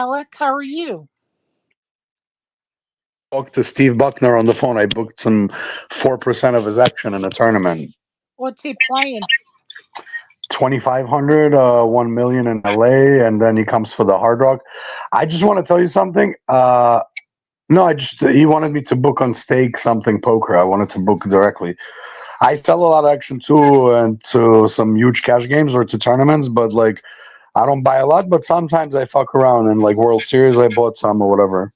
Alec. How are you? Talked to Steve Buckner on the phone. I booked some 4% of his action in a tournament. What's he playing? 2,500, 1 million in LA, and then he comes for the Hard Rock. I just want to tell you something. No, I just he wanted me to book on stake something poker. I wanted to book directly. I sell a lot of action too, and to some huge cash games or to tournaments, but like I don't buy a lot. But sometimes I fuck around and like World Series, I bought some or whatever.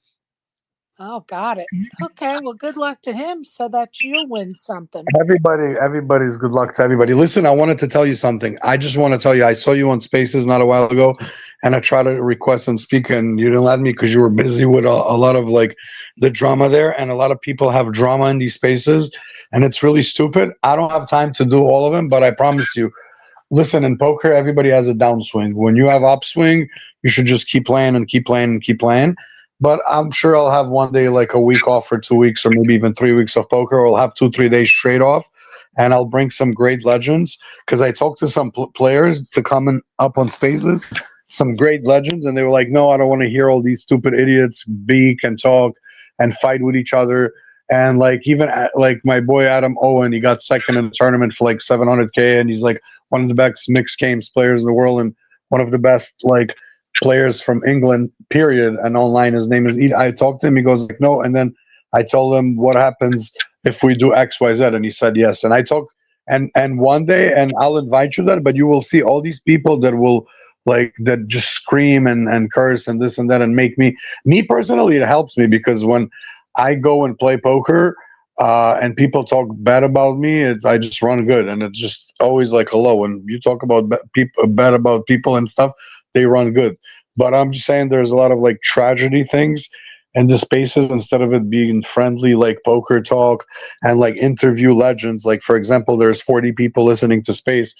Oh, got it. Okay, well, good luck to him so that you'll win something. Everybody's good luck to everybody. Listen, I wanted to tell you something. I just want to tell you, I saw you on Spaces not a while ago, and I tried to request and speak, and you didn't let me because you were busy with a lot of like the drama there, and a lot of people have drama in these spaces, and it's really stupid. I don't have time to do all of them, but I promise you, listen, in poker, everybody has a downswing. When you have upswing, you should just keep playing and keep playing and keep playing. But I'm sure I'll have one day like a week off for 2 weeks or maybe even 3 weeks of poker. Or I'll have 2, 3 days straight off, and I'll bring some great legends because I talked to some players to come up on spaces, some great legends, and they were like, "No, I don't want to hear all these stupid idiots beak and talk and fight with each other." And like even like my boy Adam Owen, he got second in the tournament for like 700K, and he's like one of the best mixed games players in the world and one of the best like players from England, period. And online, his name is Ed. I talked to him. He goes like, no. And then I told him what happens if we do X, Y, Z, and he said yes. And I talked, and one day, and I'll invite you there. But you will see all these people that will like that just scream and curse and this and that and make me personally. It helps me because when I go and play poker. And people talk bad about me. I just run good, and it's just always like hello. When you talk about people bad about people and stuff, they run good. But I'm just saying there's a lot of like tragedy things in the spaces instead of it being friendly like poker talk and like interview legends. Like for example, there's 40 people listening to space,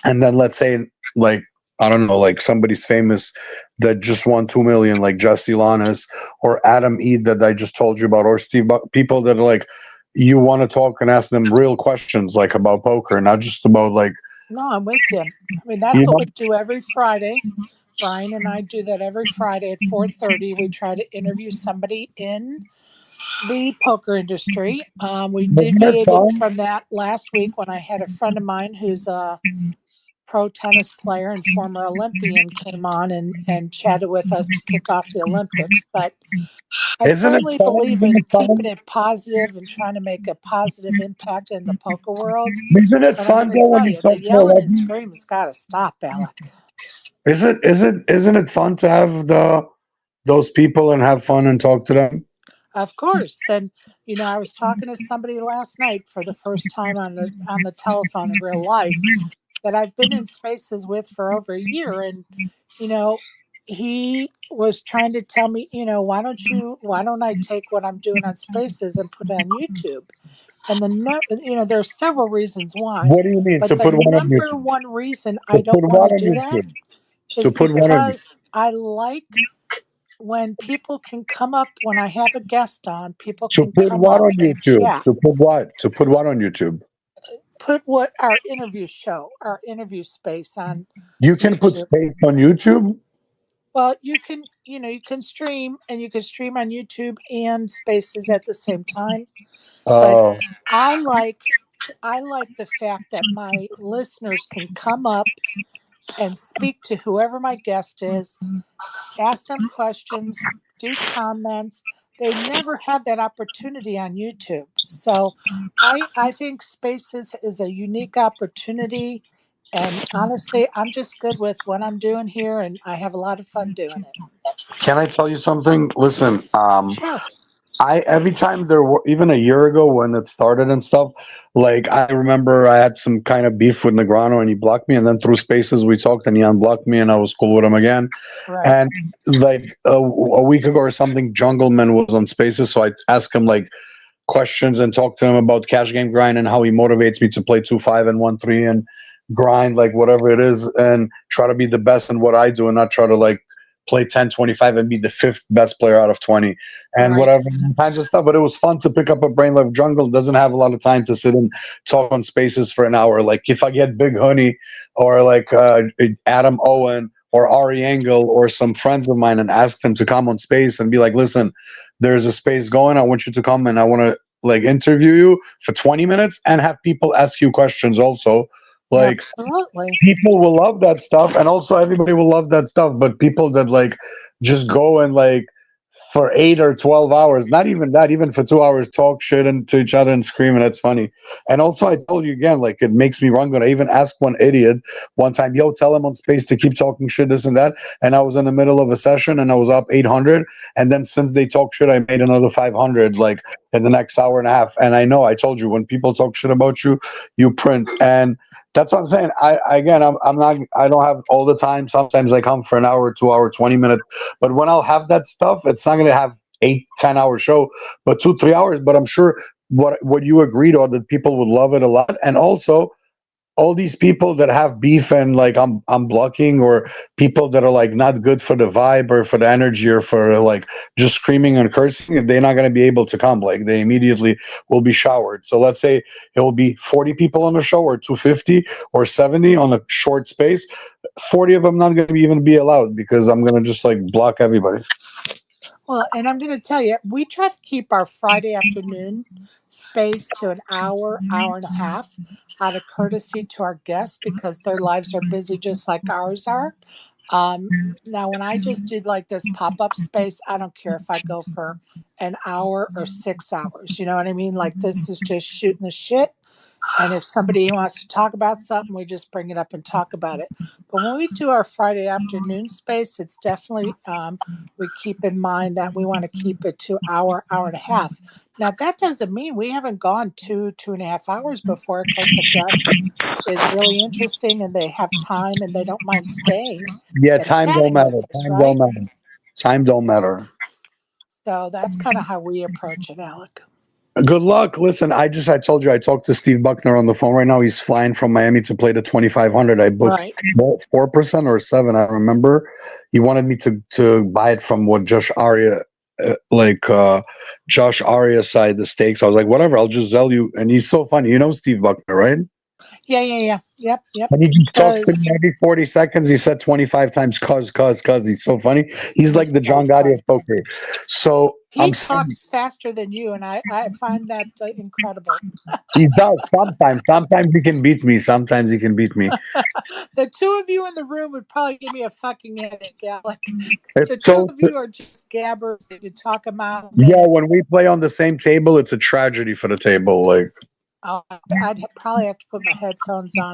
and then let's say like I don't know, like somebody's famous that just won 2 million, like Jesse Lanas or Adam Eid that I just told you about, or Steve people that are like you want to talk and ask them real questions like about poker, not just about like No, I'm with you. I mean, that's you what know. we do every Friday. Brian and I do that every Friday at 4:30. We try to interview somebody in the poker industry. We Isn't it deviated fun? from that last week when I had a friend of mine who's a pro tennis player and former Olympian came on and chatted with us to kick off the Olympics. But I Isn't it firmly fun? believe Isn't in it keeping fun? it positive and trying to make a positive impact in the poker world. Isn't it But I'm fun going to though when tell you you, the talk to a yelling and legend? screaming's got to stop, Alec. Isn't it fun to have those people and have fun and talk to them? Of course. And I was talking to somebody last night for the first time on the telephone in real life that I've been in spaces with for over a year. And, you know, he was trying to tell me, why don't I take what I'm doing on spaces and put it on YouTube? And there are several reasons why, What do you mean? but To the put one on number YouTube? one reason To I put don't want one to on do that YouTube? To is put one on because I like when people can come up, when I have a guest on, people to can put come what up on and YouTube? chat. To put what? To put what on YouTube? Put what our interview space on You can put YouTube. space on YouTube. Well, you can stream, and you can stream on YouTube and spaces at the same time. But Oh, I like I like the fact that my listeners can come up and speak to whoever my guest is, ask them questions, do comments. They never have that opportunity on YouTube. So I think Spaces is a unique opportunity. And honestly, I'm just good with what I'm doing here, and I have a lot of fun doing it. can I tell you something? Listen, Sure. I every time there were even a year ago when it started and stuff, like I remember I had some kind of beef with Negrano and he blocked me, and then through spaces we talked and he unblocked me and I was cool with him again. Right. And like a week ago or something, Jungleman was on spaces, so I asked him like questions and talk to him about cash game grind and how he motivates me to play 2-5 and 1-3 and grind like whatever it is and try to be the best in what I do and not try to like play 10-25 and be the fifth best player out of 20 and Right. whatever kinds of stuff. But it was fun to pick up a brain love. Jungle doesn't have a lot of time to sit and talk on spaces for an hour. Like if I get Big Honey or like Adam Owen or Ari Engel or some friends of mine and ask them to come on space and be like, listen, there's a space going. I want you to come and I want to like interview you for 20 minutes and have people ask you questions also. Like Absolutely. people will love that stuff and also everybody will love that stuff. But people that like just go and like for 8 or 12 hours, not even that, even for 2 hours, talk shit and to each other and scream, and that's funny. And also, I told you again, like it makes me run good. I even asked one idiot one time, "Yo, tell him on space to keep talking shit, this and that." And I was in the middle of a session, and I was up 800. And then since they talk shit, I made another 500, like in the next hour and a half. And I know I told you when people talk shit about you, you print. And that's what I'm saying. I'm not. I don't have all the time. Sometimes I come for an hour, 2 hour, 20 minutes. But when I'll have that stuff, it's not going to have 8, 10 hour show, but 2, 3 hours. But I'm sure what you agreed on that people would love it a lot. And also all these people that have beef and like I'm blocking, or people that are like not good for the vibe or for the energy or for like just screaming and cursing, they're not going to be able to come. Like they immediately will be showered. So let's say it will be 40 people on the show, or 250 or 70 on a short space. 40 of them not going to even be allowed because I'm going to just like block everybody. Well, and I'm going to tell you, we try to keep our Friday afternoon space to an hour, hour and a half out of courtesy to our guests because their lives are busy just like ours are. Now, when I just did like this pop up space, I don't care if I go for an hour or 6 hours. You know what I mean? Like, this is just shooting the shit. And if somebody wants to talk about something, we just bring it up and talk about it. But when we do our Friday afternoon space, it's definitely, we keep in mind that we want to keep it to hour, hour and a half. Now, that doesn't mean we haven't gone 2.5 hours before because the guest is really interesting and they have time and they don't mind staying Yeah, and time don't chatting matter. with us, Time don't right? matter. Time don't matter. So that's kind of how we approach it, Alec. Good luck. Listen, I told you I talked to Steve Buckner on the phone right now. He's flying from Miami to play the 2500. I booked Right. 4% or 7, I remember. He wanted me to buy it from what Josh Aria side the stakes. I was like, whatever, I'll just sell you. And he's so funny. You know Steve Buckner, right? Yeah, yeah, yeah. Yep, yep. And he just talks to Because me every 40 seconds. He said 25 times cuz. He's so funny. He's like he's the so John Gotti of funny. poker. So He I'm saying talks faster than you, and I find that incredible. he does sometimes. Sometimes he can beat me. Sometimes he can beat me. The two of you in the room would probably give me a fucking headache, Alec. The It's two so of you are just gabbers that you talk a mile a yeah. minute. When we play on the same table, it's a tragedy for the table. Like Oh, probably have to put my headphones on.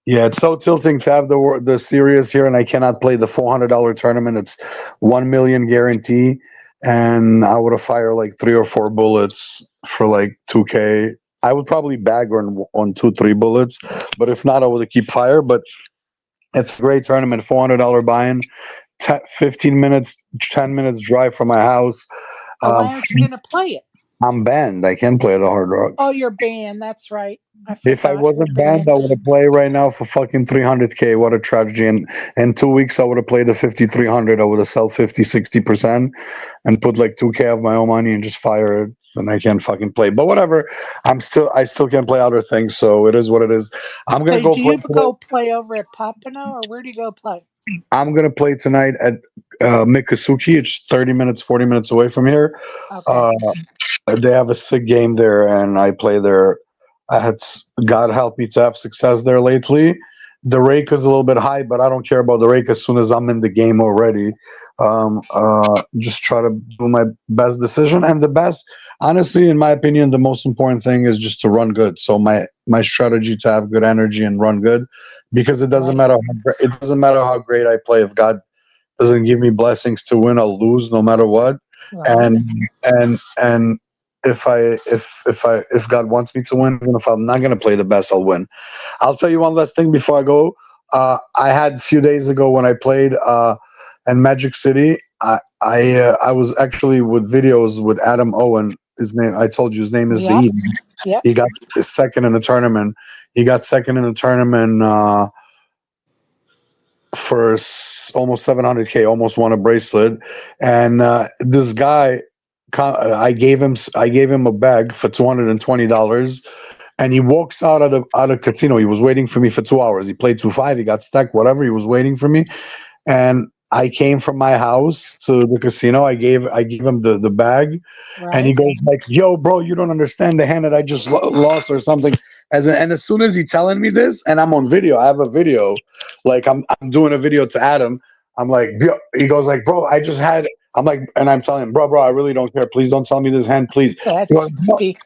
yeah, it's so tilting to have the series here, and I cannot play the $400 tournament. It's 1 million guarantee, and I would have fired like 3 or 4 bullets for like 2K. I would probably bag on 2, 3 bullets, but if not, I would keep fire. But it's a great tournament. $400 buy-in, 15 minutes, 10 minutes drive from my house. So Um, why aren't you going to play it? I'm banned. I can't play the Hard Rock. Oh, you're banned. That's right. I If I forgot you're wasn't banned, I banned. would have played right now for fucking 300K. What a tragedy. And in 2 weeks, I would have played the 5,300. I would have sold 50, 60% and put like 2K of my own money and just fire it. And I can't fucking play. But whatever. I still can't play other things. So it is what it is. I'm going to So go do play you today. go play over at Pompano, or where do you go play? I'm going to play tonight at Mikasuki. It's 30 minutes, 40 minutes away from here. Okay. Uh, they have a sick game there, and I play there. God help me to have success there lately. The rake is a little bit high, but I don't care about the rake as soon as I'm in the game already. Just try to do my best decision, and the best, honestly, in my opinion, the most important thing is just to run good. So my strategy to have good energy and run good, because Right. it doesn't matter how great I play if God doesn't give me blessings to win, I'll lose no matter what. Right. And if God wants me to win, even if I'm not gonna play the best, I'll win. I'll tell you one last thing before I go. I had a few days ago when I played in Magic City. I was actually with videos with Adam Owen. His name, I told you, his name is the Yep. Eden. Yep. He got second in the tournament. He got second in the tournament. For almost 700K, almost won a bracelet. And this guy, I gave him a bag for $220, and he walks out of casino. He was waiting for me for 2 hours. He played 2-5. He got stuck. Whatever. He was waiting for me, and I came from my house to the casino. I gave him the bag, and he Right. goes like, "Yo, bro, you don't understand the hand that I just lost or something." And as soon as he telling me this, and I'm on video, I have a video, like I'm doing a video to Adam. I'm like, "Yo," he goes like, "Bro, I just had." I'm like, and I'm telling him, bro, I really don't care. Please don't tell me this hand, please. He goes, That's "No." sweet.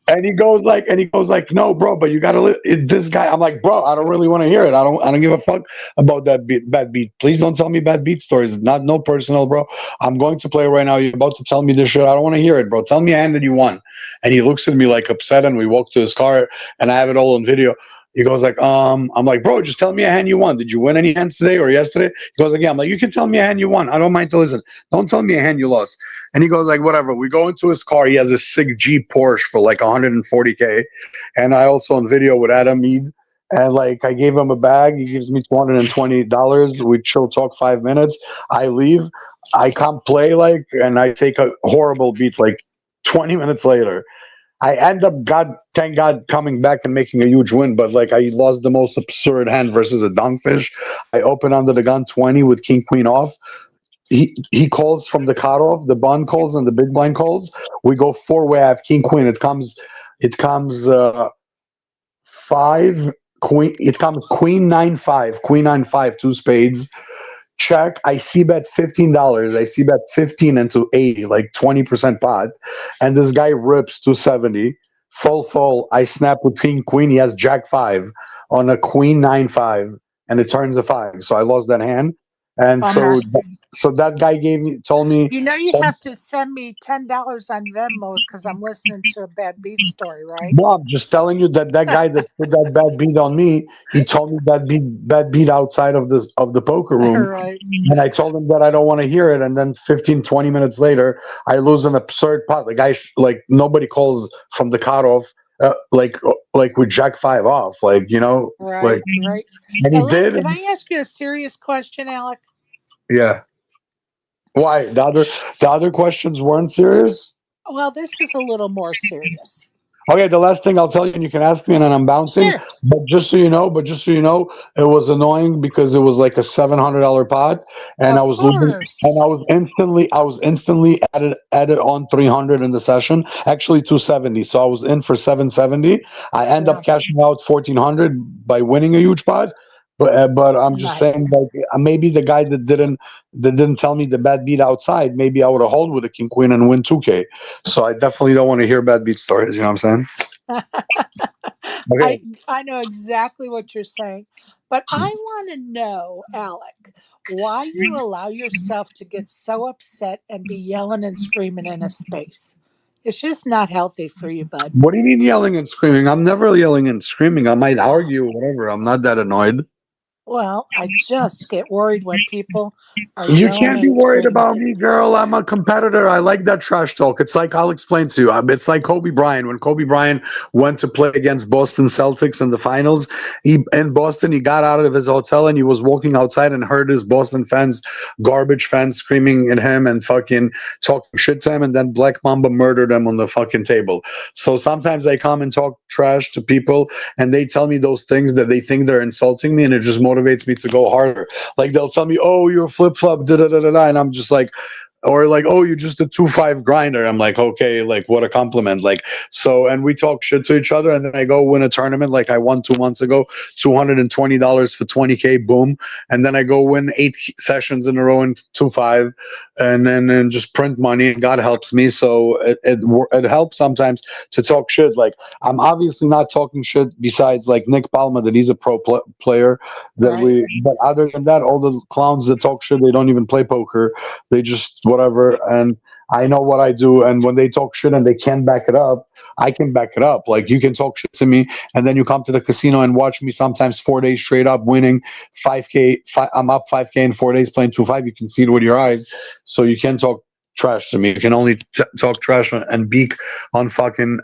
And he goes like, no, bro, but you gotta this guy. I'm like, bro, I don't really want to hear it. I don't give a fuck about that bad beat. Please don't tell me bad beat stories. Not no personal, bro. I'm going to play right now. You're about to tell me this shit. I don't want to hear it, bro. Tell me a hand that you won. And he looks at me like upset, and we walk to his car, and I have it all on video. He goes like, I'm like, bro, just tell me a hand you won. Did you win any hands today or yesterday? He goes like, yeah. I'm like, you can tell me a hand you won. I don't mind to listen. Don't tell me a hand you lost. And he goes like, whatever. We go into his car. He has a sick Jeep Porsche for like 140K. And I also on video with Adam Mead. And like I gave him a bag. He gives me $220. We chill talk 5 minutes. I leave. I can't play like, and I take a horrible beat like 20 minutes later. I end up, thank God, coming back and making a huge win. But like, I lost the most absurd hand versus a dungfish. I open under the gun 20 with king queen off. He calls from the cutoff, the bun calls and the big blind calls. We go four-way. I have king queen. It comes five queen. It comes queen 9-5, queen 9-5, two spades. Check. I see bet $15. I see bet 15 into 80, like 20% pot. And this guy rips 270. Full. I snap with king queen. He has jack 5 on a queen 9-5, and it turns a 5. So I lost that hand. And Bummer. so that guy told me, You have to send me $10 on Venmo because I'm listening to a bad beat story, right? no, I'm just telling you that guy that put that bad beat on me, he told me that bad beat outside of the poker room. Right. And I told him that I don't want to hear it. And then 15, 20 minutes later, I lose an absurd pot. The guy, like, nobody calls from the cutoff, like with Jack 5 off, like, Right. like, Right. and he Alec, did. can I ask you a serious question, Alec? Yeah. Why? The other questions weren't serious? Well, this is a little more serious. Okay, the last thing I'll tell you, and you can ask me, and then I'm bouncing. Sure. But just so you know, it was annoying because it was like a $700 pot, and I Of was losing, and course. I was instantly added on 300 in the session, actually 270. So I was in for 770. I end Yeah. up cashing out 1400 by winning a huge pot. But I'm just saying, Nice. like, maybe the guy that didn't tell me the bad beat outside, maybe I would have hold with a king queen and win 2K. So I definitely don't want to hear bad beat stories. You know what I'm saying? I Okay. I know exactly what you're saying, but I want to know, Alec, why you allow yourself to get so upset and be yelling and screaming in a space. It's just not healthy for you, bud. What do you mean yelling and screaming? I'm never yelling and screaming. I might argue or whatever. I'm not that annoyed. Well, I just get worried when people are You yelling can't be and worried screaming. about me, girl. I'm a competitor. I like that trash talk. It's like I'll explain to you. It's like Kobe Bryant. When Kobe Bryant went to play against Boston Celtics in the finals, in Boston, he got out of his hotel and he was walking outside and heard his Boston fans, garbage fans, screaming at him and fucking talking shit to him. And then Black Mamba murdered him on the fucking table. So sometimes I come and talk trash to people, and they tell me those things that they think they're insulting me, and it just motivates me to go harder. Like they'll tell me, "Oh, you're a flip flop," da da da da da, and I'm just like, or like, "Oh, you're just a 2-5 grinder." I'm like, okay, like what a compliment. Like so, and we talk shit to each other, and then I go win a tournament like I won 2 months ago, $220 for 20K, boom, and then I go win 8 sessions in a row in 2-5, and then just print money, and God helps me. So it helps sometimes to talk shit. Like I'm obviously not talking shit besides like Nick Palma, that he's a pro player that Right. but other than that, all the clowns that talk shit, they don't even play poker. They just whatever. And I know what I do. And when they talk shit and they can't back it up, I can back it up. Like you can talk shit to me, and then you come to the casino and watch me sometimes 4 days straight up winning 5K. I'm up 5K in 4 days playing 2-5. You can see it with your eyes. So you can talk trash to me. You can only talk trash and beak on fucking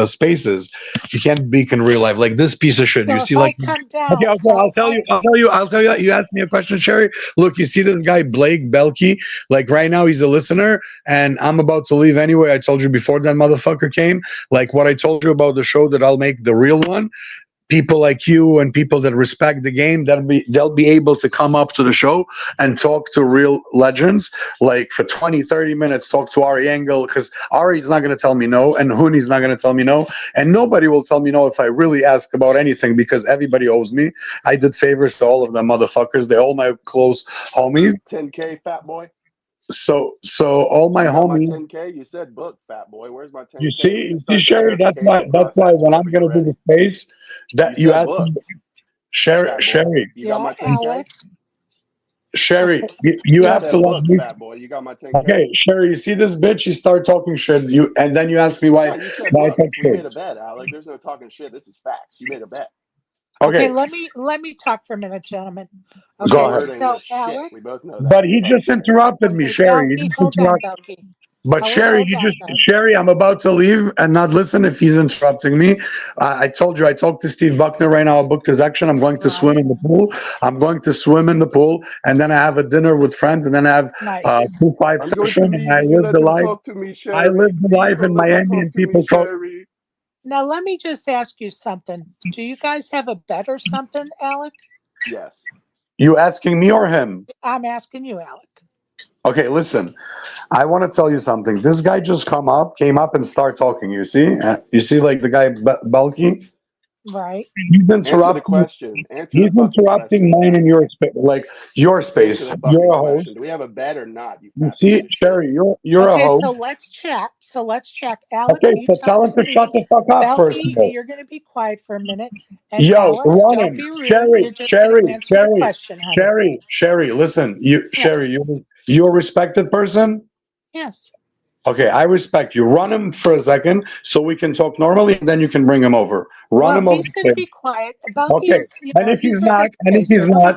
spaces. You can't beak in real life. Like this piece of shit. You So see, if I like come okay, down, okay, so I'll if tell I you, I'll tell you. You asked me a question, Sherry. Look, you see this guy Blake Belkey. Like right now, he's a listener, and I'm about to leave anyway. I told you before that motherfucker came. Like what I told you about the show that I'll make the real one. People like you and people that respect the game, they'll be able to come up to the show and talk to real legends, like for 20, 30 minutes, talk to Ari Engel, because Ari's not going to tell me no, and Huni's not going to tell me no, and nobody will tell me no if I really ask about anything, because everybody owes me. I did favors to all of them motherfuckers. They're all my close homies. 10K, fat boy. So all my You got my homies. 10K. You said book, fat boy. Where's my 10K? You We see, can you see, start the Sherry. That's verification why process when I'm whenever you're going to do ready. the space, You that you said ask me, booked, Sherry, fat boy. Sherry. You got yeah, my 10K? Alec. Sherry, Okay. you You have Yes. to said let booked, me. fat boy. You got my 10K? Okay, Sherry, you see this bitch? You start talking shit. And then you ask me No, why you said why I booked. talk We made a shit. bet, Alec. There's no talking shit. This is facts. You made a bet. Okay, Okay, let me talk for a minute, gentlemen. But go your Okay, ahead. word ain't so worth shit. Alec. We both know that. But he Sorry, just Sherry. interrupted me, Okay, Sherry. You Belky, just hold on, interrupt. Belky. But Sherry, Hold you on, just bud. Sherry, I'm about to leave and not listen if he's interrupting me. I told you I talked to Steve Buckner right now. I booked his action. I'm going to swim Right. in the pool. I'm going to swim in the pool, and then I have a dinner with friends, and then I have Nice. 2-5 I'm going to session, and leave I if you live let the him life. talk to me, I Sherry. live the Please life in don't let him Miami, talk and to me, people talk. Sherry. Now let me just ask you something. Do you guys have a bet or something, Alec? Yes. You asking me or him? I'm asking you, Alec. Okay, listen. I want to tell you something. This guy just came up and start talking. You see, like the guy Bulky. Right. He's Answer the interrupting. question. Answer the He's fucking interrupting question. mine in your space, like your Answer space. the You're fucking a host. question. Do we have a bet or not, you You fat piece see, of shit? Sherry, you're a Okay, host. so let's chat. Alec, Okay, you so talk tell him to to shut me. the fuck up first of Belky, all. you're going to be quiet for a minute. And Yo, Alec, run don't him, be rude. Sherry, You're just going to Sherry, answer the Sherry, question, honey. Sherry. Listen, Sherry, Yes. you're a respected person. Yes. Okay, I respect you. Run him for a second so we can talk normally, and then you can bring him over. Run Well, him over. he's going to be quiet. Belky Okay, is, and if he's he's a not, good spacer. He'll be quiet.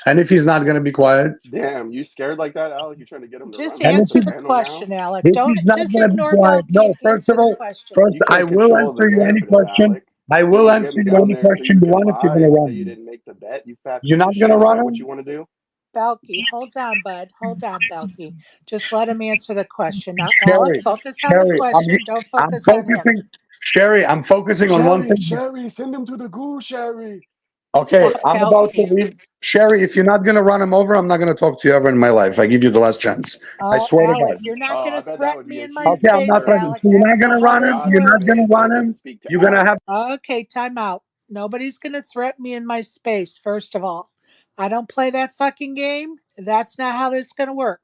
and if he's not going to be quiet, Damn, you scared like that, Alec? You trying to get him to Just run like and a if answer he, the soprano now? question, Alec. if Don't he's not just going to be ignore quiet, Belky no. and First answer of the all, question. first You I can't will control the answer you any narrative, question. Alec. I You will want to get answer me you down any there so question you you can want if you're lie going to and run say you him. didn't make the bet, you fat You're piece not of going to shit? Is run that what him. you want to do? Belky, hold on, bud. Hold on, Belky. Just let him answer the question. Now, Alec, Sherry, focus on the Sherry, question. Don't I'm focus on him. focusing. Sherry, I'm focusing on one Sherry, thing. Sherry, send him to the goo, Sherry. Okay, Stop, I'm about to Belky. leave. Sherry, if you're not going to run him over, I'm not going to talk to you ever in my life. I give you the last chance. I Oh, swear to Alec, God. you're not Oh, going I to bet that would threaten be me a in my Okay, huge I'm not space, deterrent. threatening. Alec. So you're That's not going not to how run him. this God You're not going works. to forbid run nobody him. speak to You're going to Alec. have. Okay, time out. Nobody's going to threaten me in my space, first of all. I don't play that fucking game. That's not how this is going to work.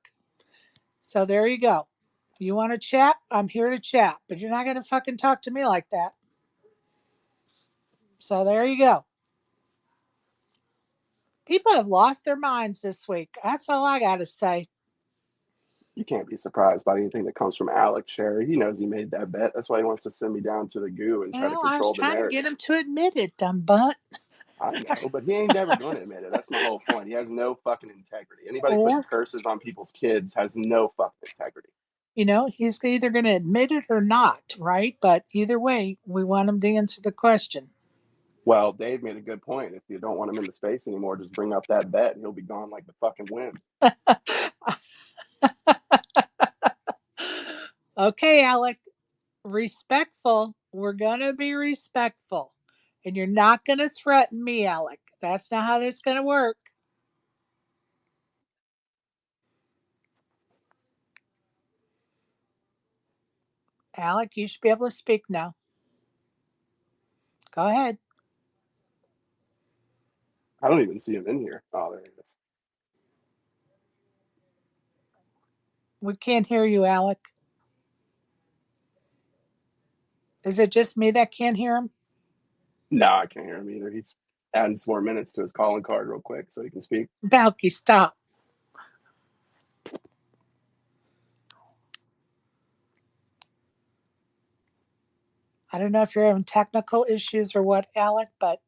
So there you go. You want to chat? I'm here to chat, but you're not going to fucking talk to me like that. So there you go. People have lost their minds this week. That's all I got to say. You can't be surprised by anything that comes from Alec, Sherry. He knows he made that bet. That's why he wants to send me down to the goo and try to Well, I was control the trying to get narrative. him to admit it, dumb butt. I know, but he ain't never going to admit it. That's my whole point. He has no fucking integrity. Anybody putting Or, curses on people's kids has no fucking integrity. he's either going to admit it or not, right? But either way, we want him to answer the question. Well, Dave made a good point. If you don't want him in the space anymore, just bring up that bet and he'll be gone like the fucking wind. Okay, Alec, respectful. We're going to be respectful. And you're not going to threaten me, Alec. That's not how this is going to work. Alec, you should be able to speak now. Go ahead. I don't even see him in here. Oh, there he is. We can't hear you, Alec. Is it just me that can't hear him? No, I can't hear him either. He's adding some more minutes to his calling card real quick so he can speak. Balky, stop. I don't know if you're having technical issues or what, Alec, but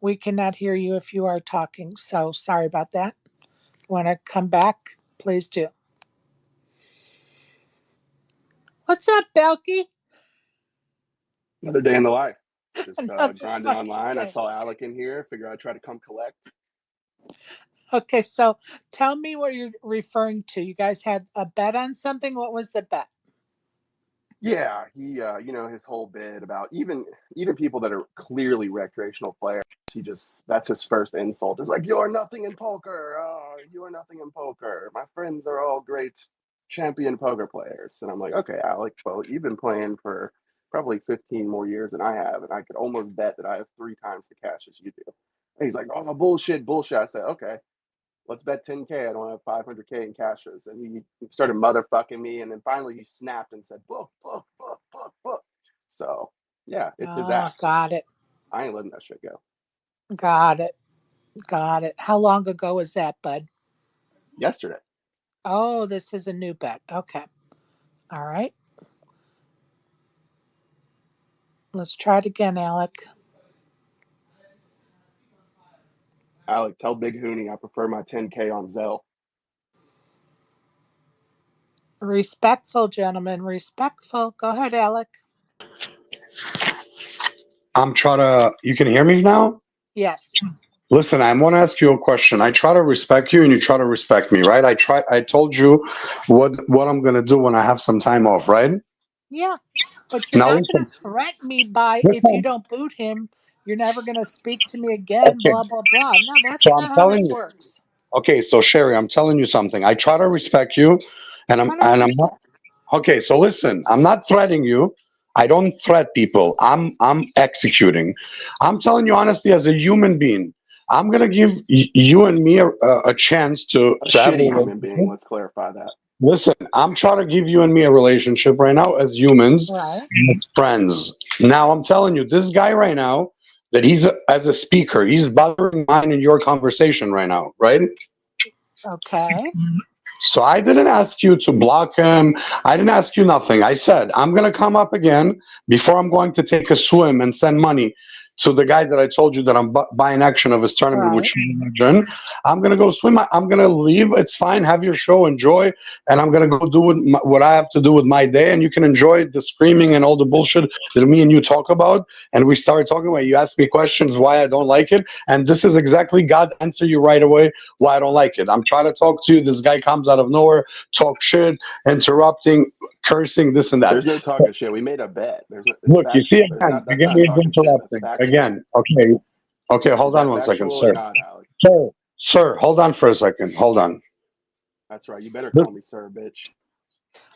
we cannot hear you if you are talking. So sorry about that. Want to come back? Please do. What's up, Belky? Another day in the life. Just Another grinding fucking online. I day. saw Alec in here. Figure I'd try to come collect. Okay, so tell me what you're referring to. You guys had a bet on something. What was the bet? Yeah, he, his whole bit about even people that are clearly recreational players. That's his first insult. It's like, you're nothing in poker. Oh, you are nothing in poker. My friends are all great champion poker players. And I'm like, okay, Alec, well, you've been playing for probably 15 more years than I have, and I could almost bet that I have 3 times the cash as you do. And he's like, oh, bullshit. I said, okay, let's bet 10K. I don't have 500K in cashes. And he started motherfucking me. And then finally he snapped and said, book, book, book, book, book. So yeah, it's his Oh, ass. got it. I ain't letting that shit go. Got it. Got it. How long ago was that, bud? Yesterday. Oh, this is a new bet. Okay. All right. Let's try it again, Alec. Alec, tell Big Hooney I prefer my 10K on Zelle. Respectful, gentlemen. Respectful. Go ahead, Alec. I'm trying to. You can hear me now. Yes. Listen, I want to ask you a question. I try to respect you, and you try to respect me, right? I told you what I'm gonna do when I have some time off, right? Yeah. But you're Now not going listen. to threaten me by, if you Listen. don't boot him, you're never going to speak to me again, Okay. blah, blah, blah. No, that's So I'm not how telling this you. works. Okay, so Sherry, I'm telling you something. I try to respect you, and I'm 100%. not. Okay, so listen, I'm not threatening you. I don't threat people. I'm executing. I'm telling you honestly, as a human being, I'm gonna give you and me a chance to A have a shitty human being. relationship. Let's clarify that. Listen, I'm trying to give you and me a relationship right now as humans, Right. as friends. Now I'm telling you, this guy right now, that as a speaker, he's bothering mine in your conversation right now, right? Okay. So I didn't ask you to block him. I didn't ask you nothing. I said, I'm going to come up again before I'm going to take a swim and send money to the guy that I told you that I'm buying action of his tournament, Right. which I'm going to go swim. I'm going to leave. It's fine. Have your show. Enjoy. And I'm going to go do what I have to do with my day. And you can enjoy the screaming and all the bullshit that me and you talk about. And we started talking about, you asked me questions why I don't like it. And this is exactly God answer you right away why I don't like it. I'm trying to talk to you. This guy comes out of nowhere, talk shit, interrupting, cursing, this and that. There's no talking shit. We made a bet. It's Look, you see factual. again, That's again, not he's talking shit. That's interrupting factual. again. Okay, okay, Is hold on that one second, factual or sir. not, Alex? Sir, hold on for a second. Hold on. That's right. You better This, call me sir, bitch.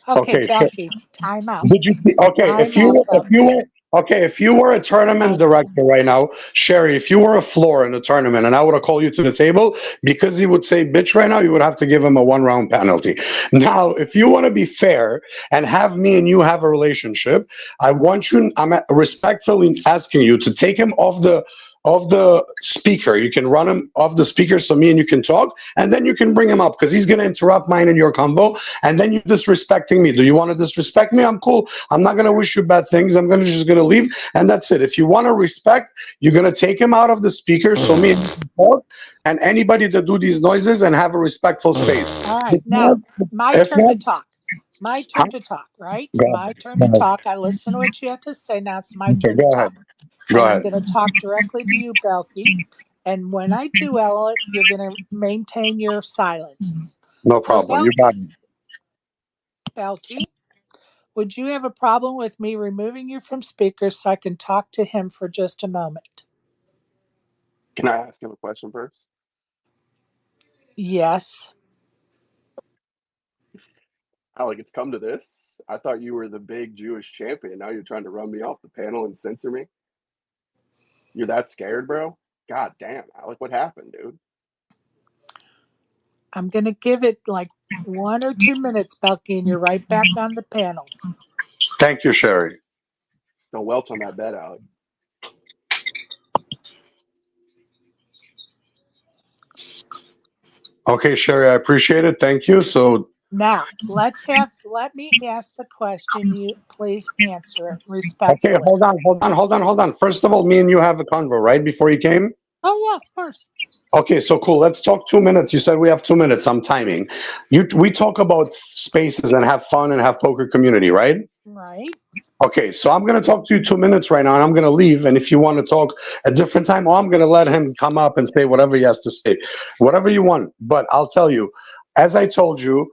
Okay, okay, so Belky, time out. did you see? Okay, Time out, Belky. if you were a tournament director right now, Sherry, if you were a floor in a tournament, and I would have called you to the table because he would say bitch right now, you would have to give him a 1 round penalty. Now, if you want to be fair and have me and you have a relationship, I'm respectfully asking you to take him off the speaker. You can run him off the speaker so me and you can talk, and then you can bring him up because he's going to interrupt mine and your convo, and then you're disrespecting me. Do you want to disrespect me? I'm cool. I'm not going to wish you bad things. I'm just going to leave, and that's it. If you want to respect, you're going to take him out of the speaker so me and you can talk, and anybody that do these noises and have a respectful space. All right. If not, Now, my if turn not, to talk. My huh? turn to talk, right? Go ahead. My turn Go to ahead. talk. I listen to what you have to say. Now it's my Okay, turn to go ahead. talk. Go And I'm ahead. going to talk directly to you, Belky. And when I do, Alec, you're going to maintain your silence. No So, problem. You got it. Belky, would you have a problem with me removing you from speakers so I can talk to him for just a moment? Can I ask him a question first? Yes. Alec, it's come to this. I thought you were the big Jewish champion. Now you're trying to run me off the panel and censor me. You're that scared, bro? God damn, Alec, what happened, dude? I'm going to give it like 1 or 2 minutes, Belky, and you're right back on the panel. Thank you, Sherry. Don't welch on that bet, Alec. Okay, Sherry, I appreciate it. Thank you. So, Now, let me ask the question. You please answer it okay, respectfully. hold on. First of all, me and you have a convo, right? Before you came? Oh, yeah, of course. Okay, so cool. Let's talk 2 minutes. You said we have 2 minutes. I'm timing. We talk about spaces and have fun and have poker community, right? Right. Okay, so I'm going to talk to you 2 minutes right now, and I'm going to leave. And if you want to talk a different time, or I'm going to let him come up and say whatever he has to say, whatever you want. But I'll tell you, as I told you,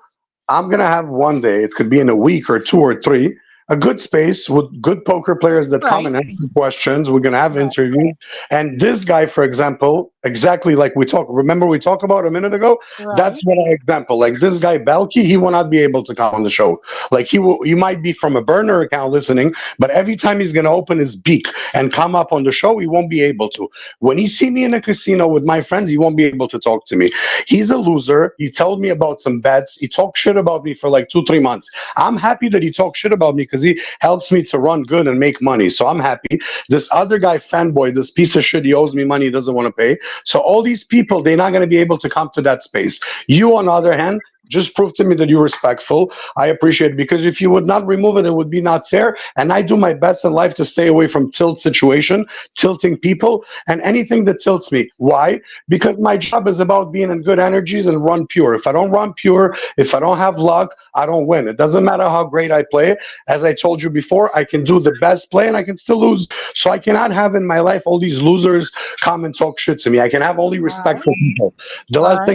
I'm going to have one day, it could be in a week or two or three, a good space with good poker players that come Right. and answer questions. We're going to have Right. interviews. And this guy, for example, exactly like we talked, remember we talked about a minute ago? That's Right. what I example. Like this guy, Belky, he will not be able to come on the show. Like he might be from a burner account listening, but every time he's going to open his beak and come up on the show, he won't be able to. When he see me in a casino with my friends, he won't be able to talk to me. He's a loser. He told me about some bets. He talked shit about me for like 2, 3 months. I'm happy that he talks shit about me because he helps me to run good and make money. So I'm happy. This other guy, fanboy, this piece of shit, he owes me money, he doesn't want to pay. So all these people, they're not going to be able to come to that space. You, on the other hand, just prove to me that you're respectful. I appreciate it, because if you would not remove it, it would be not fair. And I do my best in life to stay away from tilt situation, tilting people, and anything that tilts me. Why? Because my job is about being in good energies and run pure. If I don't run pure, if I don't have luck, I don't win. It doesn't matter how great I play. As I told you before, I can do the best play and I can still lose. So I cannot have in my life all these losers come and talk shit to me. I can have only Right. respectful people. The All last right.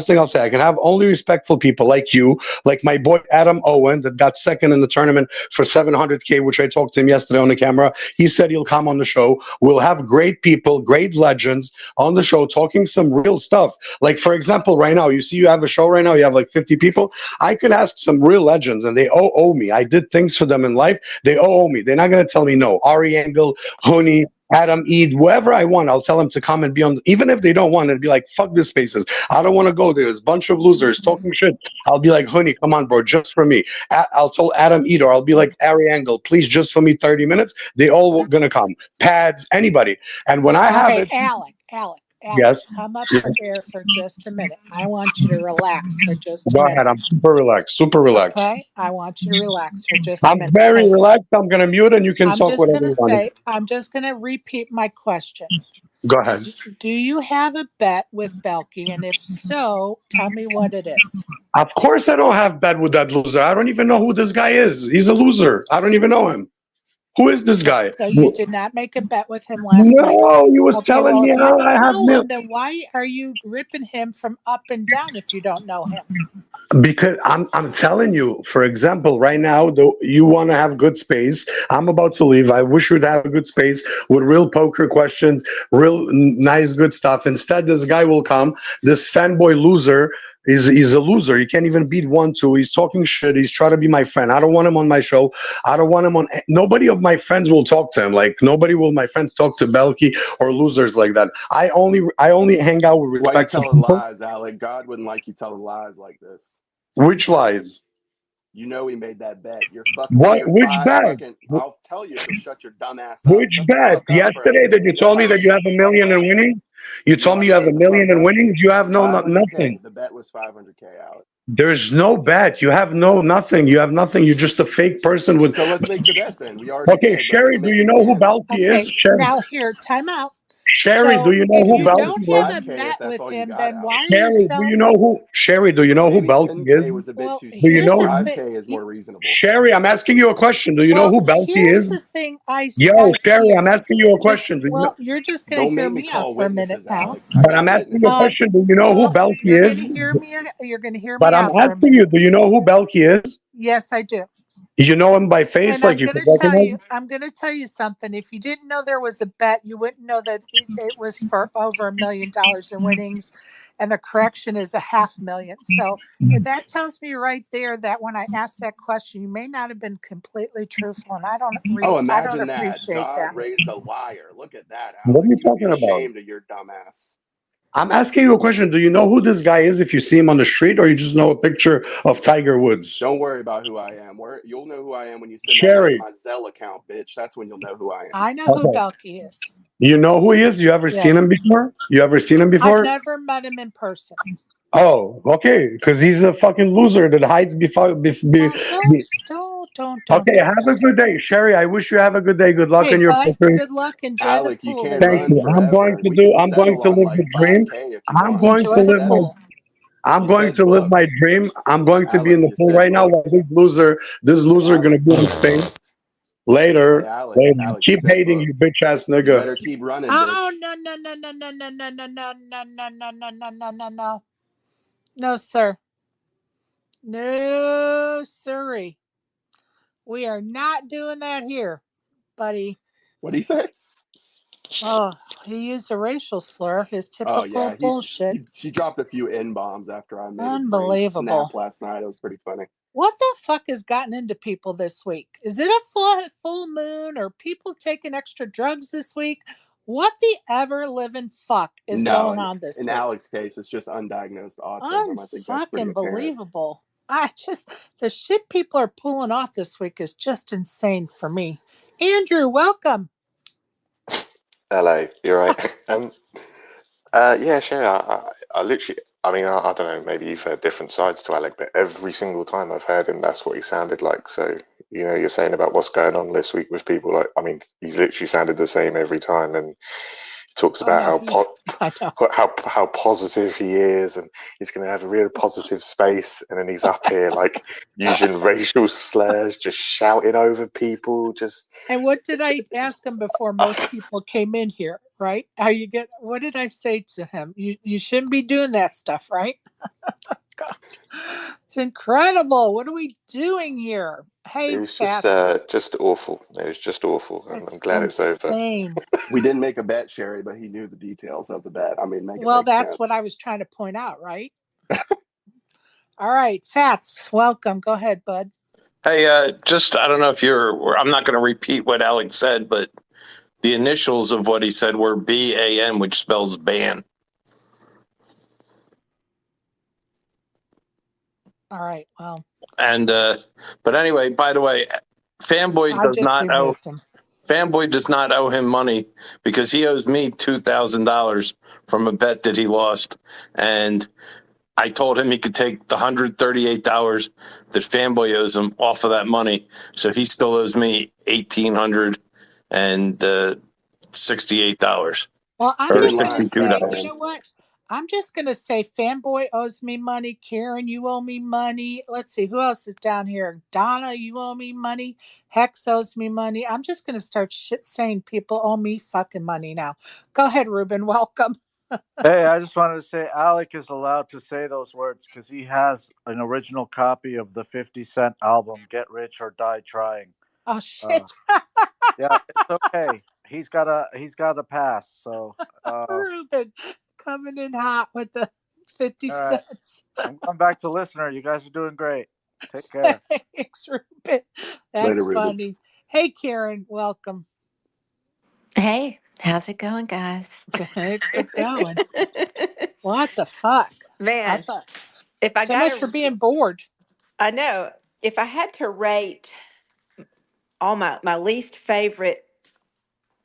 thing I'll say, I can have only respectful people like you, like my boy Adam Owen that got second in the tournament for 700K, which I talked to him yesterday on the camera. He said he'll come on the show. We'll have great people, great legends on the show talking some real stuff. Like, for example, right now, you see you have a show right now, you have like 50 people. I could ask some real legends and they owe me. I did things for them in life. They owe me. They're not going to tell me no. Ari Engel, Honey, Adam Eid, whoever I want, I'll tell them to come and be on. Even if they don't want it, be like, fuck this spaces. I don't want to go there. There's a bunch of losers talking shit. I'll be like, Honey, come on, bro, just for me. I'll tell Adam Eid, or I'll be like, Ari Engel, please, just for me, 30 minutes. They all gonna come. Pads, anybody. And when I have Okay, it, Alec, yes, come up yes, for air for just a minute. I want you to relax for just a go ahead. minute. I'm super relaxed, super relaxed. Okay? I want you to relax for just a I'm minute very because relaxed. I'm gonna mute and you can talk whatever you want. I'm just going to repeat my question. Go ahead. Do you have a bet with Belky? And if so, tell me what it is. Of course, I don't have bet with that loser. I don't even know who this guy is. He's a loser. I don't even know him. Who is this Okay, guy? so you did not make a bet with him last night. No, he was Okay, telling well, me if you how I don't have know milk. him, then why are you ripping him from up and down if you don't know him? Because I'm telling you, for example, right now, though you want to have good space. I'm about to leave. I wish you'd have a good space with real poker questions, real nice, good stuff. Instead, this guy will come, this fanboy loser. He's a loser. He can't even beat 1-2. He's talking shit. He's trying to be my friend. I don't want him on my show. I don't want him on. Nobody of my friends will talk to him. Like nobody will my friends talk to Belky or losers like that. I only hang out with Why you respectful telling people. lies, Alec? God wouldn't like you telling lies like this. Which lies? You know he made that bet. You're fuck on What? your Which five bet? fucking. I'll tell you if you'll shut your dumb ass up. Which Shut the bet? fuck up for a Yesterday minute. that you told me No, that you have shut a the fuck million in up. winnings. You told No, me you have a shut the million fuck in up. winnings. You have no nothing. 500K. The bet was 500K, Alec. There's no bet. You have no nothing. You have nothing. You're just a fake person with. So let's make the bet then. We already Okay, did, but we Sherry, can do make you it know who again. Balky is? Okay, Sherry, now here, time out. Sherry, do So you know if who you Maybe don't Balky is? have a 5K if bet that's with all you him, got, then why Alec. are you Sherry, do so you know who? Sherry, do you know who Maybe Balky is? 10K was a bit well? too Do you steep. Here's know? the thing. 5K is more reasonable. Sherry, I'm asking you a question. Do you know Well, who Balky here's is? the thing. Yo, I Sherry, I'm hear. asking you a Just question. Do you know? well, you're just gonna Don't hear make me me out call for a minute witnesses, now. Alec. I But I'm got asking you a Uh, witnesses. question. Do you know who well, Balky you're is? gonna hear me. You're gonna hear But me I'm out for a asking minute. you. Do you know who Balky is? Yes, I do. You know him by face, And like you could recognize. I'm going to tell you something. If you didn't know there was a bet, you wouldn't know that it was for over $1 million in winnings, and the correction is 500,000. So that tells me right there that when I asked that question, you may not have been completely truthful, and Oh, I don't imagine that. appreciate God that. raised a liar. Look at that, What are Alec. you You would be talking about? ashamed of your dumb ass. I'm asking you a question. Do you know who this guy is if you see him on the street, or you just know a picture of Tiger Woods? Don't worry about who I am. You'll know who I am when you send that money to Sherry. my Zelle account, bitch. That's when you'll know who I am. I know who Okay. Belky is. You know who he is? You ever seen him Yes. before? You ever seen him I've before? never met him in person. Oh, okay. Because he's a fucking loser that hides before. Well, Okay, have a don't. good day, Sherry. I wish you have a good day. Good luck Hey, in your bud, poker. good luck. Enjoy the Alec, you pool can't this Thank run you. evening. I'm going forever. to We do. can I'm going settle to on live like the dream. 5K if you I'm want. We going can to Enjoy the live my. settle. pool. I'm You going said to live my booked. dream. I'm going to be Alec, in the you pool said right now while booked. this loser Alec, gonna be you in said Spain booked. Hey, later. Alec, Later. Alec, you Keep said hating, you booked. bitch ass You nigga. better keep running, Oh bitch. no no no no no no no no no no no no no no no no no no sir, no sirree. We are not doing that here, buddy. What do you say? Oh, he used a racial slur. His Oh typical yeah, bullshit. he dropped a few N bombs after I made his brain Unbelievable. snap last night. It was pretty funny. What the fuck has gotten into people this week? Is it a full moon or people taking extra drugs this week? What the ever living fuck is No, going on this in week? Alex's case, it's just undiagnosed autism. I think that's pretty Unfucking apparent. believable. I just the shit people are pulling off this week is just insane for me. Andrew, welcome. Hello, you're right. Yeah, sure. I literally, I mean, I don't know. Maybe you've heard different sides to Alec, but every single time I've heard him, that's what he sounded like. So, you're saying about what's going on this week with people. Like, I mean, he's literally sounded the same every time, and he talks Oh about no, how he I know. how positive he is, and he's going to have a real positive space, and then he's up here like using racial slurs, just shouting over people, just. And what did I ask him before most people came in here, right? How you get what did I say to him? You shouldn't be doing that stuff, right? God. It's incredible. What are we doing here? It Hey, was Fats. just awful. It was just awful, and I'm It's glad it's over. insane. We didn't make a bet, Sherry, but he knew the details of the bet. I mean, make it Well, make that's what sense. I was trying to point out, right? All right, Fats, welcome. Go ahead, bud. Hey, just I don't know if I'm not going to repeat what Alex said, but the initials of what he said were BAN, which spells ban. All right, well, And but anyway, by the way, Fanboy I does just not owe removed him. Fanboy does not owe him money because he owes me $2,000 from a bet that he lost, and I told him he could take the $138 that Fanboy owes him off of that money, so he still owes me $1,868 Well, I'm He or didn't just going to lie, $62. say, you Karen. know what? I'm just going to say Fanboy owes me money. Karen, you owe me money. Let's see, who else is down here? Donna, you owe me money. Hex owes me money. I'm just going to start saying people owe me fucking money now. Go ahead, Ruben. Welcome. Hey, I just wanted to say Alec is allowed to say those words because he has an original copy of the 50 Cent album, Get Rich or Die Trying. Oh, Uh, shit. yeah, it's okay. He's got a pass. So, Ruben coming in hot with the 50 all right. cents. I'm going back to listener. You guys are doing great. Take care. Thanks, Ruben. Later, That's Ruben. funny. Hey, Karen, welcome. Hey, how's it going, guys? It's going. What the fuck? I Man, thought if I so got much for to, being bored. I know, if I had to rate all my least favorite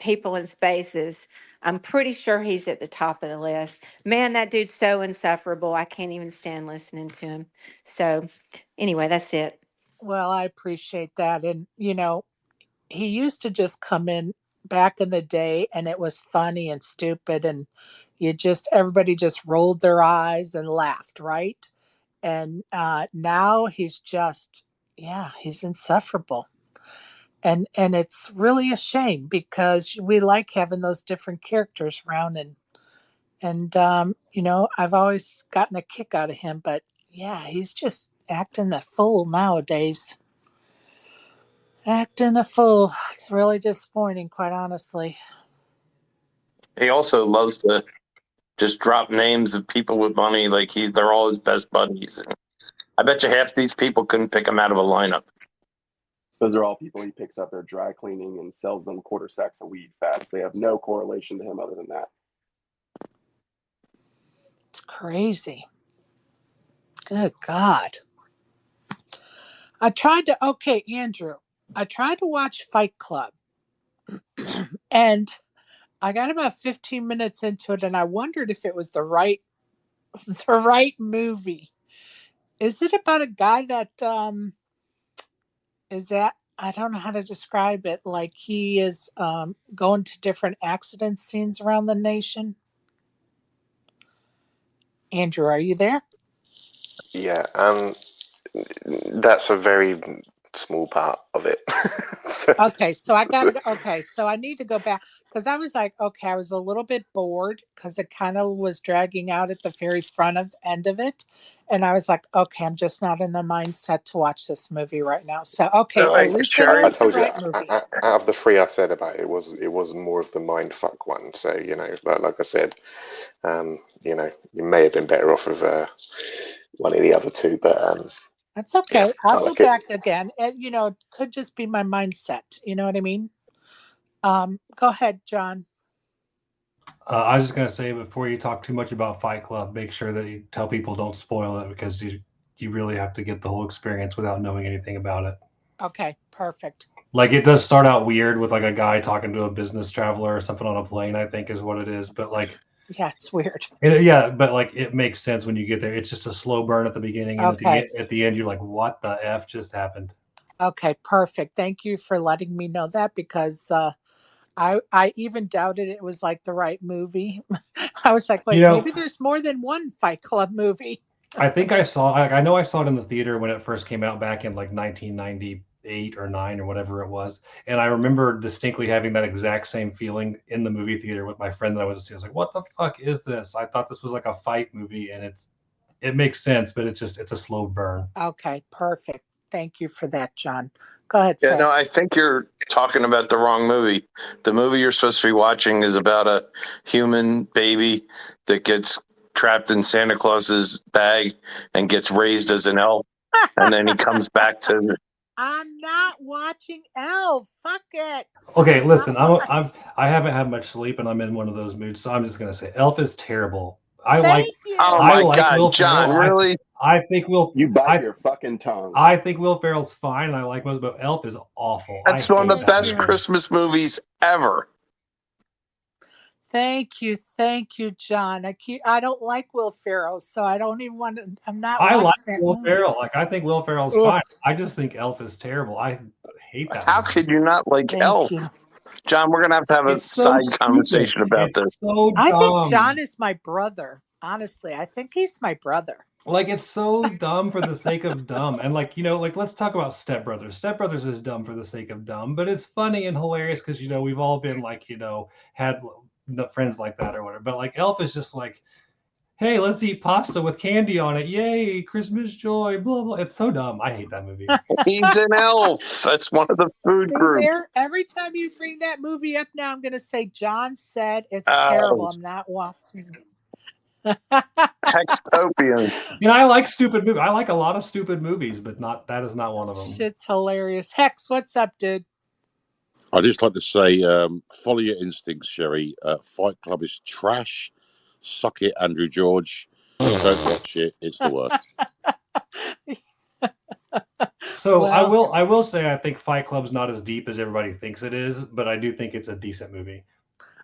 people in spaces, I'm pretty sure he's at the top of the list. Man, that dude's so insufferable. I can't even stand listening to him. So, anyway, that's it. Well, I appreciate that. And, he used to just come in back in the day and it was funny and stupid. And everybody just rolled their eyes and laughed, right? And now he's just, yeah, he's insufferable. And it's really a shame because we like having those different characters around and I've always gotten a kick out of him, but yeah, he's just acting a fool nowadays. Acting a fool. It's really disappointing, quite honestly. He also loves to just drop names of people with money, like they're all his best buddies. And I bet you half these people couldn't pick him out of a lineup. Those are all people he picks up their dry cleaning and sells them quarter sacks of weed fats. They have no correlation to him other than that. It's crazy. Good God. Okay, Andrew, I tried to watch Fight Club and I got about 15 minutes into it and I wondered if it was the right the right movie. Is it about a guy that is that I don't know how to describe it. Like he is going to different accident scenes around the nation. Andrew, are you there? Yeah, that's a very small part of it. Okay, so I got to. Okay, so I need to go back because I was like, okay, I was a little bit bored because it kind of was dragging out at the very front of end of it, and I was like, okay, I'm just not in the mindset to watch this movie right now. So okay, No, at least I know I it's the told you, right movie. out of the three I said about it, it was more of the mind fuck one. So like I said, you may have been better off with one of the other two, but That's yeah, okay. I I'll go like it. back again, and it could just be my mindset. You know what I mean? Go ahead, John. I was just gonna say before you talk too much about Fight Club, make sure that you tell people don't spoil it because you really have to get the whole experience without knowing anything about it. Okay, perfect. Like it does start out weird with like a guy talking to a business traveler or something on a plane, I think is what it is. But like, Yeah, it's weird. yeah, but like it makes sense when you get there. It's just a slow burn at the beginning, and Okay. at the end, you're like, what the f just happened? Okay, perfect. Thank you for letting me know that because I even doubted it was like the right movie. I was like, You wait, know, maybe there's more than one Fight Club movie. I think I know I saw it in the theater when it first came out back in like 1998 or 9 or whatever it was. And I remember distinctly having that exact same feeling in the movie theater with my friend that I was seeing. I was like, what the fuck is this? I thought this was like a fight movie and it makes sense, but it's a slow burn. Okay, perfect. Thank you for that, John. Go ahead, Yeah, no, I Fats. think you're talking about the wrong movie. The movie you're supposed to be watching is about a human baby that gets trapped in Santa Claus's bag and gets raised as an elf, and then he comes back to. I'm not watching Elf. Fuck it. Okay, I'm not listen, watching. I haven't had much sleep and I'm in one of those moods, so I'm just gonna say Elf is terrible. Thank Oh you. my Will God, Ferrell. John, really? I think You bite your fucking tongue. I think Will Ferrell's fine, and I like most, but Elf is awful. I That's one of hate the Thank that best you. movie. Christmas movies ever. Thank you. Thank you, John. I don't like Will Ferrell, so I don't even want to I'm not I like watching that Will movie. Ferrell. Like I think Will Ferrell's Ugh, fine. I just think Elf is terrible. I hate that How movie. could you not like thank Elf? you. John, we're going to have a It's so side stupid. conversation about It's this. so I think John dumb. is my brother. Honestly, I think he's my brother. Like it's so dumb for the sake of dumb. And like, like let's talk about Step Brothers. Step Brothers is dumb for the sake of dumb, but it's funny and hilarious because we've all been like, had friends like that or whatever. But like Elf is just like, hey, let's eat pasta with candy on it. Yay, Christmas joy, blah blah. It's so dumb. I hate that movie. He's an elf. That's one of the food See groups. there? Every time you bring that movie up now, I'm going to say, John said it's terrible. Oh, I'm not watching it. Hextopian. I like stupid movies. I like a lot of stupid movies, but that is not one of them. Shit's hilarious. Hex, what's up, dude? I'd just like to say, follow your instincts, Sherry. Fight Club is trash. Suck it, Andrew George. Don't watch it. It's the worst. So Well, I will say I think Fight Club's not as deep as everybody thinks it is, but I do think it's a decent movie.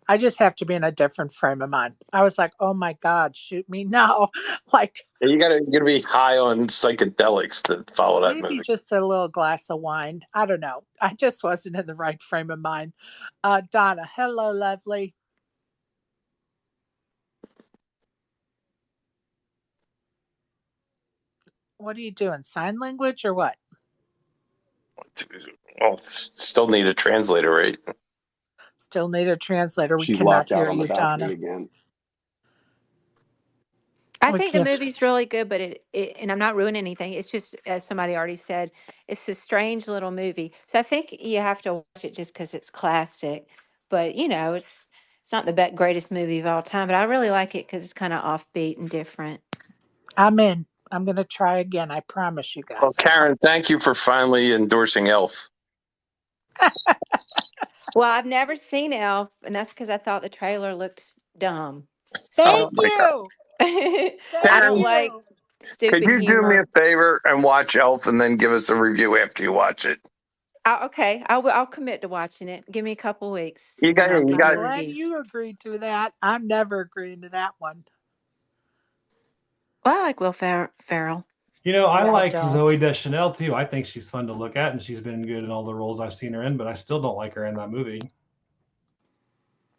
I just have to be in a different frame of mind. I was like, oh my God, shoot me now. Like, You gotta be high on psychedelics to follow that maybe movie. just a little glass of wine. I don't know. I just wasn't in the right frame of mind. Donna, hello, lovely. What are you doing? Sign language or what? Well, still need a translator, right? Still need a translator. We She's cannot locked out hear on the you, balcony Donna. again. I We think the can't. movie's really good, but and I'm not ruining anything. It's just, as somebody already said, it's a strange little movie. So I think you have to watch it just because it's classic. But it's not the greatest movie of all time. But I really like it because it's kind of offbeat and different. I'm in. I'm going to try again. I promise you Well, guys. Karen, thank you for finally endorsing Elf. Well, I've never seen Elf, and that's because I thought the trailer looked dumb. Oh Thank So my God, you. I Thank don't Karen, like you. could stupid you do me a humor. favor and watch Elf and then give us a review after you watch it? Okay, I'll commit to watching it. Give me a couple weeks, You and then got I'll you give you got a Glad review. you agreed to that. I'm never agreeing to that one. Well, I like Will Ferrell. I Yeah, I like Zoe don't. Deschanel too. I think she's fun to look at, and she's been good in all the roles I've seen her in. But I still don't like her in that movie.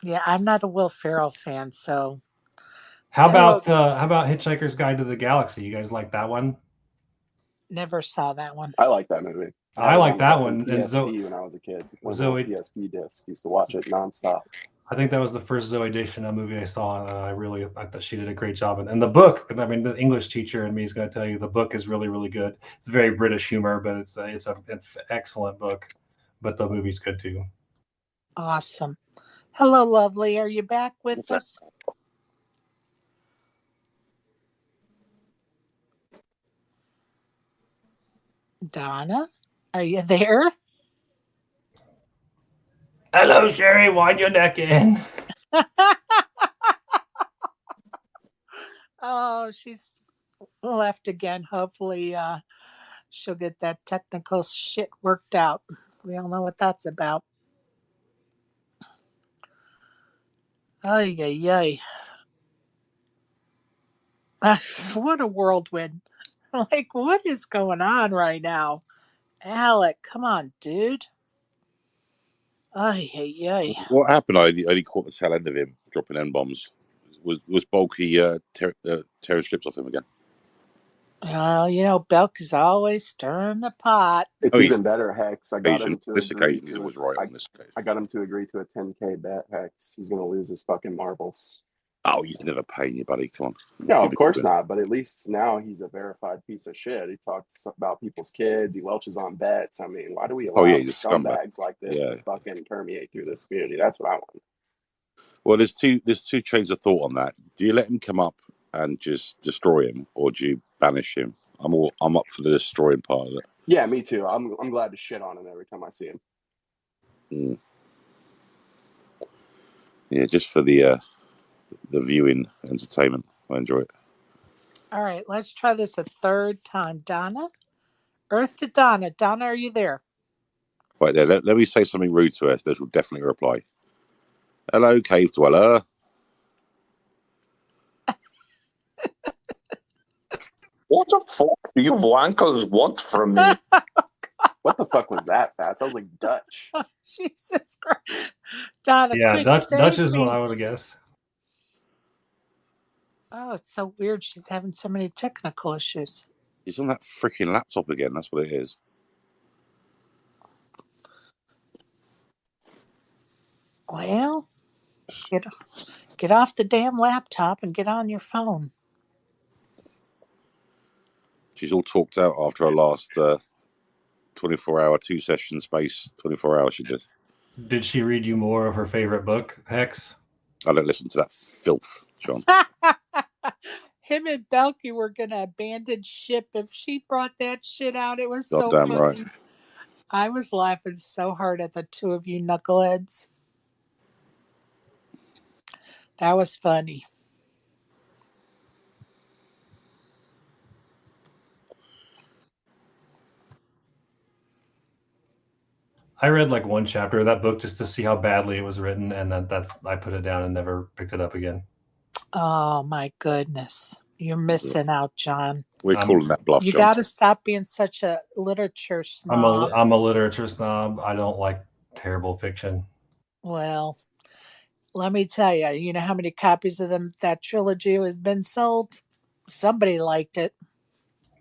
Yeah, I'm not a Will Ferrell fan, so How hello. about Hitchhiker's Guide to the Galaxy? You guys like that one? Never saw that one. I like that movie. I had it like on that fucking one. And PSP when I was a kid. One of my Zoe, PSP discs. Used to watch it nonstop. I think that was the first Zoe Deschanel movie I saw. I thought she did a great job. And the book, I mean, the English teacher in me is going to tell you the book is really, really good. It's very British humor, but it's an excellent book. But the movie's good too. Awesome. Hello, lovely. Are you back with us? Donna, are you there? Hello, Sherry. Wind your neck in. Oh, she's left again. Hopefully, she'll get that technical shit worked out. We all know what that's about. Ay, ay, ay. What a whirlwind. Like, what is going on right now? Alec, come on, dude. Ay, ay, ay. What happened? I only caught the tail end of him dropping N-bombs. Was Bulky tearing strips off him again? Well, you know, Belk is always stirring the pot. It's even better, Hex. I got him to This agree occasion, he's to always it. right on this occasion. I got him to agree to a 10K bet, Hex. He's gonna lose his fucking marbles. Oh, he's never paying you, buddy. Come on. No, of course not. But at least now he's a verified piece of shit. He talks about people's kids. He welches on bets. I mean, why do we allow he's a scumbag. scumbags like this to fucking permeate through this community? That's what I want. Well, there's two chains of thought on that. Do you let him come up and just destroy him, or do you banish him? I'm up for the destroying part of it. Yeah, me too. I'm glad to shit on him every time I see him. Mm. Yeah, just for the viewing entertainment. I enjoy it. All right, let's try this a third time. Donna? Earth to Donna. Donna, are you there? Right there, let me say something rude to her. This will definitely reply. Hello, cave dweller. What the fuck do you wankers want from me? What the fuck was that, Fats? I was like Dutch. Jesus Christ. Donna, Yeah, quick, Dutch save is me. what I would have guessed. Oh, it's so weird. She's having so many technical issues. He's on that freaking laptop again. That's what it is. Well, get off the damn laptop and get on your phone. She's all talked out after her last 24-hour, 2-session space. 24 hours she did. Did she read you more of her favorite book, Hex? I don't listen to that filth, John. Him and Belky were gonna abandon ship if she brought that shit out. It was so Goddamn funny. right. I was laughing so hard at the two of you knuckleheads. That was funny. I read like one chapter of that book just to see how badly it was written, and then I put it down and never picked it up again. Oh my goodness. You're missing out, John. We're calling that bluff, You John. got to stop being such a literature snob. I'm a literature snob. I don't like terrible fiction. Well, let me tell you, you know how many copies of that trilogy has been sold? Somebody liked it.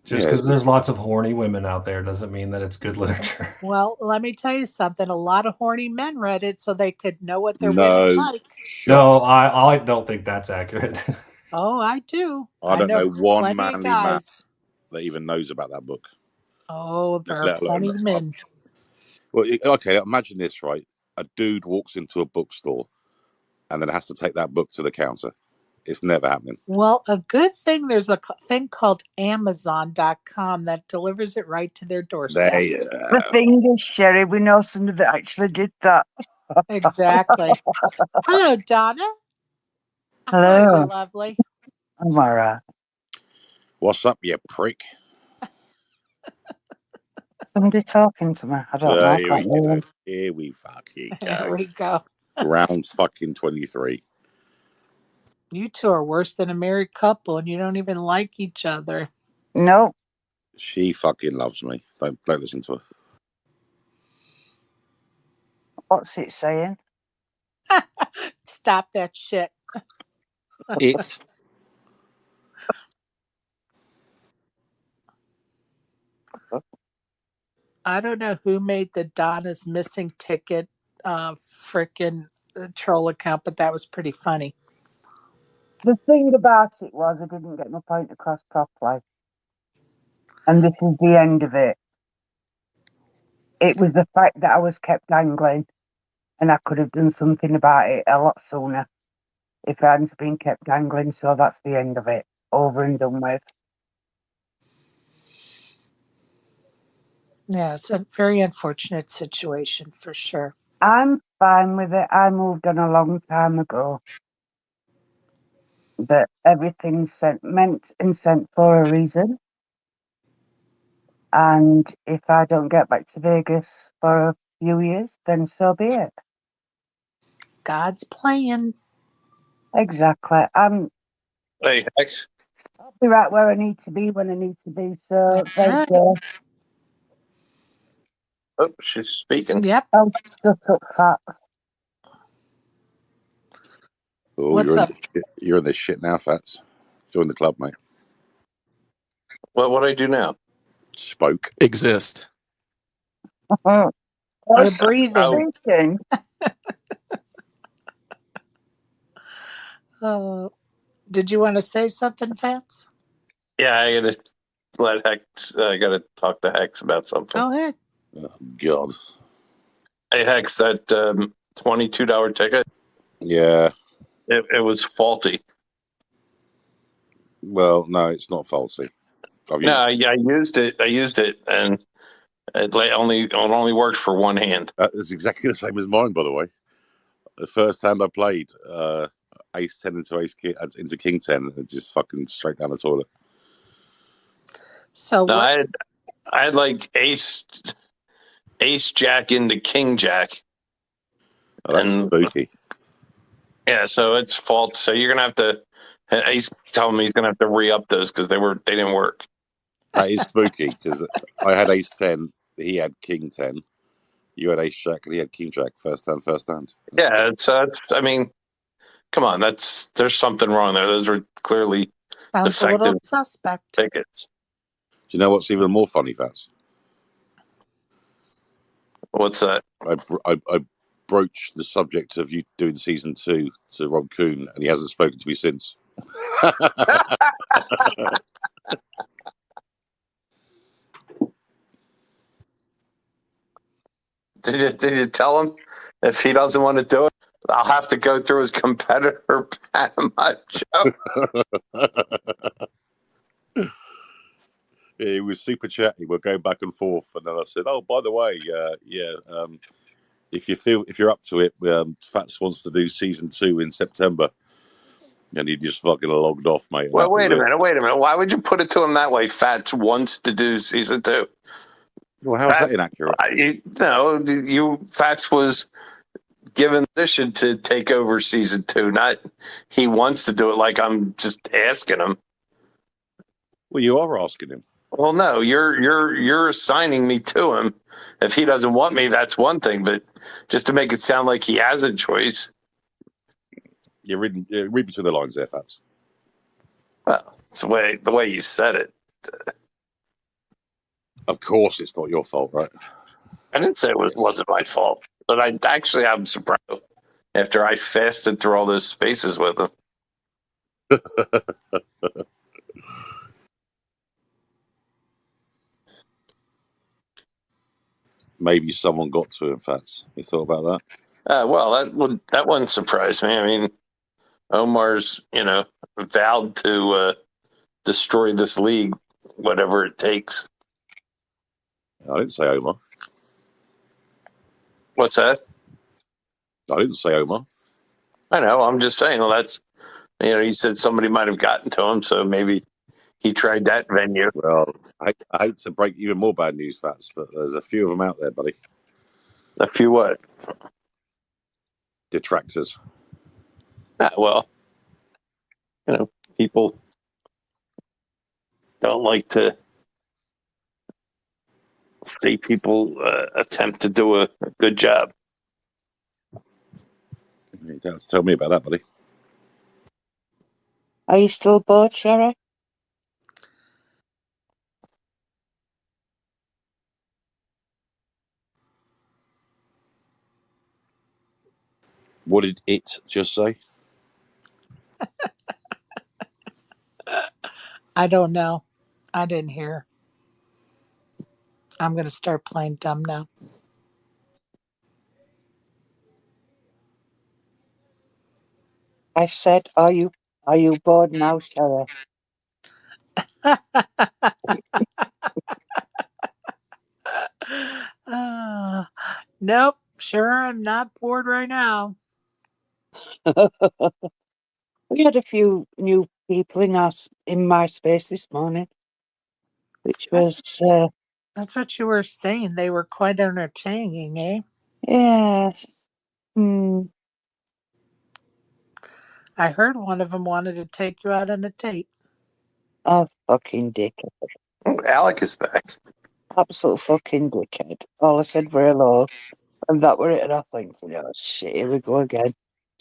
Just because there's lots of horny women out there doesn't mean that it's good literature. Well, let me tell you something. A lot of horny men read it so they could know what their women like. No, I don't think that's accurate. Oh, I do. I don't know one plenty manly of man guys. that even knows about that book. Oh, there are plenty of men. Well, okay, imagine this, right? A dude walks into a bookstore and then has to take that book to the counter. It's never happening. Well, a good thing there's a thing called Amazon.com that delivers it right to their doorstep. The thing is, Sherry, we know somebody that actually did that. Exactly. Hello, Donna. Hello. How are you, lovely? I'm all right. What's up, you prick? Somebody talking to me. I don't know. Here we fucking go. Here we go. Round fucking 23. You two are worse than a married couple, and you don't even like each other. No. She fucking loves me. Don't listen to her. What's it saying? Stop that shit. I don't know who made the Donna's missing ticket frickin' troll account, but that was pretty funny. The thing about it was I didn't get my point across properly. And this is the end of it. It was the fact that I was kept dangling, and I could have done something about it a lot sooner if I hadn't been kept dangling. So that's the end of it. Over and done with. Yeah, it's a very unfortunate situation for sure. I'm fine with it. I moved on a long time ago. But everything's meant and sent for a reason. And if I don't get back to Vegas for a few years, then so be it. God's plan. Exactly. Hey, Hex. I'll be right where I need to be when I need to be. So That's there you right. go. Oh, she's speaking. Yep. Oh, shut up, Fats. Oh, What's up? you're in this shit now, Fats. Join the club, mate. What do I do now? Spoke. Exist. You're breathing. Speaking. Did you want to say something, Fats? Yeah, I gotta let Hex. I gotta talk to Hex about something. Go ahead. Oh, God. Hey, Hex, that $22 ticket. Yeah. It was faulty. Well, no, it's not faulty. No, I used it. I used it, and it only worked for one hand. That's exactly the same as mine, by the way. The first hand I played, Ace 10 into King 10, it just fucking straight down the toilet. So No, what? I had like Ace Jack into King Jack. Oh, that's spooky. Yeah, so it's fault. So you're gonna have to. Ace told me he's gonna have to re-up those because they didn't work. That is spooky because I had Ace 10, he had King 10. You had Ace Jack and he had King Jack. First hand. Yeah, it's. I mean, come on. There's something wrong there. Those were clearly Sounds a little defective suspect. tickets. Do you know what's even more funny, Fats? What's that? I broached the subject of you doing season 2 to Rob Kuhn, and he hasn't spoken to me since. Did you tell him if he doesn't want to do it, I'll have to go through his competitor Panama show? It was super chatty. We're going back and forth, and then I said, "Oh, by the way, if you're up to it, Fats wants to do season 2 in September," and he just fucking logged off, mate. Well, wait a minute. Why would you put it to him that way? Fats wants to do season 2. Well, how's that inaccurate? Fats was given position to take over season 2. Not he wants to do it. Like I'm just asking him. Well, you are asking him. Well, no, you're assigning me to him. If he doesn't want me, that's one thing. But just to make it sound like he has a choice. You're read between the lines there, Fats. Well, it's the way you said it. Of course, it's not your fault, right? I didn't say it wasn't my fault, but I'm surprised after I fasted through all those spaces with him. Maybe someone got to him, Fats. You thought about that? Well, that wouldn't surprise me. I mean, Omar's vowed to destroy this league, whatever it takes. I didn't say Omar. What's that? I didn't say Omar. I know. I'm just saying. Well, that's you said somebody might have gotten to him, so maybe he tried that venue. Well, I hate to break even more bad news, Fats, but there's a few of them out there, buddy. A few what? Detractors. Well, people don't like to see people attempt to do a good job. You don't have to tell me about that, buddy. Are you still bored, Sherry? What did it just say? I don't know. I didn't hear. I'm going to start playing dumb now. I said, are you bored now, Sherry? Nope. Sure, I'm not bored right now. We had a few new people in my space this morning, which was That's what you were saying. They were quite entertaining, eh? yes. I heard one of them wanted to take you out on a date. Oh, fucking dickhead. Oh, Alec is back. Absolute fucking dickhead. All I said were hello, and that were it. And I think, shit, here we go again.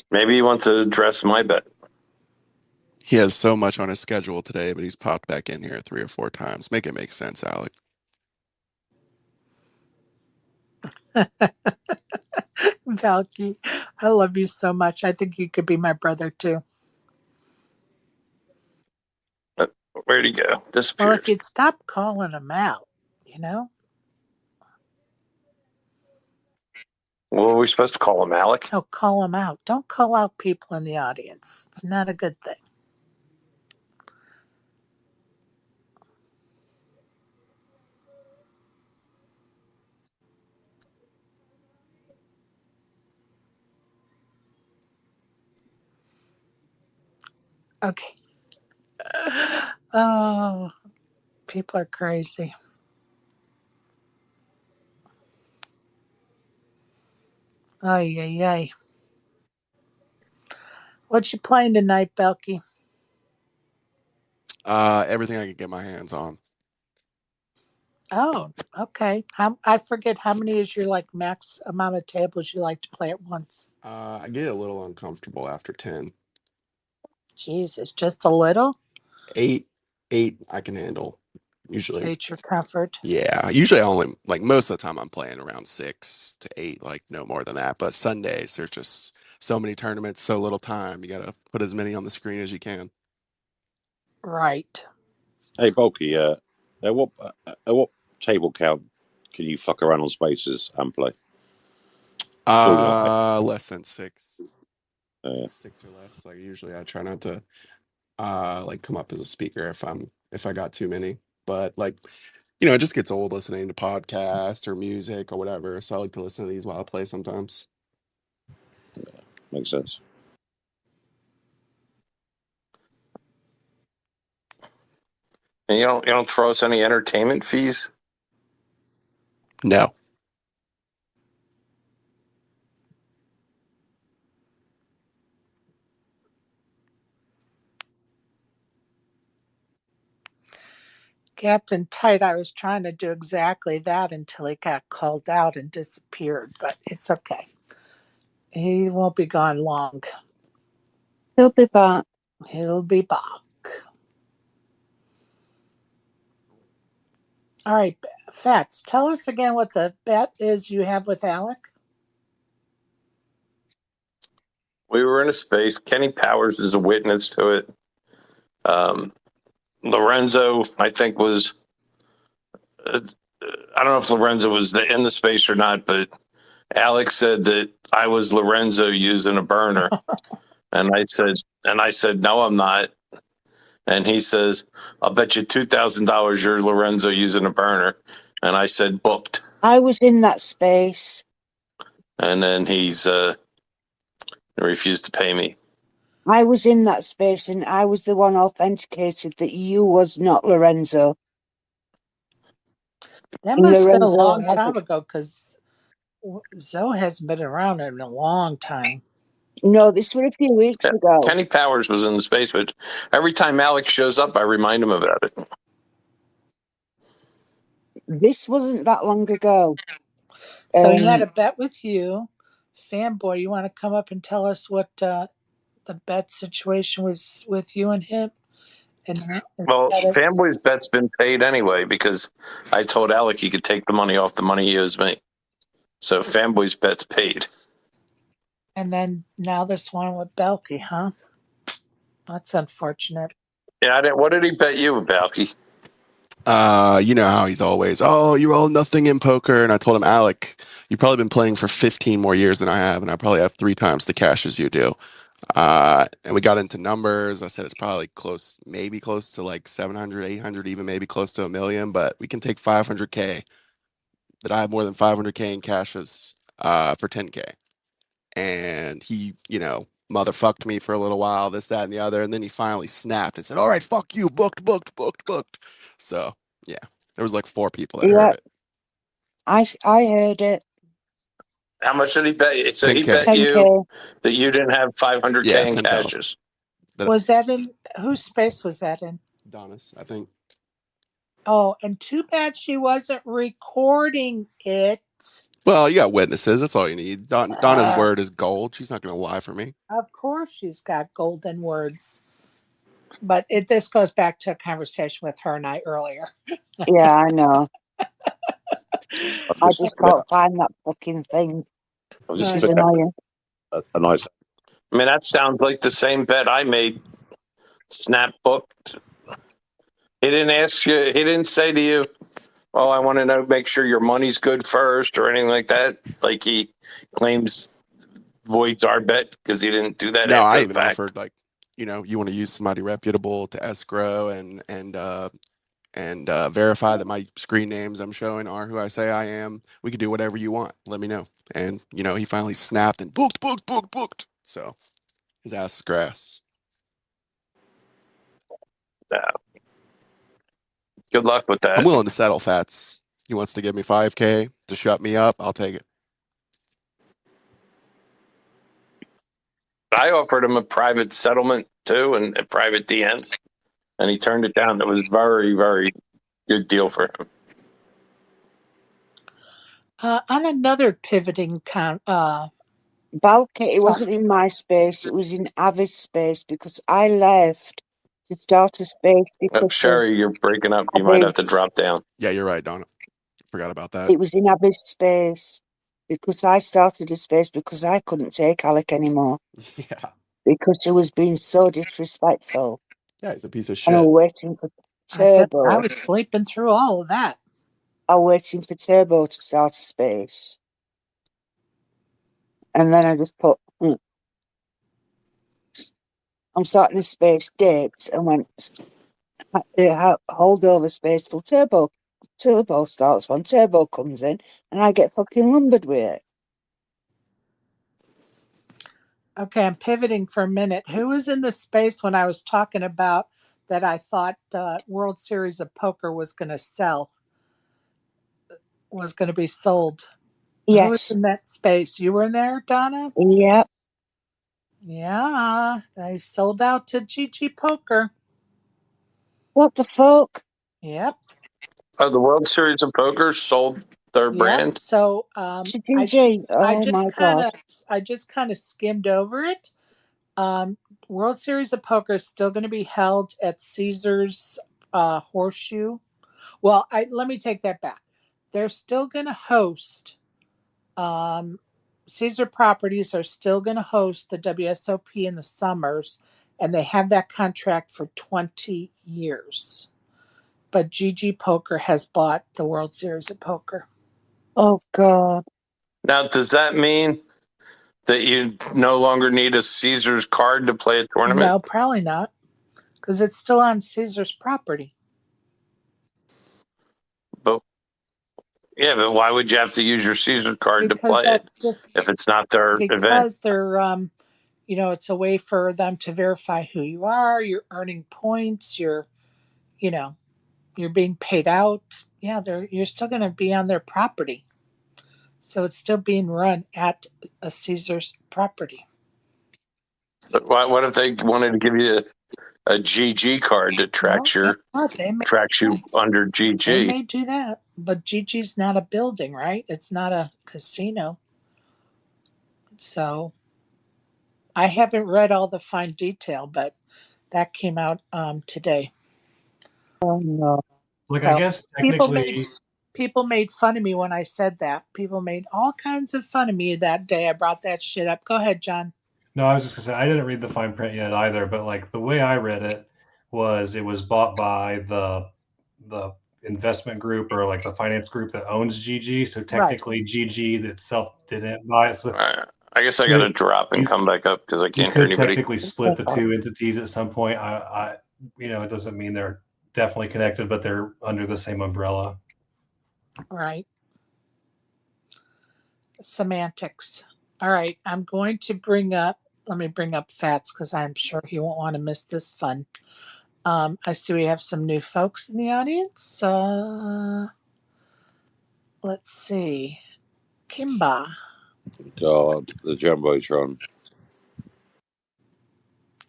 Maybe he wants to address my bet. He has so much on his schedule today, but he's popped back in here 3 or 4 times. Make it make sense, Alec. Valky, I love you so much. I think you could be my brother too. Where'd he go? Disappeared. Well, if you'd stop calling him out, you know? What were we supposed to call him, Alec? No, call him out. Don't call out people in the audience. It's not a good thing. Okay. Oh, people are crazy. Ay, ay, ay. What you playing tonight, Belky? Everything I could get my hands on. Oh, okay. I forget how many is your like max amount of tables you like to play at once. I get a little uncomfortable after 10. Jesus, just a little? 8 I can handle. Usually. 8 your comfort. Yeah. Usually I only most of the time I'm playing around 6 to 8, like no more than that. But Sundays there's just so many tournaments, so little time. You gotta put as many on the screen as you can. Right. Hey, Bulky, at what table count can you fuck around on spaces and play? Surely not 8. Less than 6. 6 or less. Like usually I try not to like come up as a speaker if I got too many. But like, it just gets old listening to podcasts or music or whatever. So I like to listen to these while I play sometimes. Makes sense. And you don't throw us any entertainment fees? No. Captain Tight, I was trying to do exactly that until he got called out and disappeared, but it's okay. He won't be gone long. He'll be back. He'll be back. All right, Fats, tell us again what the bet is you have with Alec. We were in a space. Kenny Powers is a witness to it. Lorenzo, I think, was. I don't know if Lorenzo was in the space or not, but Alex said that I was Lorenzo using a burner, and I said, no, I'm not. And he says, I'll bet you $2,000 you're Lorenzo using a burner. And I said, booked. I was in that space. And then he's refused to pay me. I was in that space, and I was the one authenticated that you was not Lorenzo. That must have been a long time ago, because Zoe hasn't been around in a long time. No, this was a few weeks ago. Kenny Powers was in the space, but every time Alex shows up, I remind him about it. This wasn't that long ago. So he had a bet with you. Fanboy, you want to come up and tell us what the bet situation was with you and him? Well, Fanboy's bet's been paid anyway because I told Alec he could take the money off the money he owes me. So Fanboy's bet's paid. And then now this one with Belky, huh? That's unfortunate. Yeah, what did he bet you, Balky? You know how he's always, oh, you roll nothing in poker. And I told him, Alec, you've probably been playing for 15 more years than I have, and I probably have 3 times the cash as you do. And we got into numbers. I said it's probably close, maybe close to like 700, 800, even maybe close to $1 million, but we can take 500K. That I have more than 500K in cashes for 10K. And he, motherfucked me for a little while, this, that, and the other. And then he finally snapped and said, all right, fuck you, booked, booked, booked, booked. So, yeah, there was like 4 people that heard Yeah, it. I heard it. How much did he bet you? So he 10K. bet you 10K. that you didn't have 500K Yeah, in 10,000. cashes. Was that in whose space was that in? Donis, I think. Oh, and too bad she wasn't recording it. Well, you got witnesses. That's all you need. Donna's word is gold. She's not going to lie for me. Of course, she's got golden words. But this goes back to a conversation with her and I earlier. Yeah, I know. I've I just just figured can't out. find that fucking thing. I've Uh, just It's figured annoying. out a nice. I mean, that sounds like the same bet I made. Snap booked. He didn't ask you. He didn't say to you, "Oh, I want to know, make sure your money's good first," or anything like that. Like he claims voids our bet because he didn't do that No, after I the even fact. offered like, you want to use somebody reputable to escrow and verify that my screen names I'm showing are who I say I am. We can do whatever you want. Let me know. And he finally snapped and booked, booked, booked, booked. So his ass is grass. Good luck with that. I'm willing to settle, Fats. He wants to give me 5K to shut me up. I'll take it. I offered him a private settlement too and a private DMs, and he turned it down. That was very, very good deal for him. on another pivoting Balky, it wasn't in my space, it was in Avid's space because I left to start a space because of Sherry, you're breaking up. You might have to Avid's. drop down. Yeah, you're right, Donna. Forgot about that. It was in Avid's space because I started a space because I couldn't take Alec anymore Yeah. because he was being so disrespectful. Yeah, he's a piece of And I'm shit. waiting for I Turbo. was sleeping through all of that. I'm waiting for Turbo to start a space. And then I just put, I'm starting a space date and went, hold over space till Turbo starts. When Turbo comes in, and I get fucking lumbered with it. Okay, I'm pivoting for a minute. Who was in the space when I was talking about that I thought World Series of Poker was going to be sold? Who was Yes. in that space? You were in there, Donna? Yep. Yeah, they sold out to GG Poker. What the fuck? Yep. Oh, the World Series of Poker sold their Yep. brand. So GG. Oh my God. I just kind of skimmed over it. World Series of Poker is still going to be held at Caesars Horseshoe. Well, let me take that back. They're still going to host. Caesar Properties are still going to host the WSOP in the summers, and they have that contract for 20 years. But GG Poker has bought the World Series of Poker. Oh God. Now, does that mean that you no longer need a Caesars card to play a tournament? No, probably not, because it's still on Caesar's property. But yeah, but why would you have to use your Caesars card to Because play it that's just if it's not their event? because they're it's a way for them to verify who you are. You're earning points. You're being paid out. Yeah, you're still going to be on their property, so it's still being run at a Caesar's property. But what if they wanted to give you a GG card that tracks you under GG? They may do that, but GG's not a building, right? It's not a casino. So I haven't read all the fine detail, but that came out today. Oh no. Like, I guess technically, People made fun of me when I said that. People made all kinds of fun of me that day I brought that shit up. Go ahead, John. No, I was just gonna say I didn't read the fine print yet either, but like the way I read it was bought by the investment group or like the finance group that owns GG. So technically, GG itself didn't buy it. So I guess I got to drop and come back up because I you can't hear could anybody. technically split the two entities at some point. It doesn't mean they're definitely connected, but they're under the same umbrella. Right. Semantics. All right. I'm going to let me bring up Fats because I'm sure he won't want to miss this fun. I see we have some new folks in the audience. Let's see. Kimba. God, the Jumbotron.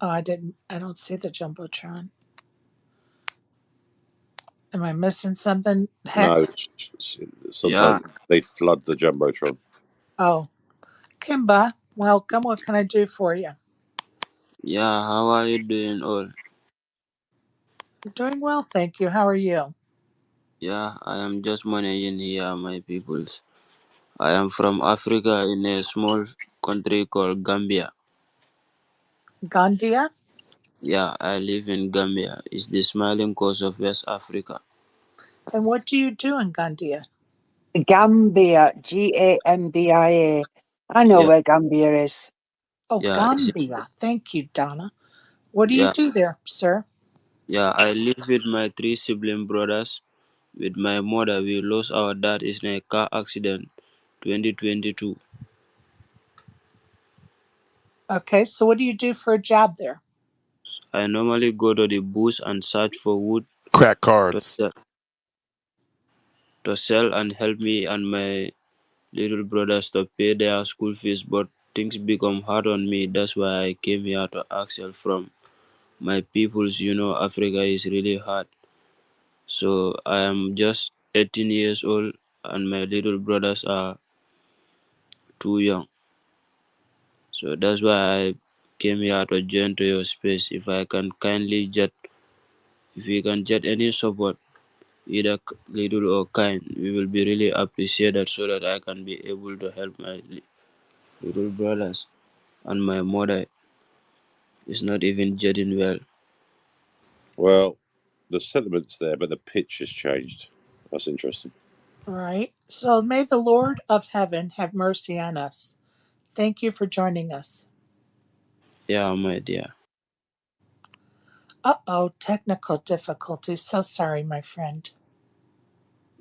Oh, I don't see the Jumbotron. Am I missing something, Hex? No, sometimes they flood the Jumbotron. Oh, Kimba, welcome. What can I do for you? Yeah, how are you doing all? I'm doing well, thank you. How are you? Yeah, I am just managing here, my peoples. I am from Africa in a small country called Gambia. Gandia? Yeah, I live in Gambia. It's the smiling coast of West Africa. And what do you do in Gandia? Gambia, Gambia. I know Yeah, where Gambia is. Oh, yeah, Gambia. Thank you, Donna. What do you yeah, do there, sir? yeah. I live with my 3 sibling brothers. With my mother, we lost our dad in a car accident 2022. Okay, so what do you do for a job there? I normally go to the bush and search for wood Crack to cards. sell, to sell and help me and my little brothers to pay their school fees, but things become hard on me. That's why I came here to ask help from my peoples. Africa is really hard. So I am just 18 years old and my little brothers are too young. So that's why I came here to join to your space. If we can get any support, either little or kind, we will be really appreciated so that I can be able to help my little brothers and my mother is not even getting well. Well, the sentiment's there, but the pitch has changed. That's interesting. Right. So may the Lord of heaven have mercy on us. Thank you for joining us. Yeah, my dear. Uh-oh, technical difficulties. So sorry, my friend.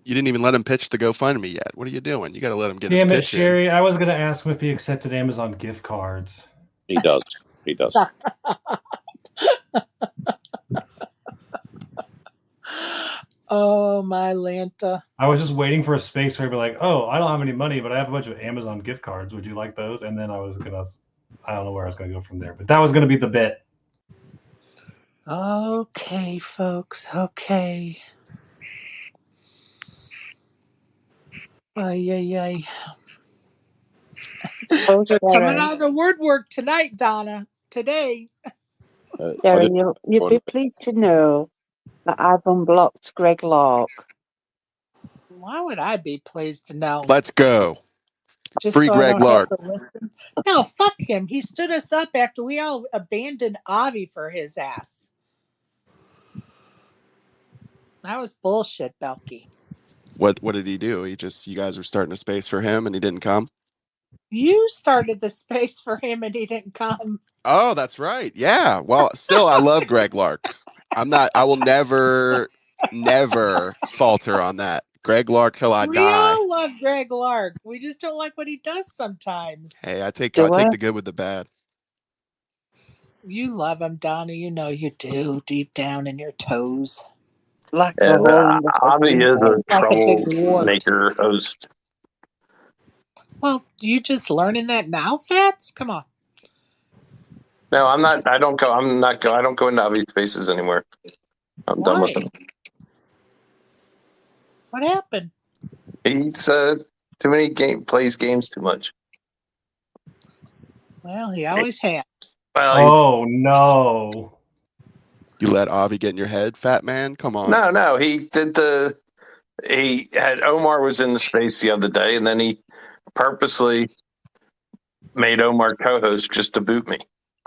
You didn't even let him pitch the GoFundMe yet. What are you doing? You got to let him get his Damn it, pitch in. Sherry! I was gonna ask him if he accepted Amazon gift cards. He does. He does. Oh, my Lanta. I was just waiting for a space where he'd be like, "Oh, I don't have any money, but I have a bunch of Amazon gift cards. Would you like those?" And then I don't know where I was gonna go from there, but that was gonna be the bit. Okay, folks. Okay. Ay, ay, ay. Coming out of the woodwork tonight, Donna. Today. Jerry, you'll be pleased to know that I've unblocked Greg Lark. Why would I be pleased to know? Let's go. Just Free so Greg I don't Lark. have to listen. No, fuck him. He stood us up after we all abandoned Avi for his ass. That was bullshit, Belky. What did he do? You guys were starting a space for him and he didn't come? You started the space for him and he didn't come. Oh, that's right. Yeah. Well, still I love Greg Lark. I will never falter on that. Greg Lark till I We die. all love Greg Lark. We just don't like what he does sometimes. Hey, I take the good with the bad. You love him, Donna. You know you do, deep down in your toes. Like Yeah, Avi is a Like a big wart. troublemaker host. Well, you just learning that now, Fats? Come on. No, I'm not. I don't go. I'm not go. I don't go into Avi spaces anymore. I'm done with Why? him. What happened? He's too many plays games too much. Well, he always has. Well, Oh no! You let Avi get in your head, fat man? Come on. No. He did he had Omar was in the space the other day, and then he purposely made Omar co-host just to boot me.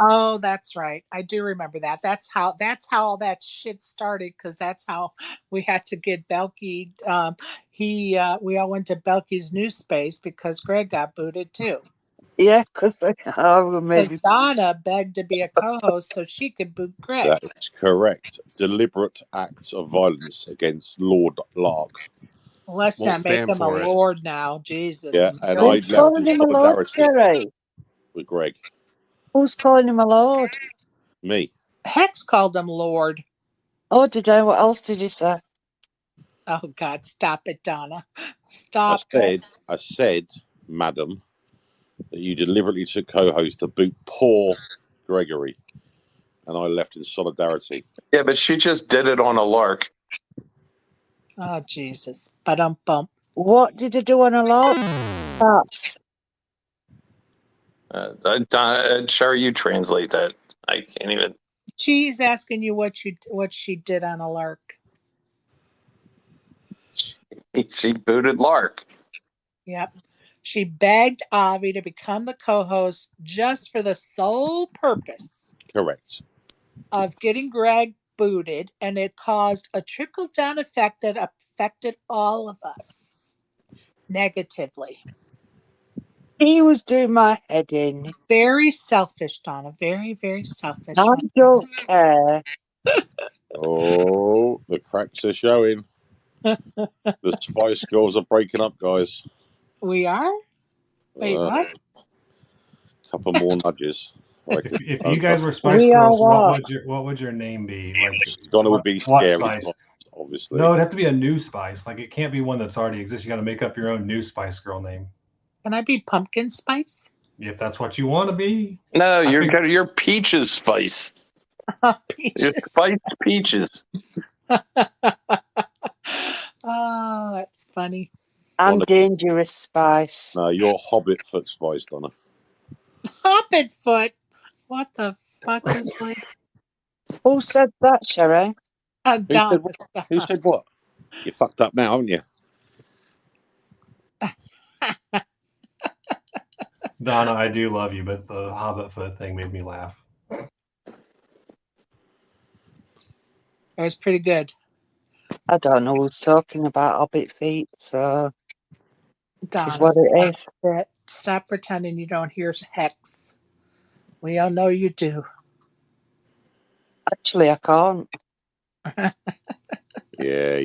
Oh, that's right. I do remember that. That's how all that shit started, because that's how we had to get Belky. We all went to Belky's new space because Greg got booted too. Yeah, because Because maybe Donna begged to be a co-host so she could boot Greg. That is correct. Deliberate acts of violence against Lord Lark. Let's Won't not make stand him a for it. lord now. Jesus. Yeah, and I who's left calling in him a lord, solidarity Sherry? with Greg. Who's calling him a lord? Me. Hex called him Lord. Oh, did I? What else did you say? Oh God, stop it, Donna. Stop it. I said, madam, that you deliberately took co-host to boot poor Gregory, and I left in solidarity. Yeah, but she just did it on a lark. Oh Jesus. Bump. What did I do on a lot? That's Sherry, you translate that. I can't even. She's asking you what she did on a lark. She booted Lark. Yep. She begged Avi to become the co-host just for the sole purpose Correct. of getting Greg booted, and it caused a trickle-down effect that affected all of us negatively. he was doing my head in. Very selfish, Donna. Very, very selfish. I don't care. Oh, the cracks are showing. The Spice Girls are breaking up, guys. We are? Wait, what? Couple more nudges. If you guys were Spice We are Girls, what? what would your name be? Like Donna would be what scary, spice? obviously. No, it'd have to be a new spice. Like it can't be one that's already exists. You got to make up your own new Spice Girl name. Can I be pumpkin spice? If that's what you want to be. No, you're Peaches Spice. Peaches. You're spiced peaches. Oh, that's funny. I'm Donna, dangerous spice. no, you're Hobbit foot Spice, Donna. Hobbit foot. What the fuck is like? Who said that, Sherry? Donna. Who said what? You fucked up now, haven't you? Donna, I do love you, but the Hobbit foot thing made me laugh. That was pretty good. I don't know who's talking about hobbit feet, so Donna, it's what it is. Stop pretending you don't hear Hex. We all know you do. Actually, I can't. Yeah.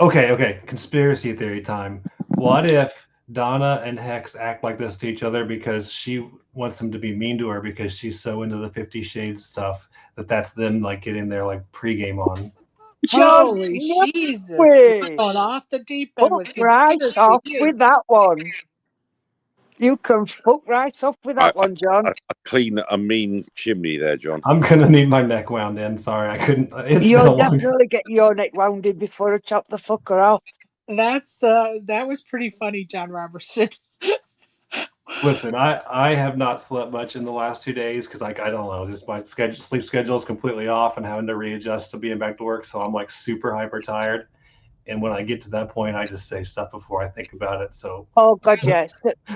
Okay. Conspiracy theory time. What if Donna and Hex act like this to each other because she wants them to be mean to her because she's so into the 50 Shades stuff that's them like getting their like pregame on? John, Holy no Jesus. way. Going off the deep end Fuck with right conspiracy off here. with that one. You can fuck right off with that one, John. I clean a mean chimney there, John. I'm gonna need my neck wound in. Sorry, I couldn't. You'll definitely get your neck wounded before I chop the fucker off. That was pretty funny, John Robertson. Listen, I have not slept much in the last 2 days because I don't know, just my sleep schedule is completely off and having to readjust to being back to work. So I'm like super hyper tired. And when I get to that point, I just say stuff before I think about it. So Oh God, yes,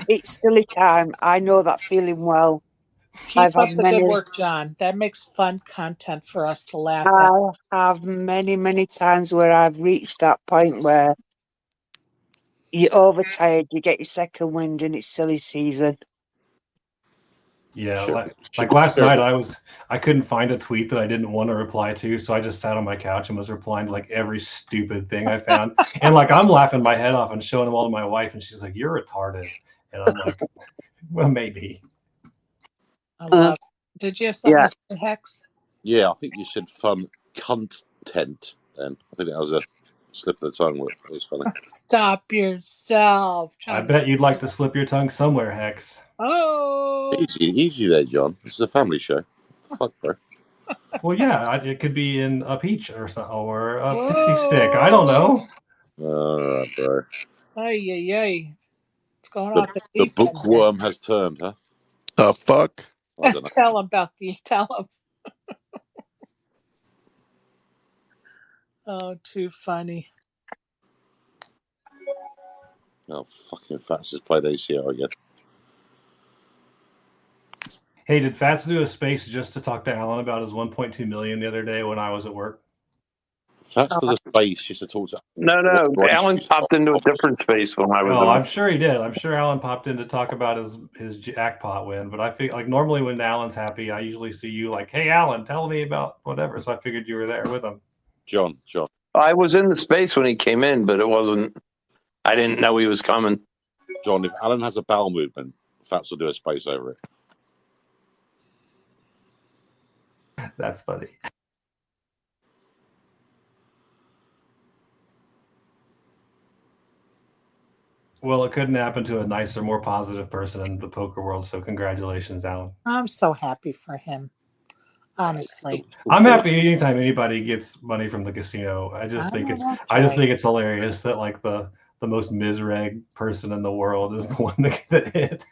it's silly time. I know that feeling well. Keep up the good work, John. That makes fun content for us to laugh at. I have many times where I've reached that point where you're overtired, you get your second wind, and it's silly season. Yeah, like last night I couldn't find a tweet that I didn't want to reply to, so I just sat on my couch and was replying to like every stupid thing I found. And like I'm laughing my head off and showing them all to my wife, and she's like, "You're retarded," and I'm like, "Well, maybe." I love. Did you have something to say, Hex? Yeah, I think you said fun content. Then I think that was a slip of the tongue. It was funny. Stop yourself. I bet you'd like to slip your tongue somewhere, Hex. Oh, Easy there, John. This is a family show. Fuck, bro. Well, yeah, it could be in a peach or something, or a pixie stick. I don't know. All right, bro. Ay. It's going off the The deep end. bookworm has turned, huh? The fuck? I don't know. Tell him, Belky. Tell him. Oh, too funny. Oh, fucking Fats has played ACR again. Hey, did Fats do a space just to talk to Alan about his 1.2 million the other day when I was at work? Fats does a space just to talk to. No, Alan popped into a different space when I was. Oh, I'm sure he did. I'm sure Alan popped in to talk about his jackpot win. But I feel like normally when Alan's happy, I usually see you like, "Hey, Alan, tell me about whatever." So I figured you were there with him. John. I was in the space when he came in, but it wasn't. I didn't know he was coming. John, if Alan has a bowel movement, Fats will do a space over it. That's funny. Well, it couldn't happen to a nicer, more positive person in the poker world. So congratulations, Alan. I'm so happy for him. Honestly, I'm happy anytime anybody gets money from the casino. I just think that's I just right. think it's hilarious that like the most misreg person in the world is the one that hit.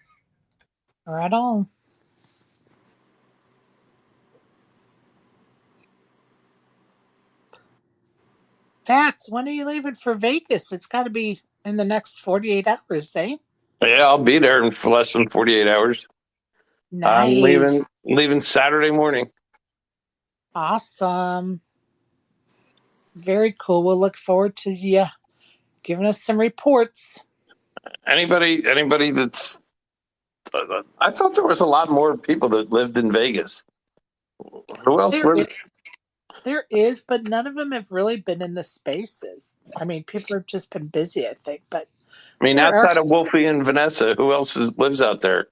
Right on. Fats, when are you leaving for Vegas? It's got to be in the next 48 hours, eh? Yeah, I'll be there in less than 48 hours. I'm Nice. leaving Saturday morning. Awesome. Very cool. We'll look forward to you giving us some reports. Anybody that's I thought there was a lot more people that lived in Vegas. Who else lives? There is, but none of them have really been in the spaces. I mean, people have just been busy, I think. But I mean, there are outside of Wolfie and Vanessa, who else lives out there?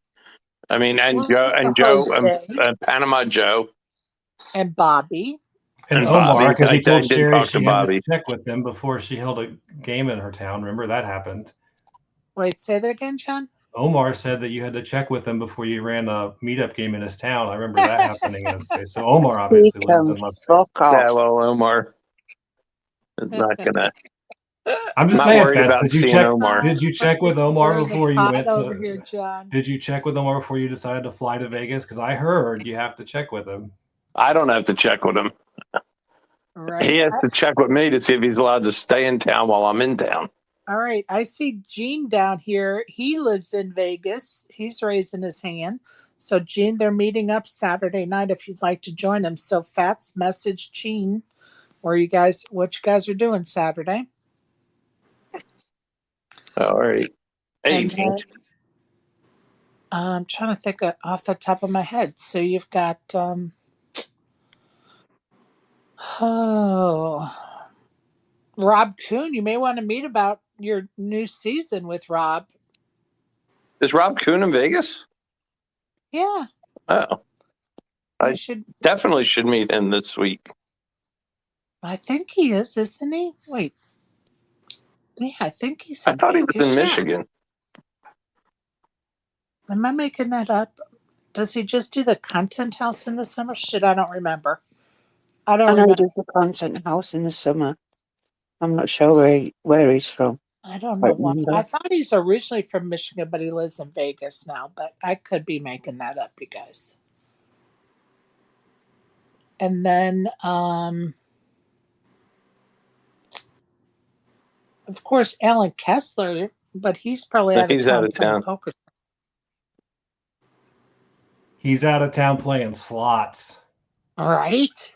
I mean, and Well, Joe Jose. and Panama Joe and Bobby. And and Omar, Bobby. because he I told did Sherry talk to she had to Bobby. check with him before she held a game in her town. Remember that happened? Wait, say that again, John? Omar said that you had to check with him before you ran a meetup game in his town. I remember that happening in his space. So Omar obviously lives in Las Vegas. Fuck off. Yeah, well, Omar is not gonna. I'm just Not saying, worried Fats. about Did you seeing check? Omar. Did you check with It's Omar stirring the before you pot went over to? here, John. Did you check with Omar before you decided to fly to Vegas? Because I heard you have to check with him. I don't have to check with him. Right. He has to check with me to see if he's allowed to stay in town while I'm in town. All right. I see Gene down here. He lives in Vegas. He's raising his hand. So, Gene, they're meeting up Saturday night if you'd like to join them. So, Fats message Gene what you guys are doing Saturday. All right. Hey, And then, I'm trying to think off the top of my head. So, you've got, Rob Kuhn. You may want to meet about your new season with Rob. is Rob Kuhn in Vegas? Yeah. Oh, I definitely should meet him this week. I think he is, isn't he? Wait. Yeah, I think he's I thought he was in Michigan. Am I making that up? Does he just do the content house in the summer? Shit, I don't remember. I know remember. he does the content house in the summer. I'm not sure where he's from. I don't know why. I thought he's originally from Michigan, but he lives in Vegas now. But I could be making that up, you guys. And then, of course, Alan Kessler, but he's probably out of town playing poker. He's out of town playing slots. All right.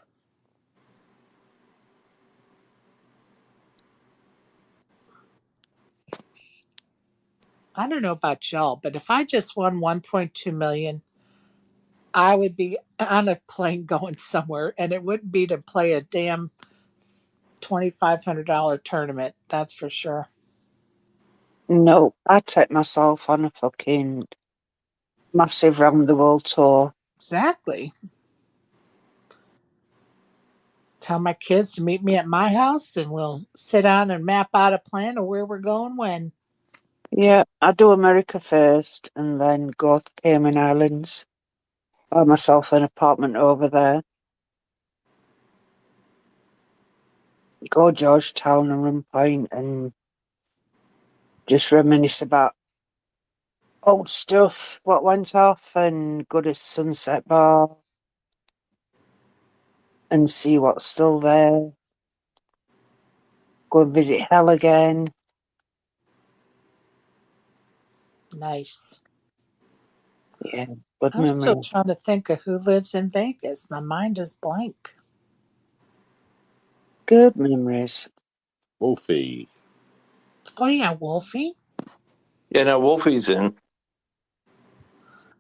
I don't know about y'all, but if I just won 1.2 million, I would be on a plane going somewhere, and it wouldn't be to play a damn $2,500 tournament. That's for sure. No, I'd take myself on a fucking massive round the world tour. Exactly. Tell my kids to meet me at my house, and we'll sit down and map out a plan of where we're going when. Yeah, I'd do America first, and then go to Cayman Islands. Buy myself an apartment over there. Go Georgetown and Run Point and just reminisce about old stuff, what went off, and go to Sunset Bar and see what's still there. Go and visit Hell again. Nice. Yeah, good I'm still memory. trying to think of who lives in Vegas. My mind is blank. Good memories. Wolfie. Oh yeah, Wolfie. Yeah, now Wolfie's in.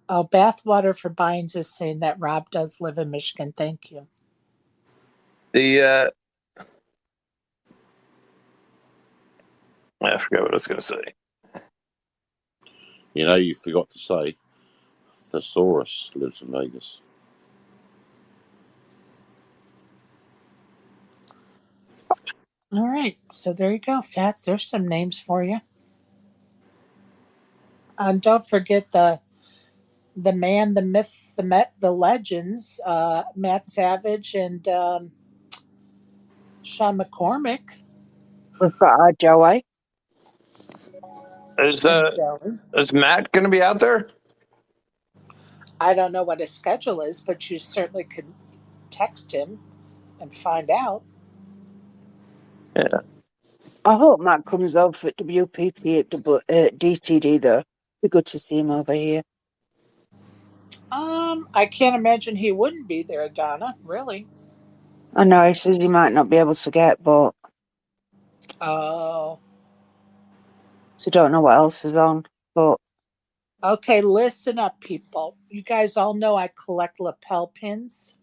Oh, Bathwater for Binds is saying that Rob does live in Michigan. Thank you. The I forgot what I was going to say. You know, you forgot to say Thesaurus lives in Vegas. All right, so there you go, Fats. There's some names for you. And don't forget the man, the myth, the met, the legends. Matt Savage and Sean McCormick We've got our Joey. Is and Joey. is Matt going to be out there? I don't know what his schedule is, but you certainly could text him and find out. Yeah. I hope Matt comes over for WPT at DTD though. Be good to see him over here. I can't imagine he wouldn't be there, Donna. Really? I know he says he might not be able to get, but Oh. so don't know what else is on. But Okay, listen up, people. You guys all know I collect lapel pins.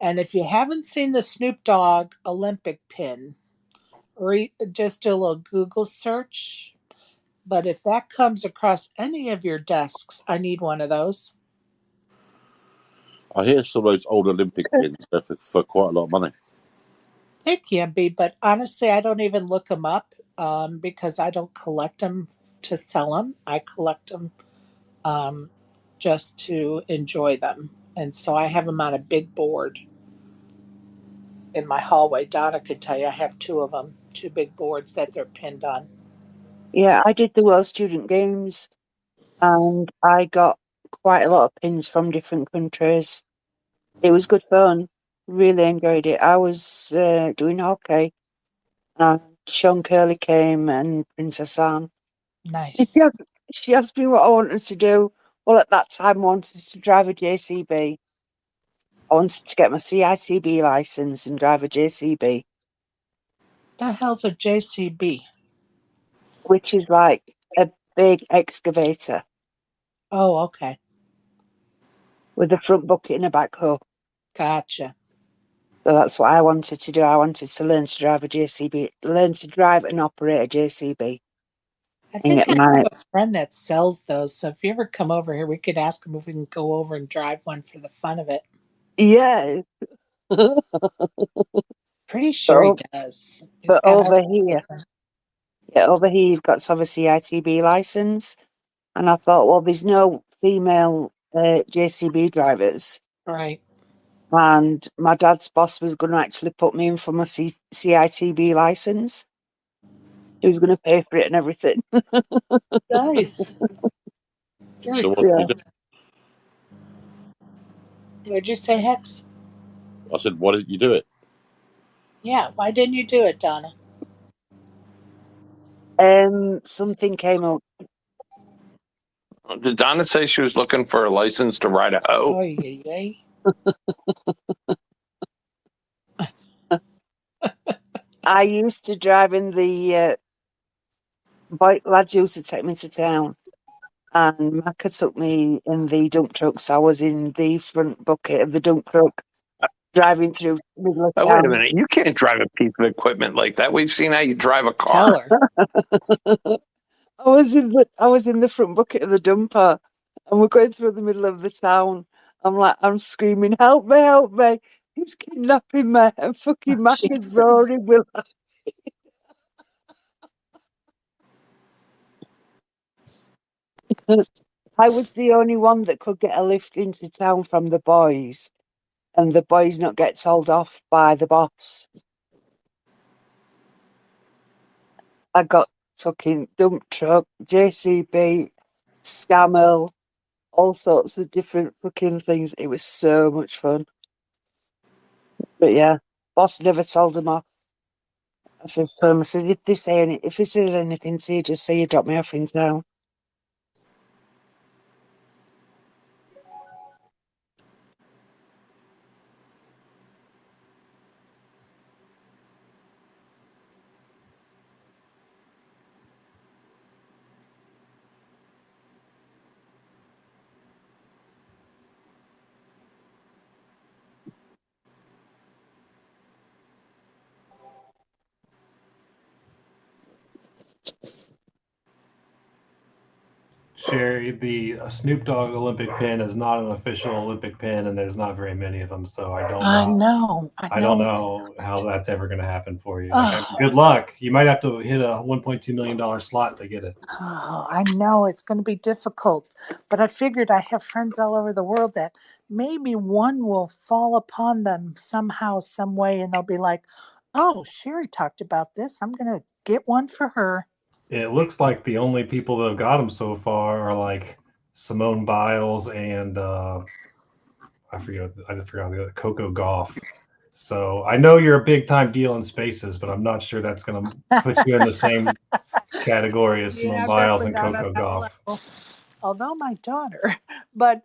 And if you haven't seen the Snoop Dogg Olympic pin, just do a little Google search. But if that comes across any of your desks, I need one of those. I hear some of those old Olympic pins go for quite a lot of money. It can be, but honestly, I don't even look them up because I don't collect them to sell them. I collect them um, just to enjoy them. And so I have them on a big board in my hallway. Donna could tell you I have two of them, two big boards that they're pinned on. yeah, I did the World Student Games and I got quite a lot of pins from different countries. It was good fun. Really enjoyed it. I was doing hockey and Sean Curley came and Princess Anne. She Nice. asked, she asked me what I wanted to do. Well, at that time, I wanted to drive a JCB. I wanted to get my CITB license and drive a JCB, The hell's a JCB? which is like a big excavator Oh, okay. with a front bucket and a backhoe. Gotcha. So that's what I wanted to do. I wanted to learn to drive a JCB, learn to drive and operate a JCB, I and think get I my have a friend that sells those. So if you ever come over here, we could ask him if we can go over and drive one for the fun of it. yeah. Pretty sure he but, does. He's but got all over these here, different. yeah, over here you've got to have a CITB license, and I thought, well, there's no female JCB drivers. Right. And my dad's boss was going to actually put me in for my CITB license. He was going to pay for it and everything. Nice. Very So what cool. did Yeah. you do? Would you say, Hex? I said, why didn't you do it? Yeah. Why didn't you do it, Donna? Something came up. Did Donna say she was looking for a license to ride a hoe? Oh, yay. I used to drive in the bike lads used to take me to town, and Macca took me in the dump truck. So I was in the front bucket of the dump truck, driving through the middle of Oh, wait a town. minute. You can't drive a piece of equipment like that. We've seen how you drive a Tell car. her. I was in the front bucket of the dumper, and we're going through the middle of the town. I'm screaming, "Help me! Help me! He's kidnapping me!" And Oh, fucking Mac is Jesus. roaring with laughter. I was the only one that could get a lift into town from the boys, and the boys not get told off by the boss. I got took in dump truck, JCB, Scammel, all sorts of different fucking things. It was so much fun. But yeah, boss never told him off. I says to him, I says, if he says anything to you, just say you drop me off in town. Sherry, the Snoop Dogg Olympic pin is not an official Olympic pin, and there's not very many of them. So I don't I know. know. I don't know how that's ever going to happen for you. Like, Oh, good luck. You might have to hit a $1.2 million slot to get it. oh, I know it's going to be difficult, but I figured I have friends all over the world that maybe one will fall upon them somehow, some way, and they'll be like, "Oh, Sherry talked about this. I'm going to get one for her." It looks like the only people that have got them so far are like Simone Biles and I forgot the other, Coco Gauff. So I know you're a big time deal in spaces, but I'm not sure that's going to put you in the same category as Yeah, Simone I'm Biles definitely and not on Coco that Gauff. level. Although my daughter, but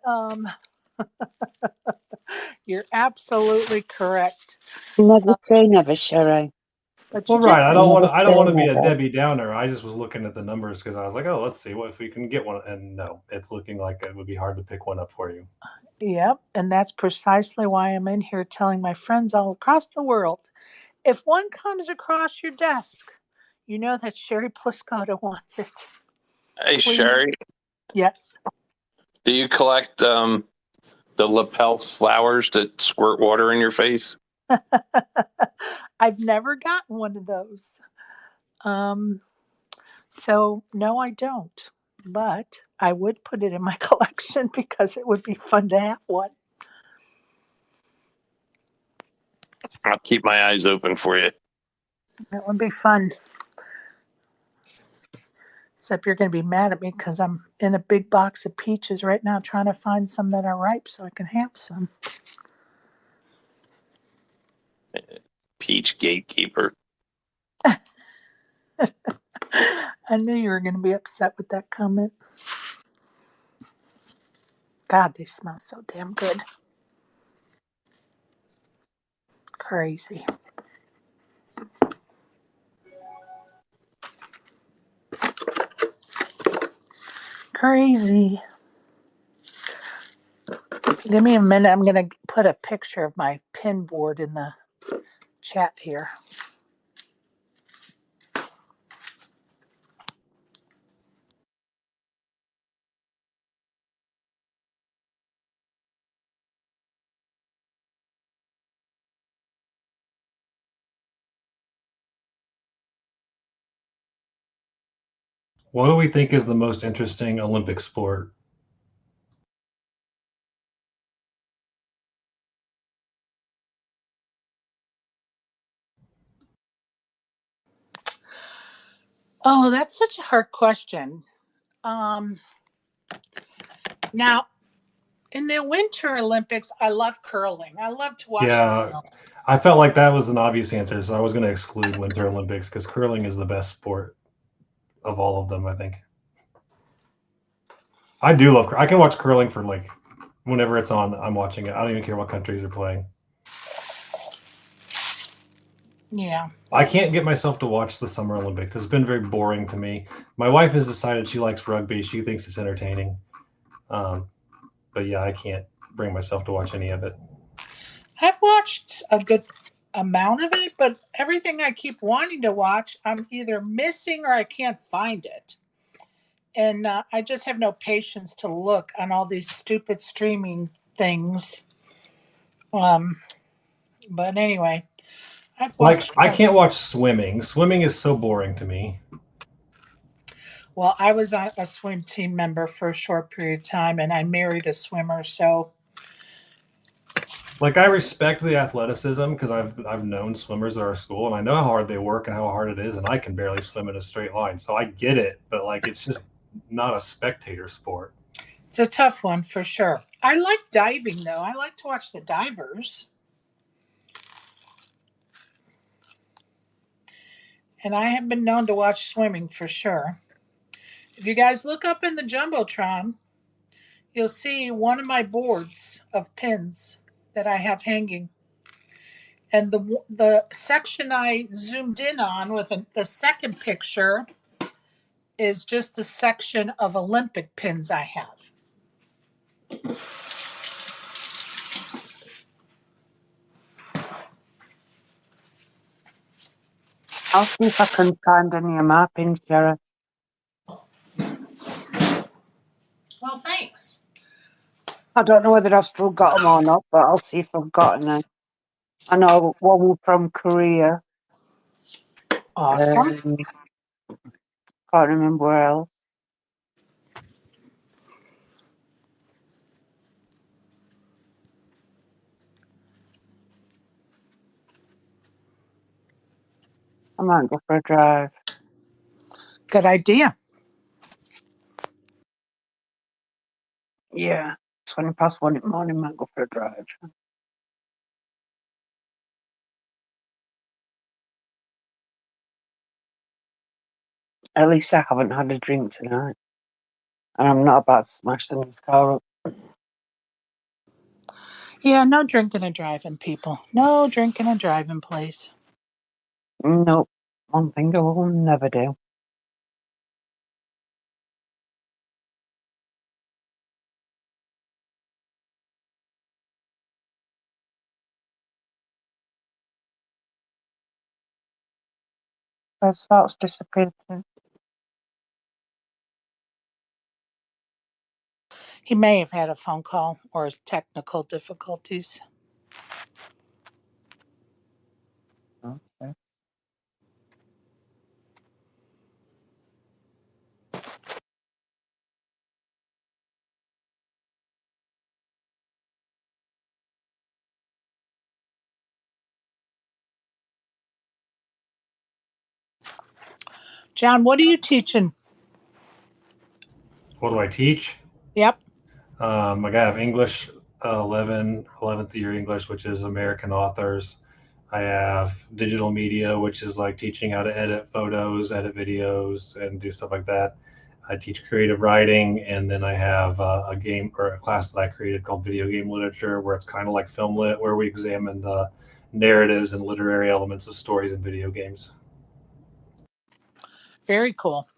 you're absolutely correct. Never say never, Sherry. But Well, you right. just Never I don't say want to be a never. Debbie Downer. I just was looking at the numbers because I was like, oh, let's see what if we can get one. And no, it's looking like it would be hard to pick one up for you. Yep, and that's precisely why I'm in here telling my friends all across the world. If one comes across your desk, you know that Sherry Pliscota wants it. Hey, Please. Sherry, Yes. do you collect the lapel flowers that squirt water in your face? I've never gotten one of those. Um, so no, I don't. But I would put it in my collection because it would be fun to have one. I'll keep my eyes open for you. That would be fun. Except you're going to be mad at me because I'm in a big box of peaches right now trying to find some that are ripe so I can have some. Peach gatekeeper. I knew you were going to be upset with that comment. God, they smell so damn good. Crazy. Crazy. Give me a minute. I'm going to put a picture of my pin board in the chat here. What do we think is the most interesting Olympic sport? Oh, that's such a hard question. Um, Now, in the Winter Olympics, I love curling. I love to watch the Yeah, curling. I felt like that was an obvious answer, so I was going to exclude Winter Olympics because curling is the best sport of all of them, I think. I do love. I can watch curling for like whenever it's on. I'm watching it. I don't even care what countries are playing. Yeah. I can't get myself to watch the Summer Olympics. It's been very boring to me. My wife has decided she likes rugby. She thinks it's entertaining. But yeah, I can't bring myself to watch any of it. I've watched a good amount of it, but everything I keep wanting to watch, I'm either missing or I can't find it. And I just have no patience to look on all these stupid streaming things. Um, but anyway, I've Like, watched. I can't watch swimming. Swimming is so boring to me. Well, I was a swim team member for a short period of time, and I married a swimmer. So Like, I respect the athleticism because I've known swimmers at our school and I know how hard they work and how hard it is, and I can barely swim in a straight line. So I get it, but like, it's just not a spectator sport. it's a tough one for sure. I like diving though. I like to watch the divers. and I have been known to watch swimming for sure. If you guys look up in the Jumbotron, you'll see one of my boards of pins that I have hanging. And the section I zoomed in on with the second picture is just the section of Olympic pins I have. I'll see if I can find any of my pins, Sarah. Well, thanks. I don't know whether I've still got them or not, but I'll see if I've got any. I know one was from Korea. Awesome. Can't remember where else. I might go for a drive. Good idea. Yeah, 1:20 in the morning, might go for a drive. At least I haven't had a drink tonight. And I'm not about to smash someone's car up. Yeah, no drinking and driving, people. No drinking and driving, please. Nope. One thing I will never do. First thoughts disappeared too. He may have had a phone call or technical difficulties. Okay. John, what are you teaching? What do I teach? Yep. I have English 11th year English, which is American authors. I have digital media, which is like teaching how to edit photos, edit videos, and do stuff like that. I teach creative writing, and then I have a game or a class that I created called video game literature, where it's kind of like film lit, where we examine the narratives and literary elements of stories in video games. Very cool.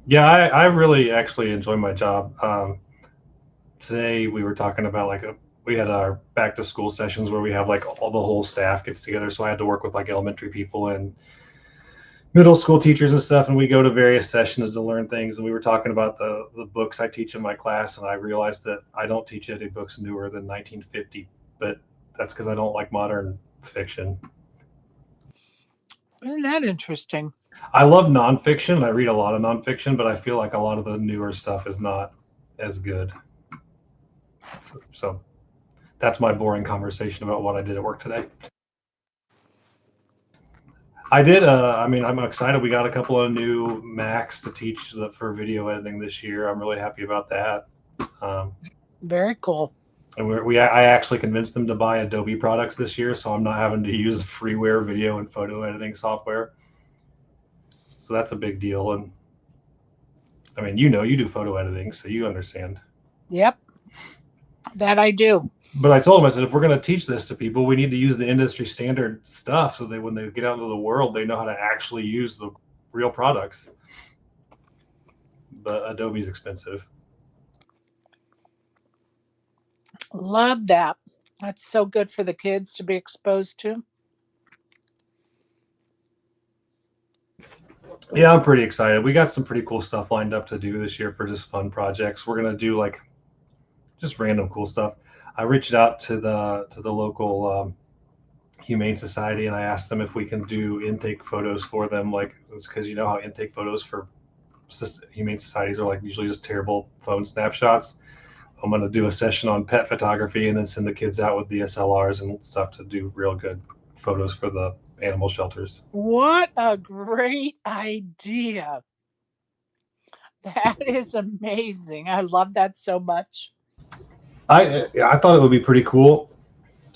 Yeah, I really actually enjoy my job. Today we were talking about we had our back to school sessions where we have like all the whole staff gets together. So I had to work with like elementary people and middle school teachers and stuff, and we go to various sessions to learn things. And we were talking about the books I teach in my class, and I realized that I don't teach any books newer than 1950, but that's because I don't like modern fiction. Isn't that interesting? I love nonfiction. I read a lot of nonfiction, but I feel like a lot of the newer stuff is not as good. So that's my boring conversation about what I did at work today. I did. I'm excited. We got a couple of new Macs to teach for video editing this year. I'm really happy about that. Very cool. And I actually convinced them to buy Adobe products this year, so I'm not having to use freeware video and photo editing software. So that's a big deal. And I mean, you do photo editing, so you understand. Yep. That I do. But I told them, I said, if we're going to teach this to people, we need to use the industry standard stuff so that when they get out into the world, they know how to actually use the real products. But Adobe's expensive. Love that. That's so good for the kids to be exposed to. Yeah, I'm pretty excited. We got some pretty cool stuff lined up to do this year for just fun projects. We're going to do like just random cool stuff. I reached out to the local Humane Society, and I asked them if we can do intake photos for them. Like, it's because you know how intake photos for Humane Societies are like usually just terrible phone snapshots. I'm going to do a session on pet photography and then send the kids out with DSLRs and stuff to do real good photos for the animal shelters. What a great idea. That is amazing. I love that so much. I thought it would be pretty cool.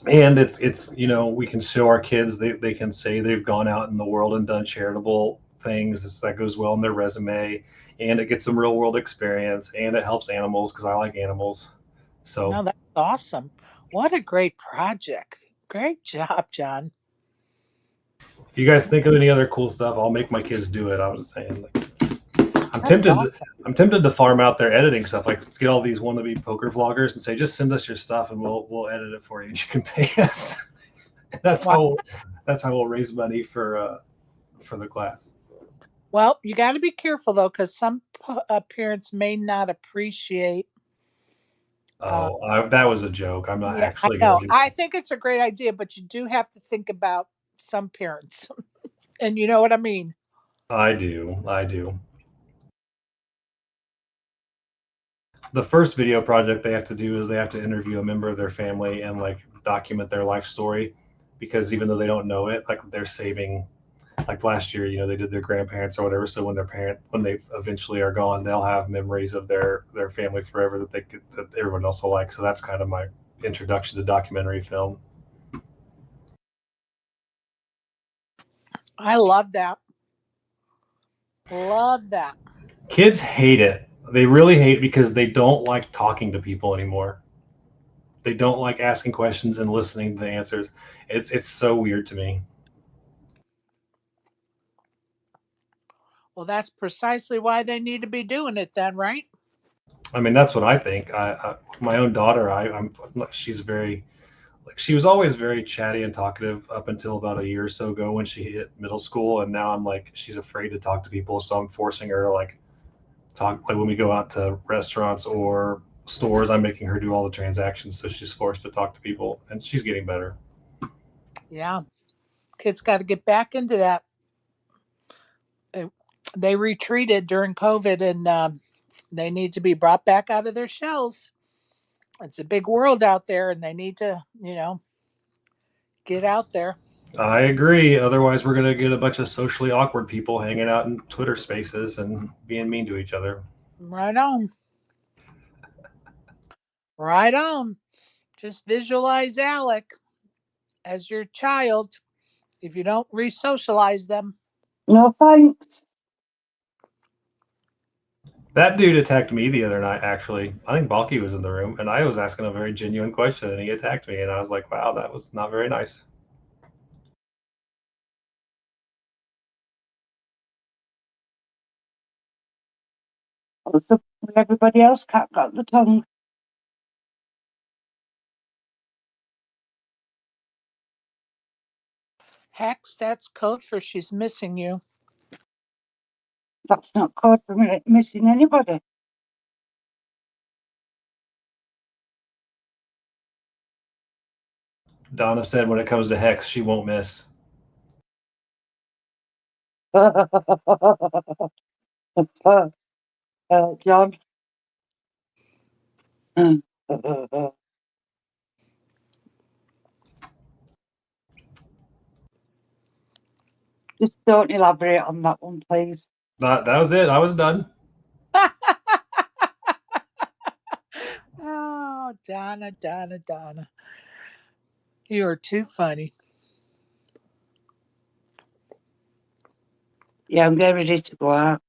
and it's we can show our kids, they can say they've gone out in the world and done charitable things. That goes well in their resume, and it gets them real world experience, and it helps animals because I like animals. So No, that's awesome. What a great project. Great job, John. if you guys think of any other cool stuff, I'll make my kids do it. I was saying, like, I'm That's tempted to, awesome. I'm tempted to farm out their editing stuff, like get all these wannabe poker vloggers and say, just send us your stuff and we'll edit it for you and you can pay us. that's Wow. how that's how we'll raise money for the class. Well, you got to be careful though, because some parents may not appreciate. Uh, That was a joke. I'm not yeah, I actually going know. to do I think it's a great idea, but you do have to think about some parents, and you know what I mean. that. I do. The first video project they have to do is they have to interview a member of their family and like document their life story, because even though they don't know it, like they're saving, like last year, they did their grandparents or whatever. So when they eventually are gone, they'll have memories of their family forever that everyone else will like. So that's kind of my introduction to documentary film. I love that. Love that. Kids hate it. They really hate it because they don't like talking to people anymore. They don't like asking questions and listening to the answers. It's so weird to me. Well, that's precisely why they need to be doing it then, right? I mean, that's what I think. My own daughter, I'm she's very, like, she was always very chatty and talkative up until about a year or so ago when she hit middle school, and now I'm like, she's afraid to talk to people, so I'm forcing her to like talk, like when we go out to restaurants or stores, I'm making her do all the transactions, so she's forced to talk to people, and she's getting better. Yeah. Kids got to get back into that. They, they retreated during COVID, and they need to be brought back out of their shells. It's a big world out there, and they need to, get out there. I agree. Otherwise, we're gonna get a bunch of socially awkward people hanging out in Twitter Spaces and being mean to each other. Right on. Right on. Just visualize Alec as your child if you don't re socialize them. No thanks. That dude attacked me the other night. Actually, I think Balky was in the room, and I was asking a very genuine question, and he attacked me, and I was like, "Wow, that was not very nice." Also, everybody else cat got the tongue. Hex, that's code for she's missing you. That's not code for missing anybody. Donna said when it comes to Hex, she won't miss. John. Just don't elaborate on that one, please. That was it. I was done. Oh, Donna, Donna, Donna. You are too funny. Yeah, I'm getting ready to go out.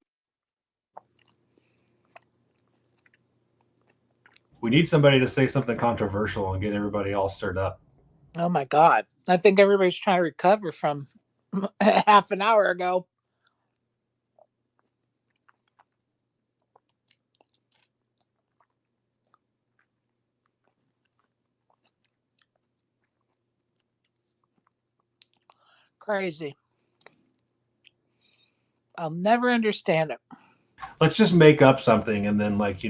We need somebody to say something controversial and get everybody all stirred up. Oh my God. I think everybody's trying to recover from half an hour ago. Crazy. I'll never understand it. Let's just make up something and then, like,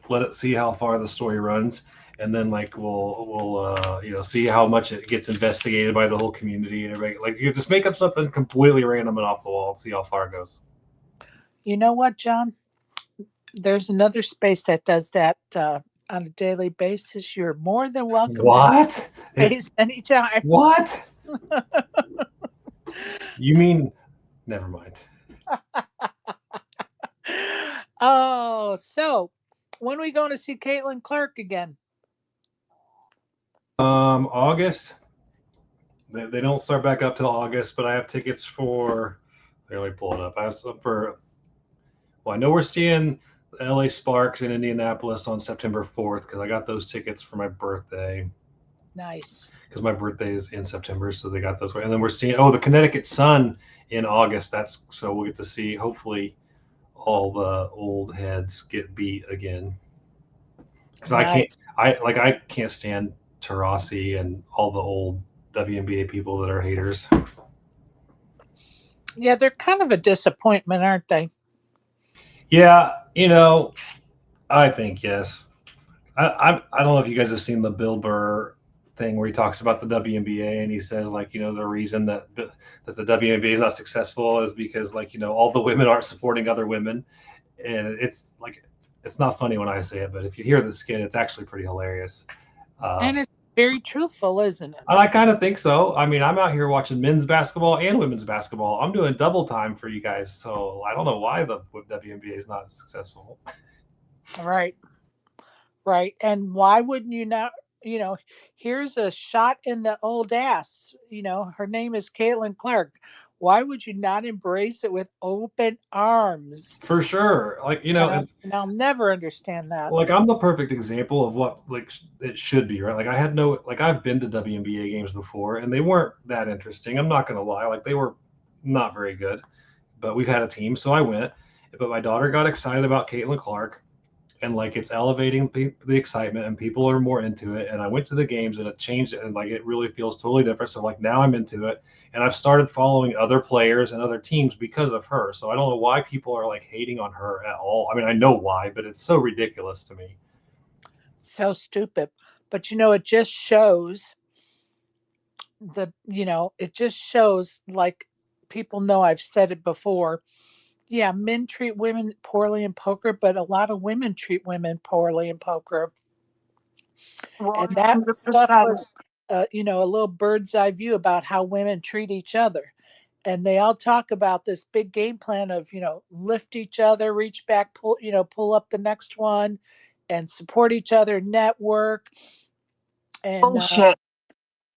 let it see how far the story runs, and then like we'll see how much it gets investigated by the whole community and everybody. Like, you just make up something completely random and off the wall and see how far it goes. You know what, John? There's another space that does that on a daily basis. You're more than welcome to What? space anytime. What? You mean? Never mind. Oh, so when are we going to see Caitlin Clark again? August. They don't start back up till August, but I have tickets for. Let me pull it up. I have some for. Well, I know we're seeing LA Sparks in Indianapolis on September 4th because I got those tickets for my birthday. Nice. Because my birthday is in September, so they got those. And then we're seeing the Connecticut Sun in August. That's so we'll get to see hopefully all the old heads get beat again. Because Nice. I can't stand Tarasi and all the old WNBA people that are haters. Yeah, they're kind of a disappointment, aren't they? Yeah, I think yes. I don't know if you guys have seen the Bill Burr thing where he talks about the WNBA and he says like the reason that the WNBA is not successful is because all the women aren't supporting other women, and it's not funny when I say it, but if you hear the skit, it's actually pretty hilarious. And it's very truthful, isn't it? And I kind of think so. I mean, I'm out here watching men's basketball and women's basketball. I'm doing double time for you guys, so I don't know why the WNBA is not successful. Right. Right. And why wouldn't you not, here's a shot in the old ass. Her name is Caitlin Clark. Why would you not embrace it with open arms? For sure. And I'll never understand that. Like I'm the perfect example of what it should be, right? Like I've been to WNBA games before and they weren't that interesting. I'm not gonna lie, like they were not very good, but we've had a team, so I went. But my daughter got excited about Caitlin Clark, and like it's elevating the excitement, and people are more into it. And I went to the games, and it changed it, and like it really feels totally different. So like now I'm into it, and I've started following other players and other teams because of her. So I don't know why people are like hating on her at all. I mean, I know why, but it's so ridiculous to me. So stupid. But it just shows it just shows like people know I've said it before. Yeah, men treat women poorly in poker, but a lot of women treat women poorly in poker. And that stuff 100%. was, a little bird's eye view about how women treat each other. And they all talk about this big game plan of, lift each other, reach back, pull up the next one, and support each other, network. And Bullshit.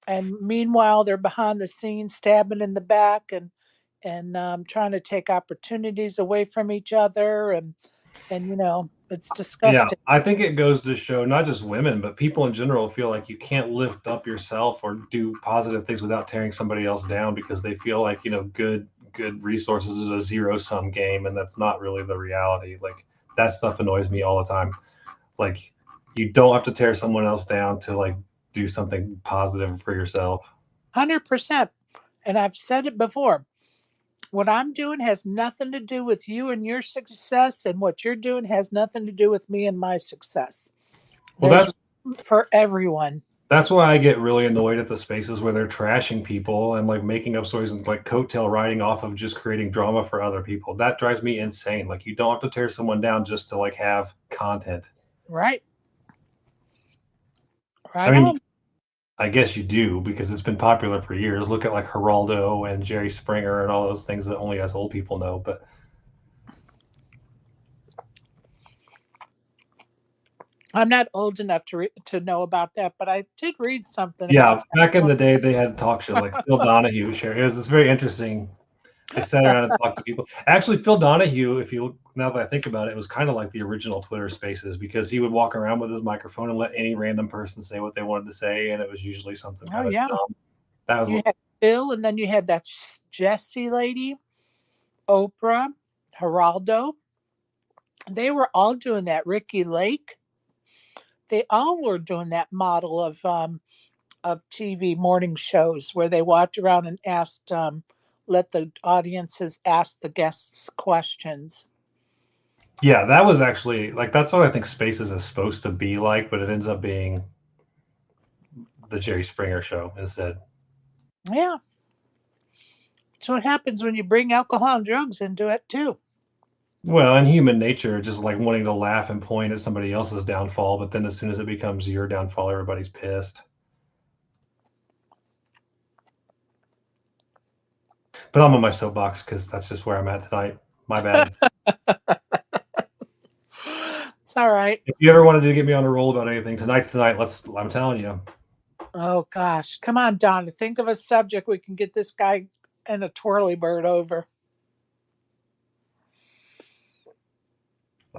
and meanwhile, they're behind the scenes, stabbing in the back, and trying to take opportunities away from each other, and it's Yeah, disgusting. I think it goes to show not just women, but people in general feel like you can't lift up yourself or do positive things without tearing somebody else down because they feel like, good resources is a zero sum game, and that's not really the reality. Like that stuff annoys me all the time. Like you don't have to tear someone else down to like do something positive for yourself. 100%. And I've said it before. What I'm doing has nothing to do with you and your success, and what you're doing has nothing to do with me and my success. Well, There's room for everyone. that's why I get really annoyed at the spaces where they're trashing people and like making up stories and like coattail riding off of just creating drama for other people. That drives me insane. Like you don't have to tear someone down just to like have content. Right. I Right mean, on. I guess you do because it's been popular for years. Look at like Geraldo and Jerry Springer and all those things that only us old people know. But I'm not old enough to know about that, but I did read something yeah, about back in the day, they had talk show like Phil Donahue. Share it was very interesting. They sat around and talked to people. Actually, Phil Donahue, if you look, now that I think about it, was kind of like the original Twitter Spaces because he would walk around with his microphone and let any random person say what they wanted to say, and it was usually something Oh kind of yeah, dumb. That was you had Bill, and then you had that Jessie lady, Oprah, Geraldo. They were all doing that. Ricky Lake. They all were doing that model of TV morning shows where they walked around and asked, let the audiences ask the guests questions. yeah, that was actually like that's what I think Spaces is supposed to be like, but it ends up being the Jerry Springer show instead. Yeah. So what happens when you bring alcohol and drugs into it too? Well, and human nature, just like wanting to laugh and point at somebody else's downfall, but then as soon as it becomes your downfall, everybody's pissed. But I'm on my soapbox because that's just where I'm at tonight. My bad. It's all right. If you ever wanted to get me on a roll about anything, tonight's tonight. I'm telling you. Oh gosh. Come on, Donna. Think of a subject we can get this guy and a twirly bird over.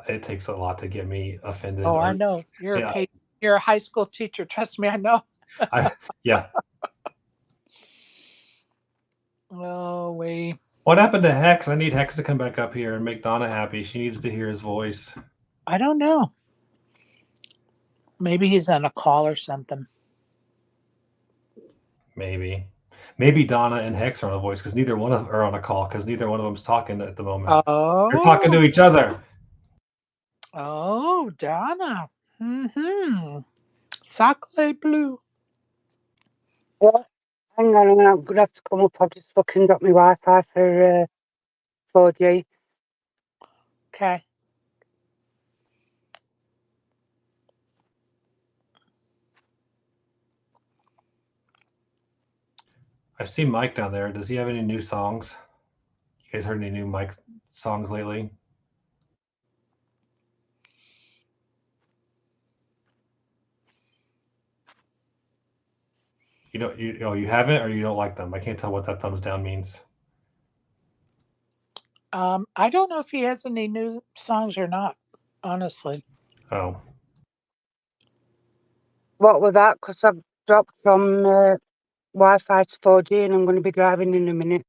It takes a lot to get me offended. Oh, I Or know. yeah, You're a high school teacher. Trust me, I know. yeah. Oh, we. What happened to Hex? I need Hex to come back up here and make Donna happy. She needs to hear his voice. I don't know. Maybe he's on a call or something. Maybe Donna and Hex are on a voice because neither one of them are on a call because neither one of them's talking at the moment. They're talking to each other. Oh, Donna. Mm-hmm. Sacre bleu. What? Hang on, I'm gonna have to come up. I've just fucking got my Wi-Fi for 4G. Okay. I see Mike down there. Does he have any new songs? You guys heard any new Mike songs lately? You haven't, or you don't like them? I can't tell what that thumbs down means. I don't know if he has any new songs or not, honestly. Oh. What was that? Because I've dropped from Wi-Fi to 4G and I'm going to be driving in a minute.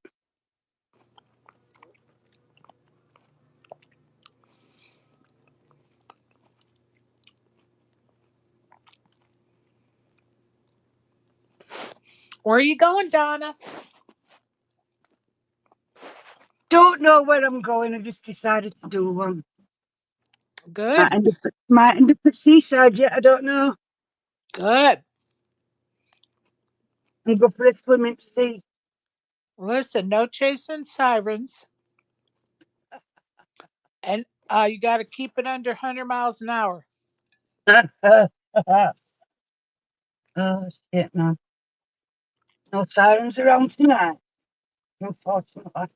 Where are you going, Donna? Don't know where I'm going. I just decided to do one. Good. Might end up at seaside yet. I don't know. Good. And go for a swim in to sea. Listen, no chasing sirens. And you got to keep it under 100 miles an hour. Oh, shit, man. No sirens around tonight, unfortunately.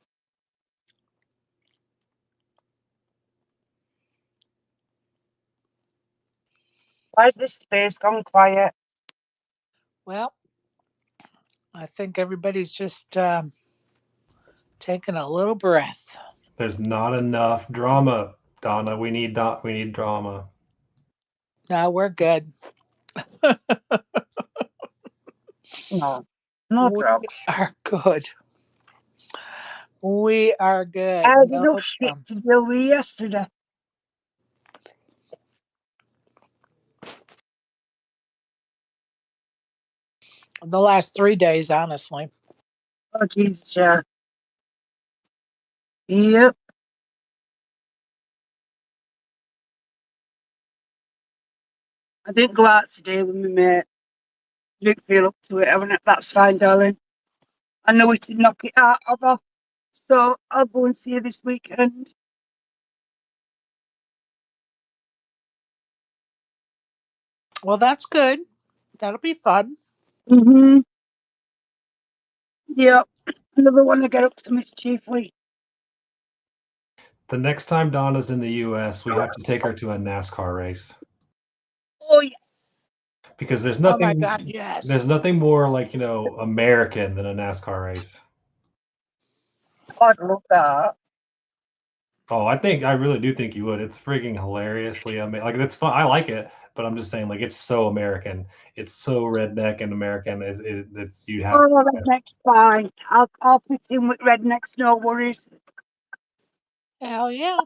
Why has this space gone quiet? Well, I think everybody's just taking a little breath. There's not enough drama, Donna. We need drama. No, we're good. No We drugs. are good. We are good. I had No enough shit problem. to deal with yesterday. The last 3 days, honestly. Oh, Jesus, yeah. Yep. I didn't go out today with my mate. Didn't feel up to it. I went, that's fine, darling. I know we can knock it out of her. So I'll go and see her this weekend. Well, that's good. That'll be fun. Mm-hmm. Yep. Another one to get up to mischiefly. The next time Donna's in the U.S., we have to take her to a NASCAR race. Oh, yes. Because there's Oh my nothing, God, yes. there's nothing more like American than a NASCAR race. I'd love that. Oh, I really do think you would. It's freaking hilariously like it's fun. I like it, but I'm just saying like it's so American. It's so redneck and American. It's you have. Oh, redneck's fine. I'll fit in with rednecks, no worries. Hell yeah.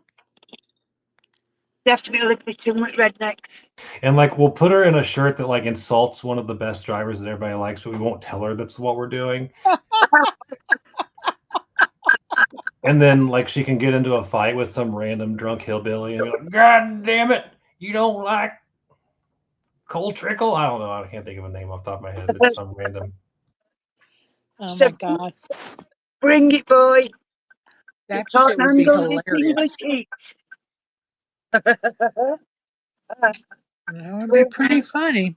Definitely fit in with rednecks. And like we'll put her in a shirt that like insults one of the best drivers that everybody likes, but we won't tell her that's what we're doing. And then like she can get into a fight with some random drunk hillbilly and be like, "God damn it, you don't like Cole Trickle?" I don't know. I can't think of a name off the top of my head. It's some random. Oh my God. Bring it, boy. That You shit can't would be handle this English hilarious. heat. That would be pretty funny.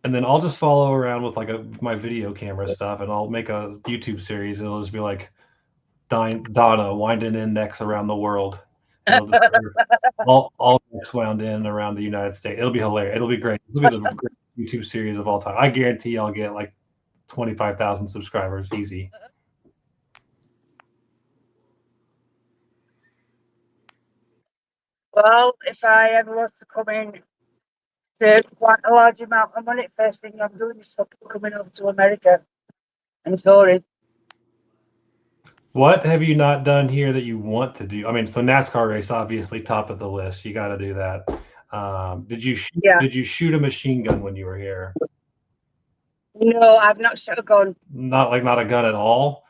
And then I'll just follow around with like my video camera stuff, and I'll make a YouTube series. It'll just be like Donna winding in necks around the world. And it'll just all necks wound in around the United States. It'll be hilarious. It'll be great. It'll be the great YouTube series of all time. I guarantee I'll get like 25,000 subscribers, easy. Well, if I ever was to come in to quite a large amount of money, first thing I'm doing is fucking coming over to America and touring. What have you not done here that you want to do? I mean, so NASCAR race, obviously top of the list. You got to do that. Did you shoot a machine gun when you were here? No, I've not shot a gun. Not a gun at all.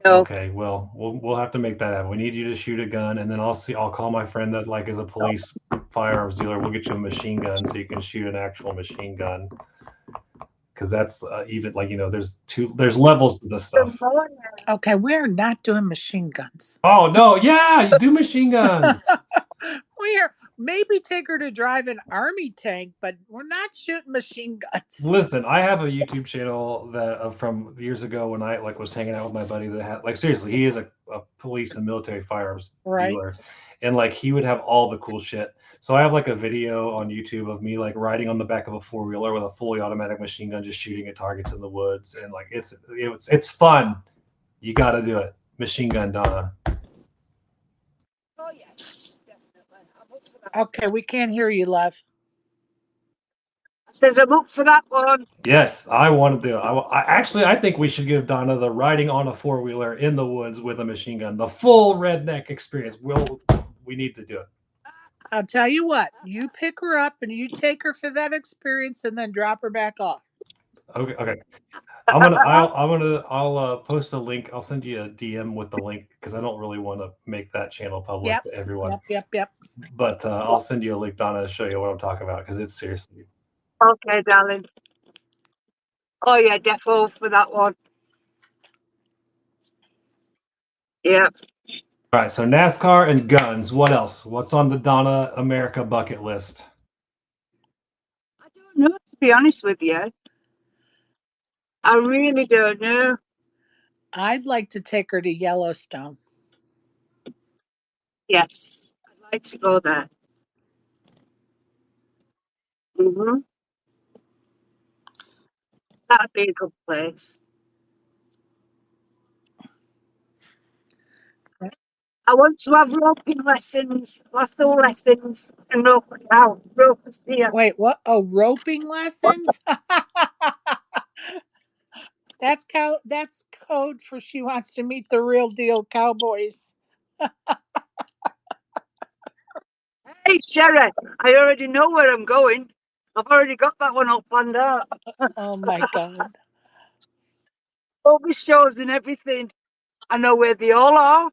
No. Okay, well, we'll have to make that happen. We need you to shoot a gun, and then I'll call my friend that like is a police firearms dealer. We'll get you a machine gun so you can shoot an actual machine gun. Because that's even like there's levels to this stuff. Okay, we're not doing machine guns. Oh no, yeah, you do machine guns. We're maybe take her to drive an army tank, but we're not shooting machine guns. Listen, I have a YouTube channel that from years ago when I like was hanging out with my buddy that had like seriously, he is a police and military firearms dealer, and like he would have all the cool shit. So I have like a video on YouTube of me like riding on the back of a 4-wheeler with a fully automatic machine gun, just shooting at targets in the woods, and like it's fun. You got to do it, machine gun Donna. Oh yes, definitely. Okay, we can't hear you, love. Says I'm up for that one. Yes, I want to do it. I think we should give Donna the riding on a 4-wheeler in the woods with a machine gun, the full redneck experience. We need to do it. I'll tell you what, you pick her up and you take her for that experience and then drop her back off. Okay. I'll post a link. I'll send you a DM with the link because I don't really want to make that channel public to everyone. Yep. But I'll send you a link, Donna, to show you what I'm talking about because it's seriously. Okay, darling. Oh yeah, defo for that one. Yeah. All right, so NASCAR and guns. What else? What's on the Donna America bucket list? I don't know, to be honest with you. I really don't know. I'd like to take her to Yellowstone. Yes, I'd like to go there. That'd be a good place. I want to have roping lessons, lasso lessons, and rope out, rope a steer. Wait, what? Oh, roping lessons? That's code for she wants to meet the real deal cowboys. Hey, Sherry, I already know where I'm going. I've already got that one all planned out. Oh my God. All the shows and everything. I know where they all are,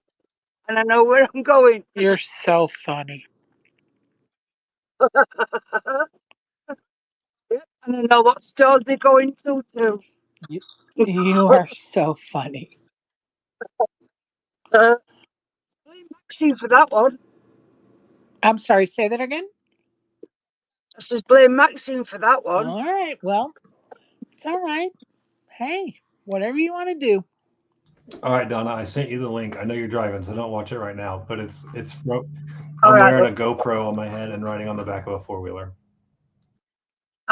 and I know where I'm going. You're so funny. And I know what stores they're going to too. You are so funny. Blame Maxine for that one. I'm sorry, say that again? I says blame Maxine for that one. All right, well, it's all right. Hey, whatever you want to do. All right, Donna, I sent you the link. I know you're driving, so don't watch it right now. But I'm right, wearing a GoPro on my head and riding on the back of a 4-wheeler.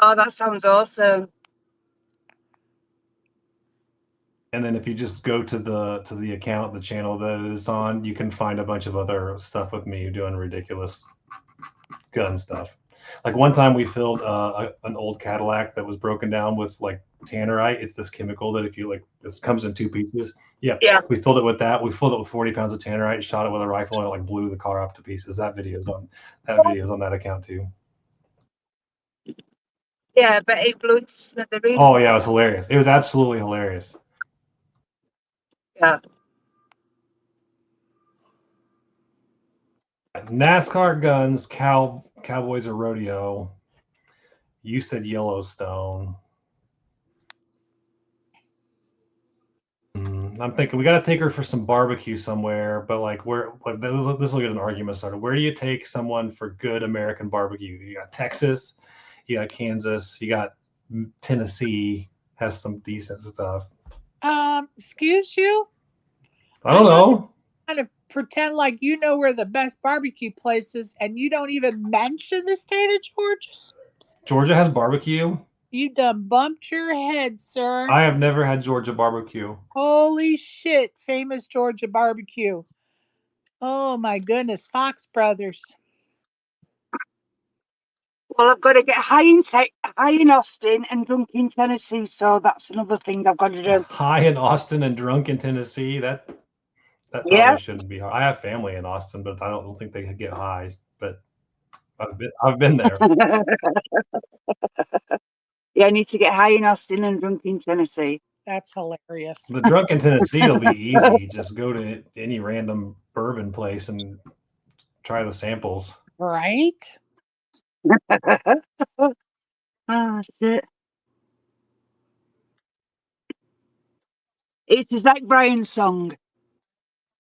Oh, that sounds awesome. And then if you just go to the account, the channel that it is on, you can find a bunch of other stuff with me doing ridiculous gun stuff. Like one time we filled an old Cadillac that was broken down with like tannerite. It's this chemical that if you like, this comes in 2 pieces. Yeah. We filled it with that. We filled it with 40 pounds of tannerite, shot it with a rifle, and it like blew the car up to pieces. That video's on that account too. Yeah, but it blew to smithereens. Oh yeah, it was hilarious. It was absolutely hilarious. Yeah. NASCAR, guns, cowboys, or rodeo. You said Yellowstone. I'm thinking we got to take her for some barbecue somewhere, but like this will get an argument started. Where do you take someone for good American barbecue? You got Texas, you got Kansas, you got Tennessee has some decent stuff. Excuse you? I don't know. Kind of pretend like you know where the best barbecue place is, and you don't even mention the state of Georgia. Georgia has barbecue? You done bumped your head, sir. I have never had Georgia barbecue. Holy shit, famous Georgia barbecue. Oh my goodness, Fox Brothers. Well, I've got to get high in Austin and drunk in Tennessee, so that's another thing I've got to do. High in Austin and drunk in Tennessee? That probably Yeah. shouldn't be hard. I have family in Austin, but I don't think they could get high. But I've been there. Yeah, I need to get high in Austin and drunk in Tennessee. That's hilarious. The drunk in Tennessee will be easy. Just go to any random bourbon place and try the samples. Right? Oh, shit. It's a Zach Bryan song,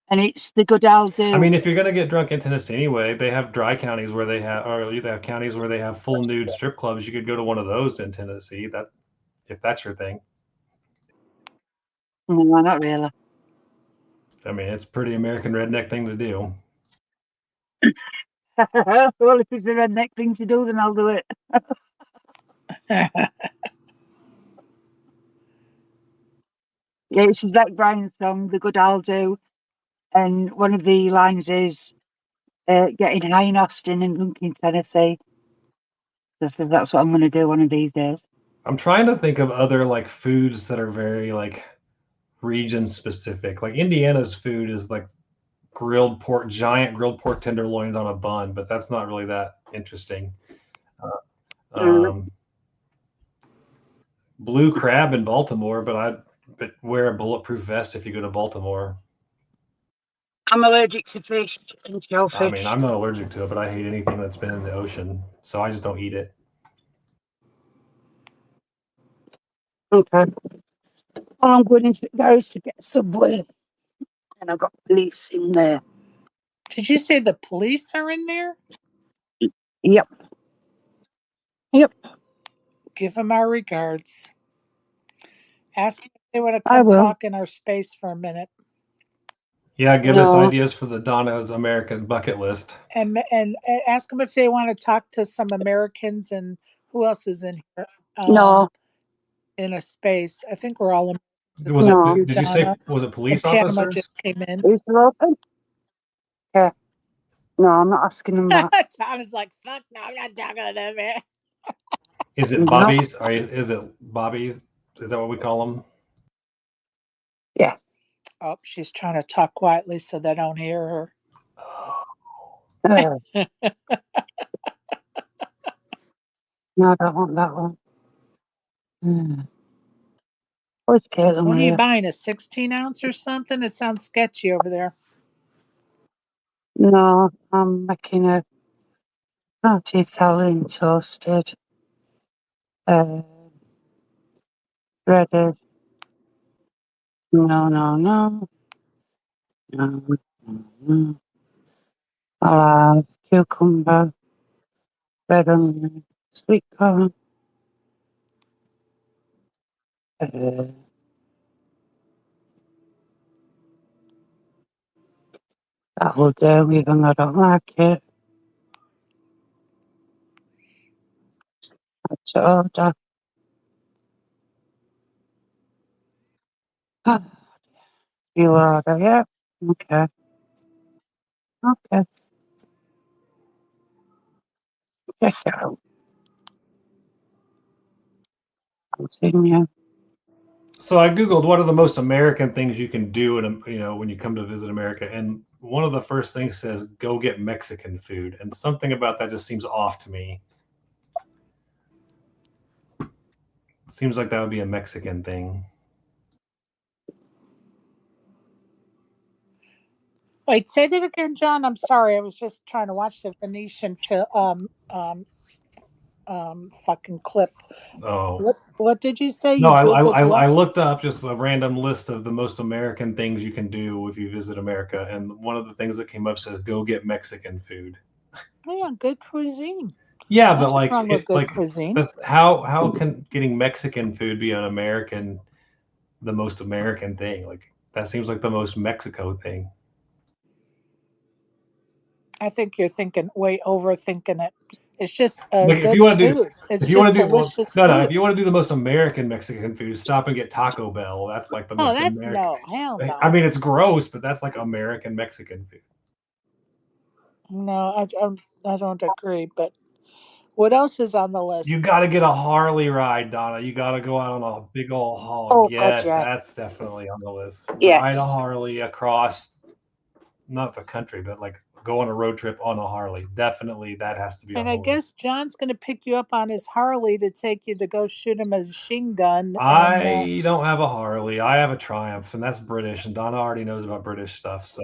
and it's The Good I'll Do. I mean, if you're gonna get drunk in Tennessee anyway, they have dry counties where they have, or they have counties where they have full nude strip clubs. You could go to one of those in Tennessee. That, if that's your thing. No, not really. I mean, it's a pretty American redneck thing to do. Well, if it's a redneck thing to do, then I'll do it. Yeah, it's a Zach Bryan song, The Good I'll Do. And one of the lines is getting high in Austin and drunk in Tennessee. So that's what I'm going to do one of these days. I'm trying to think of other like foods that are very like region specific. Like Indiana's food is like giant grilled pork tenderloins on a bun, but that's not really that interesting. Blue crab in Baltimore, but wear a bulletproof vest if you go to Baltimore. I'm allergic to fish and shellfish. I mean, I'm not allergic to it, but I hate anything that's been in the ocean, so I just don't eat it. Okay. Well, I'm going into the garage to get Subway, and I've got police in there. Did you say the police are in there? Yep. Give them our regards. Ask them if they want to come talk in our space for a minute. Yeah, give us ideas for the Donna's American bucket list. And ask them if they want to talk to some Americans and who else is in here. In a space. I think we're all Did you say, was it police officers? Panama just came in. Is it open? Yeah. No, I'm not asking them that. Donna's like, fuck no, I'm not talking to them, man. Is it Bobby's? Or is it Bobby's? Is that what we call them? Yeah. Oh, she's trying to talk quietly so they don't hear her. No, I don't want that one. Where's Caitlin? What are you buying, a 16 ounce or something? It sounds sketchy over there. No, I'm making a Italian toasted, breaded. No. I'll have cucumber, red onion, sweet corn. That will do, even though I don't like it. That's order. You order, yeah? Okay. Check it out. Continue. So I Googled what are the most American things you can do when you come to visit America. And one of the first things says, go get Mexican food. And something about that just seems off to me. Seems like that would be a Mexican thing. Wait, say that again, John. I'm sorry. I was just trying to watch the Venetian fucking clip. Oh. What did you say? No, I looked up just a random list of the most American things you can do if you visit America, and one of the things that came up says go get Mexican food. Oh, yeah, good cuisine. Yeah, but like, wrong with good cuisine. That's, how can getting Mexican food be the most American thing? Like that seems like the most Mexico thing. I think you're overthinking it. It's just Like if good you want to do, food. It's if you want just to do, well, delicious no, if food. you want to do the most American Mexican food, stop and get Taco Bell. That's like the Oh, most that's American. no, hell no. I mean, it's gross, but that's like American Mexican food. No, I don't agree. But what else is on the list? You got to get a Harley ride, Donna. You got to go out on a big old hog. Oh, God, Yes, yeah. that's definitely on the list. Yes. Ride a Harley across, not the country, but like go on a road trip on a Harley. Definitely, that has to be And on I the guess list. John's going to pick you up on his Harley to take you to go shoot him a machine gun. And I don't have a Harley. I have a Triumph, and that's British. And Donna already knows about British stuff, so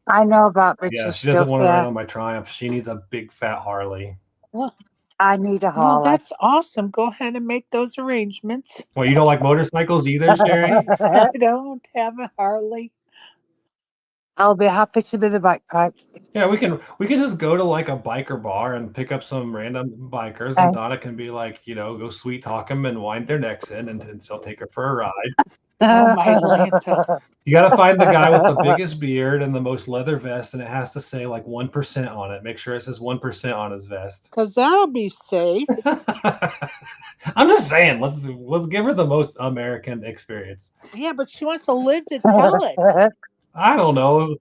I know about yeah, British she doesn't stuff, want to ride yeah. on my Triumph. She needs a big fat Harley. well, I need a well, Harley. that's awesome. Go ahead and make those arrangements. Well, you don't like motorcycles either, Sherry? I don't have a Harley. I'll be happy to be the backpack. Yeah, we can just go to like a biker bar and pick up some random bikers, and Donna can be like, go sweet talk them and wind their necks in, and she'll take her for a ride. Oh, my Lanta. You got to find the guy with the biggest beard and the most leather vest, and it has to say like 1% on it. Make sure it says 1% on his vest. Because that'll be safe. I'm just saying, let's give her the most American experience. Yeah, but she wants to live to tell it. I don't know.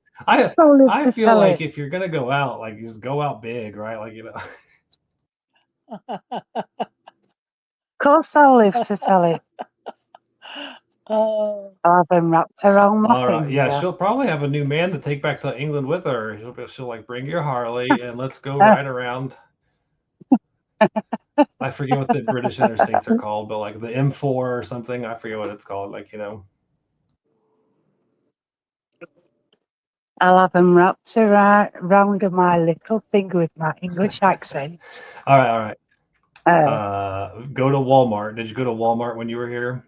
So live I to feel tell like it. if you're gonna go out, like just go out big, right? Like Of course I'll live to tell it. Oh. I've been wrapped around my All right, finger. yeah, she'll probably have a new man to take back to England with her. She'll like bring your Harley and let's go ride around. I forget what the British interstates are called, but like the M4 or something. I forget what it's called. Like I'll have them wrapped around my little finger with my English accent. All right. Go to Walmart. Did you go to Walmart when you were here?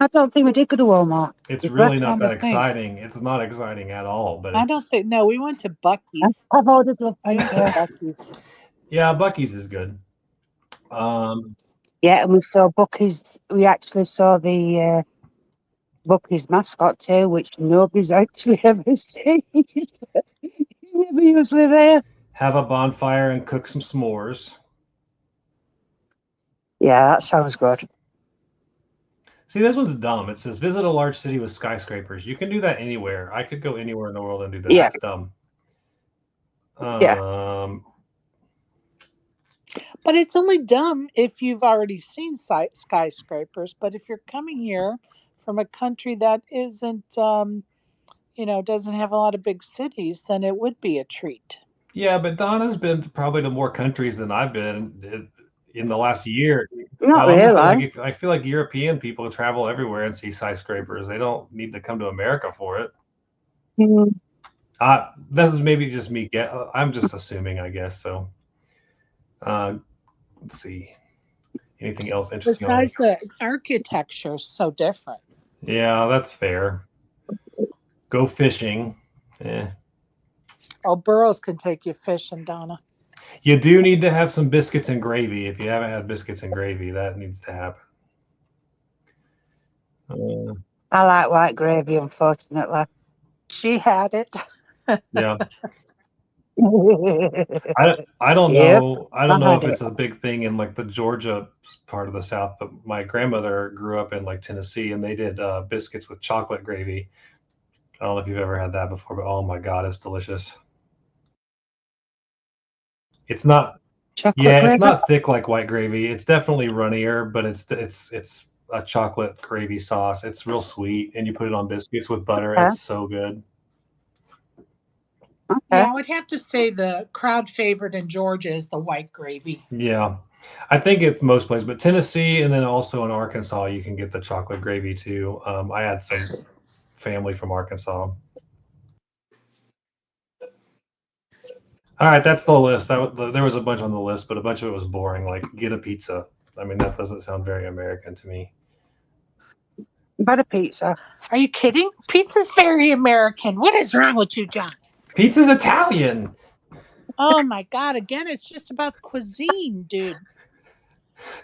I don't think we did go to Walmart. It's really not that exciting. It's not exciting at all. But I don't think. No, we went to Buc-ee's. I've ordered a We went to Buc-ee's. Yeah, Buc-ee's is good. Yeah, and we saw Buc-ee's. We actually saw the Buc-ee's mascot too, which nobody's actually ever seen. He's never usually there. Have a bonfire and cook some s'mores. Yeah, that sounds good. See, this one's dumb. It says visit a large city with skyscrapers. You can do that anywhere. I could go anywhere in the world and do that. Yeah. That's dumb. Yeah. But it's only dumb if you've already seen skyscrapers. But if you're coming here from a country that isn't, doesn't have a lot of big cities, then it would be a treat. Yeah, but Donna's been probably to more countries than I've been in the last year. Not really. I feel like European people travel everywhere and see skyscrapers. They don't need to come to America for it. Mm. This is maybe just me. I'm just assuming, I guess. So, let's see. Anything else interesting? Besides, the architecture is so different. Yeah, that's fair. Go fishing. Oh, Burroughs can take you fishing, Donna. You do need to have some biscuits and gravy. If you haven't had biscuits and gravy, that needs to happen. I like white gravy, unfortunately. She had it. Yeah. I don't know. I don't know if it's a big thing in like the Georgia part of the South, but my grandmother grew up in like Tennessee, and they did biscuits with chocolate gravy. I don't know if you've ever had that before, but oh my God, it's delicious. It's not. It's not thick like white gravy. It's definitely runnier, but it's a chocolate gravy sauce. It's real sweet, and you put it on biscuits with butter. It's so good. Okay. Yeah, I would have to say the crowd favorite in Georgia is the white gravy. Yeah, I think it's most places, but Tennessee and then also in Arkansas, you can get the chocolate gravy too. I had some family from Arkansas. All right, that's the list. There was a bunch on the list, but a bunch of it was boring. Like get a pizza. I mean, that doesn't sound very American to me. But a pizza. Are you kidding? Pizza's very American. What is wrong with you, John? Pizza's Italian. Oh my God! Again, it's just about cuisine, dude.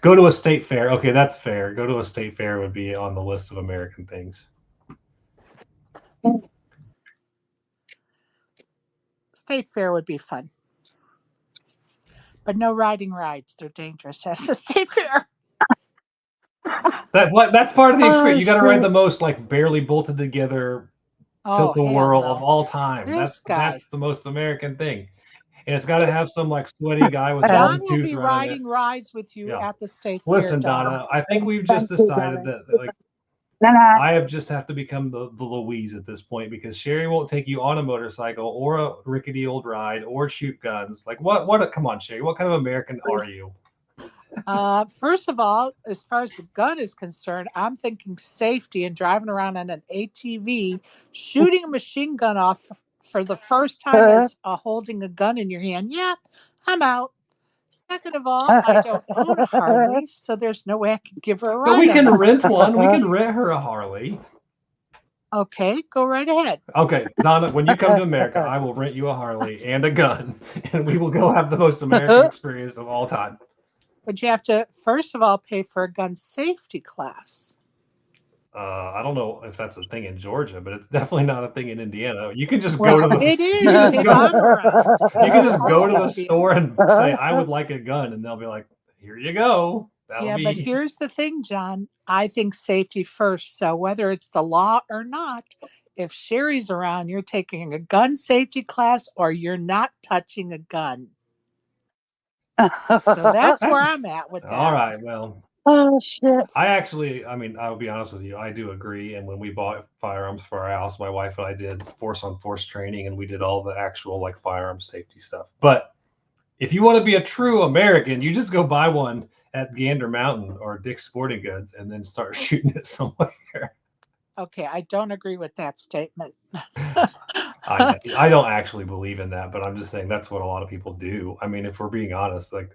Go to a state fair. Okay, that's fair. Go to a state fair would be on the list of American things. state fair would be fun. But no riding rides. They're dangerous at the state fair. That's part of the experience. Oh, You got to ride shit. the most like barely bolted together Oh, tilt-a-whirl hell of no. all time. This guy. That's the most American thing. And it's got to have some like sweaty guy with John one will tooth be running it. riding rides with you Yeah. at the state fair, Listen, Don. Donna, I think we've Thank just you, decided darling. that like No, no. I have just have to become the Louise at this point because Sherry won't take you on a motorcycle or a rickety old ride or shoot guns. Like what come on, Sherry, what kind of American are you? First of all, as far as the gun is concerned, I'm thinking safety and driving around on an ATV, shooting a machine gun off for the first time as holding a gun in your hand. Yeah, I'm out. Second of all, I don't own a Harley, so there's no way I can give her a But ride. we can on it. rent one. We can rent her a Harley. Okay, go right ahead. Okay, Donna, when you come to America, I will rent you a Harley and a gun, and we will go have the most American experience of all time. But you have to, first of all, pay for a gun safety class. I don't know if that's a thing in Georgia, but it's definitely not a thing in Indiana. You can just Well, go to the. it is You can just if go. I'm around. You can just go to the Always be. store and say, "I would like a gun," and they'll be like, "Here you go." That'll Yeah, be. but here's the thing, John. I think safety first. So whether it's the law or not, if Sherry's around, you're taking a gun safety class or you're not touching a gun. So that's where I'm at with that. All right. Well, Oh, shit. I mean, I'll be honest with you. I do agree. And when we bought firearms for our house, my wife and I did force training, and we did all the actual like firearm safety stuff. But if you want to be a true American, you just go buy one at Gander Mountain or Dick's Sporting Goods and then start shooting it somewhere. Okay, I don't agree with that statement. I don't actually believe in that, but I'm just saying that's what a lot of people do. I mean, if we're being honest, like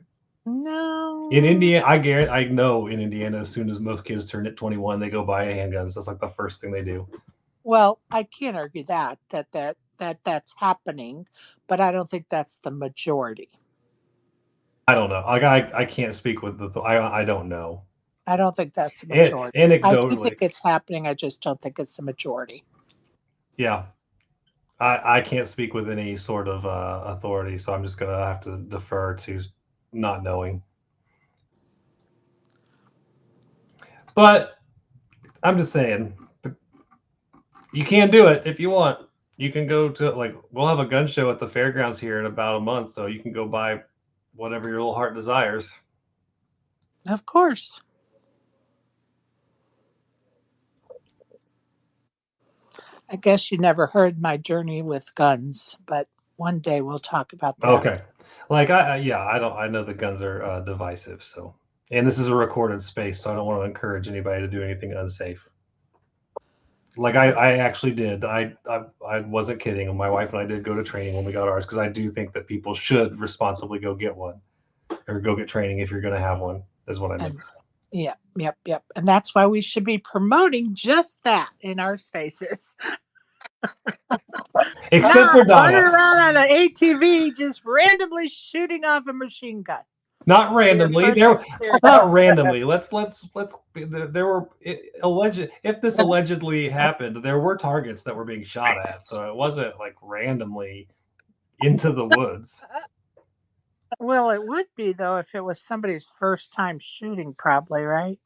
No. in Indiana, I know in Indiana, as soon as most kids turn at 21, they go buy handguns. That's like the first thing they do. Well, I can't argue that's happening, but I don't think that's the majority. I don't know. Like I can't speak with I don't know. I don't think that's the majority. I do think it's happening. I just don't think it's the majority. Yeah. I can't speak with any sort of authority, so I'm just going to have to defer to not knowing. But I'm just saying, you can do it if you want. You can go to, like, we'll have a gun show at the fairgrounds here in about a month, so you can go buy whatever your little heart desires. Of course. I guess you never heard my journey with guns, but one day we'll talk about that. Okay. Like I know the guns are divisive, so, and this is a recorded space, so I don't want to encourage anybody to do anything unsafe. Like I actually did. I wasn't kidding. My wife and I did go to training when we got ours because I do think that people should responsibly go get one or go get training if you're going to have one. Is what I meant. Yep. And that's why we should be promoting just that in our spaces. Except for Donna. Running around on an ATV, just randomly shooting off a machine gun. Not randomly. Not randomly. Let's. There were alleged. If this allegedly happened, there were targets that were being shot at, so it wasn't like randomly into the woods. Well, it would be though if it was somebody's first time shooting, probably, right?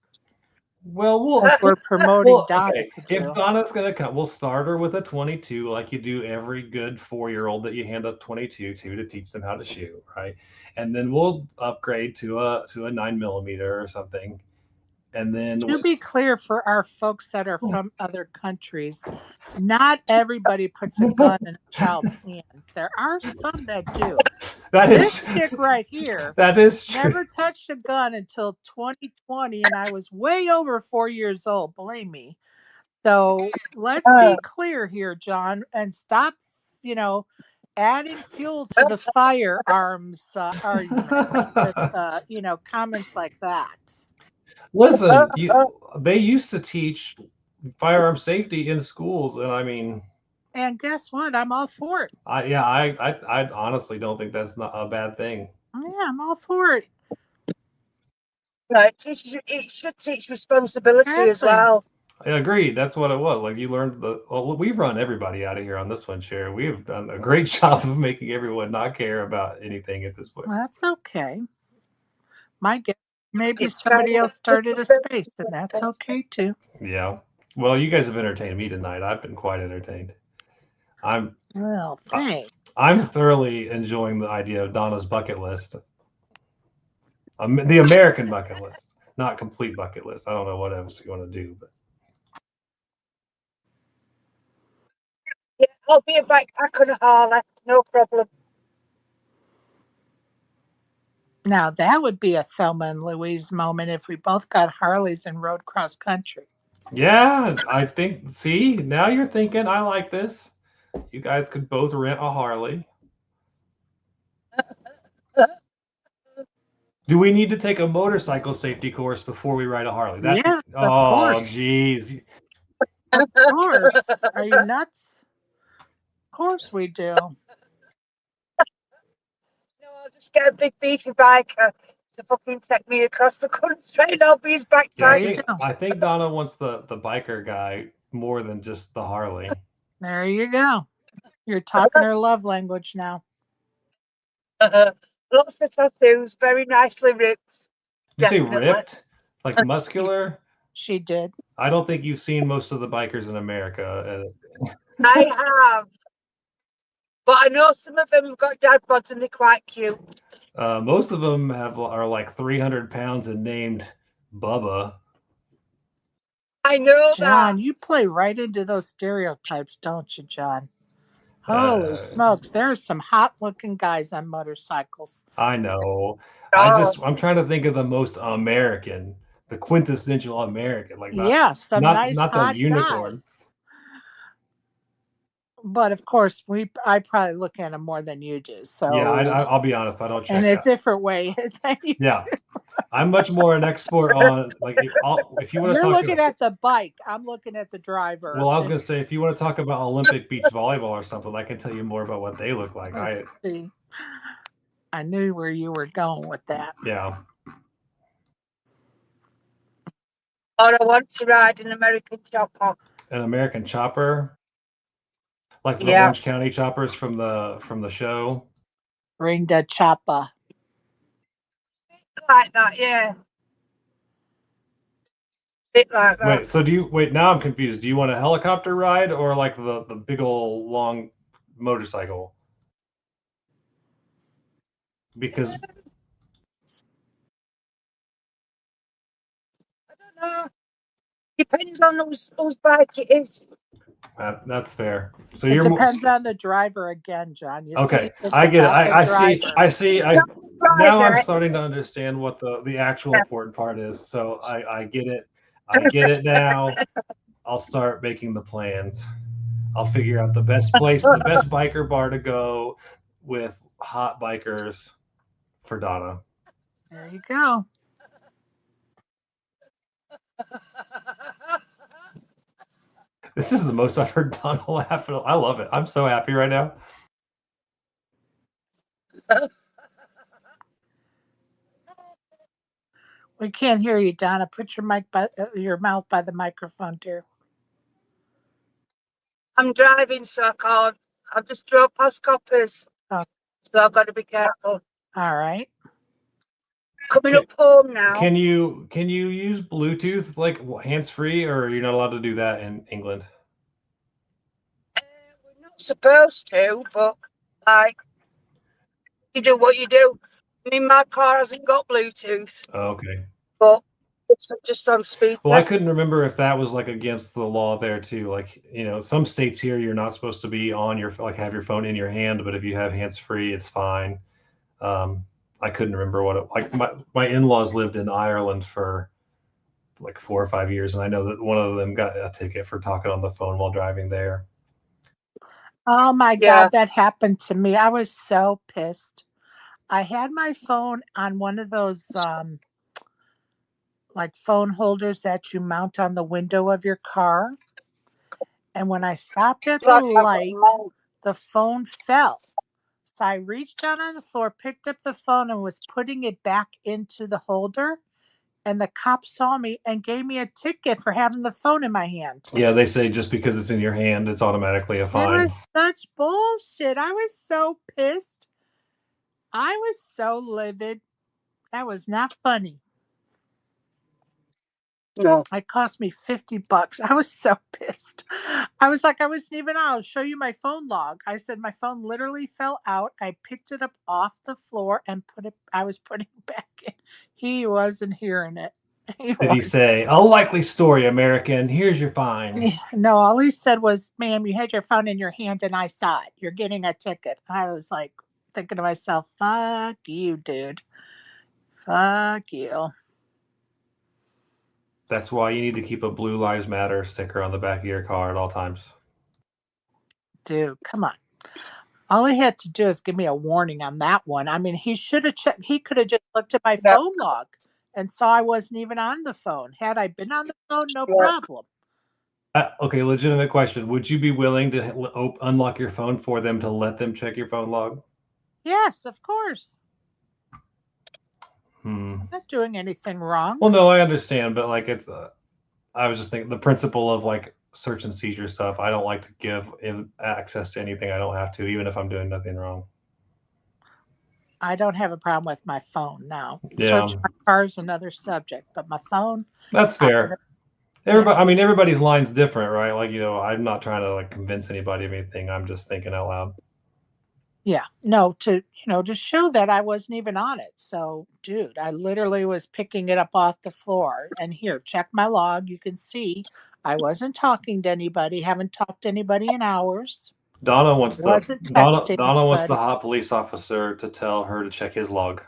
Well, we're promoting Donna to do. If Donna's gonna come, we'll start her with a 22, like you do every good 4-year-old that you hand a 22 to teach them how to shoot, right? And then we'll upgrade to a 9mm or something. And then to be clear for our folks that are from other countries, not everybody puts a gun in a child's hand. There are some that do. This chick right here that is true. Never touched a gun until 2020, and I was way over 4 years old, believe me. So let's be clear here, John, and stop, adding fuel to the firearms argument with, comments like that. Listen, they used to teach firearm safety in schools, and I mean. And guess what? I'm all for it. I honestly don't think that's not a bad thing. Yeah, I'm all for it. No, it should teach responsibility as well. I agree. That's what it was. Like you learned well, we've run everybody out of here on this one, Cher. We've done a great job of making everyone not care about anything at this point. Well, that's okay. My guess, maybe It's somebody else started a space, and that's okay too. Yeah. Well, you guys have entertained me tonight. I've been quite entertained. I'm Well, I- thanks. I'm thoroughly enjoying the idea of Donna's bucket list. The American bucket list, not complete bucket list. I don't know what else you want to do, but Yeah, I'll be a backpack on a Harley, no problem. Now that would be a Thelma and Louise moment if we both got Harleys and rode cross country. yeah, I think. See, now you're thinking. I like this. You guys could both rent a Harley. Do we need to take a motorcycle safety course before we ride a Harley? Yes, of oh, course. geez. Of course. Are you nuts? Of course we do. No, I'll just get a big beefy biker to fucking take me across the country and I'll be his Yeah, backpack. I think Donna wants the biker guy more than just the Harley. There you go. You're talking her love language now. Lots of tattoos, very nicely ripped. You say Definitely. ripped? Like muscular? She did. I don't think you've seen most of the bikers in America. I have. But I know some of them have got dad bods and they're quite cute. Most of them are like 300 pounds and named Bubba. I know John, that. you play right into those stereotypes, don't you, John? Holy smokes, there are some hot looking guys on motorcycles. I know. Oh. I'm trying to think of the most American, the quintessential American, like Yeah, some nice not the hot unicorn. guys. But of course, I probably look at them more than you do. So Yeah, I'll be honest, I don't check in a that. different way than you Yeah, do. I'm much more an expert on like if you want to You're talk looking about. at the bike. I'm looking at the driver. Well, I was gonna say if you want to talk about Olympic beach volleyball or something, I can tell you more about what they look like. Let's see. I knew where you were going with that. Yeah. Or I want to ride an American chopper. An American chopper, like the Yeah. Orange County choppers from the show. Bring the chopper. Like that, yeah. Bit like that. Wait, so now I'm confused. Do you want a helicopter ride or like the big old long motorcycle? Because I don't know. Depends on whose bike it is. that's fair. So It depends on the driver again, John. You okay. See, I get it. I see. Now I'm Driver. starting to understand what the actual important part is. So I get it. I get it now. I'll start making the plans. I'll figure out the best place, the best biker bar to go with hot bikers for Donna. There you go. This is the most I've heard Donna laugh. I love it. I'm so happy right now. We can't hear you, Donna. Put your your mouth by the microphone, dear. I'm driving, so I can't. I've just drove past coppers, so I've got to be careful. All right. Coming up home now. Can you use Bluetooth like hands free, or you're not allowed to do that in England? We're not supposed to, but like you do what you do. I mean, my car hasn't got Bluetooth. Okay. But it's just on speaker. Well, I couldn't remember if that was like against the law there too. Like, some states here you're not supposed to be on your have your phone in your hand, but if you have hands free, it's fine. I couldn't remember what it like. My in-laws lived in Ireland for like 4 or 5 years, and I know that one of them got a ticket for talking on the phone while driving there. Oh my God, that happened to me. I was so pissed. I had my phone on one of those like phone holders that you mount on the window of your car. And when I stopped at the light, the phone fell. So I reached down on the floor, picked up the phone, and was putting it back into the holder. and the cop saw me and gave me a ticket for having the phone in my hand. Yeah, they say just because it's in your hand, it's automatically a It fine. was such bullshit. I was so pissed. I was so livid. That was not funny. No. It cost me $50. I was so pissed. I was like, I wasn't even out. I'll show you my phone log. I said my phone literally fell out. I picked it up off the floor and I was putting it back in. He wasn't hearing it. Did he say, a likely story, American, here's your fine? No, all he said was, ma'am, you had your phone in your hand and I saw it. You're getting a ticket. I was like thinking to myself, fuck you, dude. Fuck you. That's why you need to keep a Blue Lives Matter sticker on the back of your car at all times. Dude, come on. All he had to do is give me a warning on that one. I mean, he should have checked. He could have just looked at my phone log and saw I wasn't even on the phone. Had I been on the phone, no problem. Okay, legitimate question. Would you be willing to unlock your phone for them to let them check your phone log? Yes, of course. I'm not doing anything wrong. Well, no, I understand, but like it's, I was just thinking the principle of like search and seizure stuff. I don't like to give access to anything I don't have to, even if I'm doing nothing wrong. I don't have a problem with my phone now. Yeah. Searching my car is another subject, but my phone. That's fair. Everybody, I mean, everybody's line's different, right? Like, you know, I'm not trying to like convince anybody of anything. I'm just thinking out loud. Yeah, no, to show that I wasn't even on it. So, dude, I literally was picking it up off the floor. And here, check my log. You can see I wasn't talking to anybody. Haven't talked to anybody in hours. Donna wants Donna wants the hot police officer to tell her to check his log.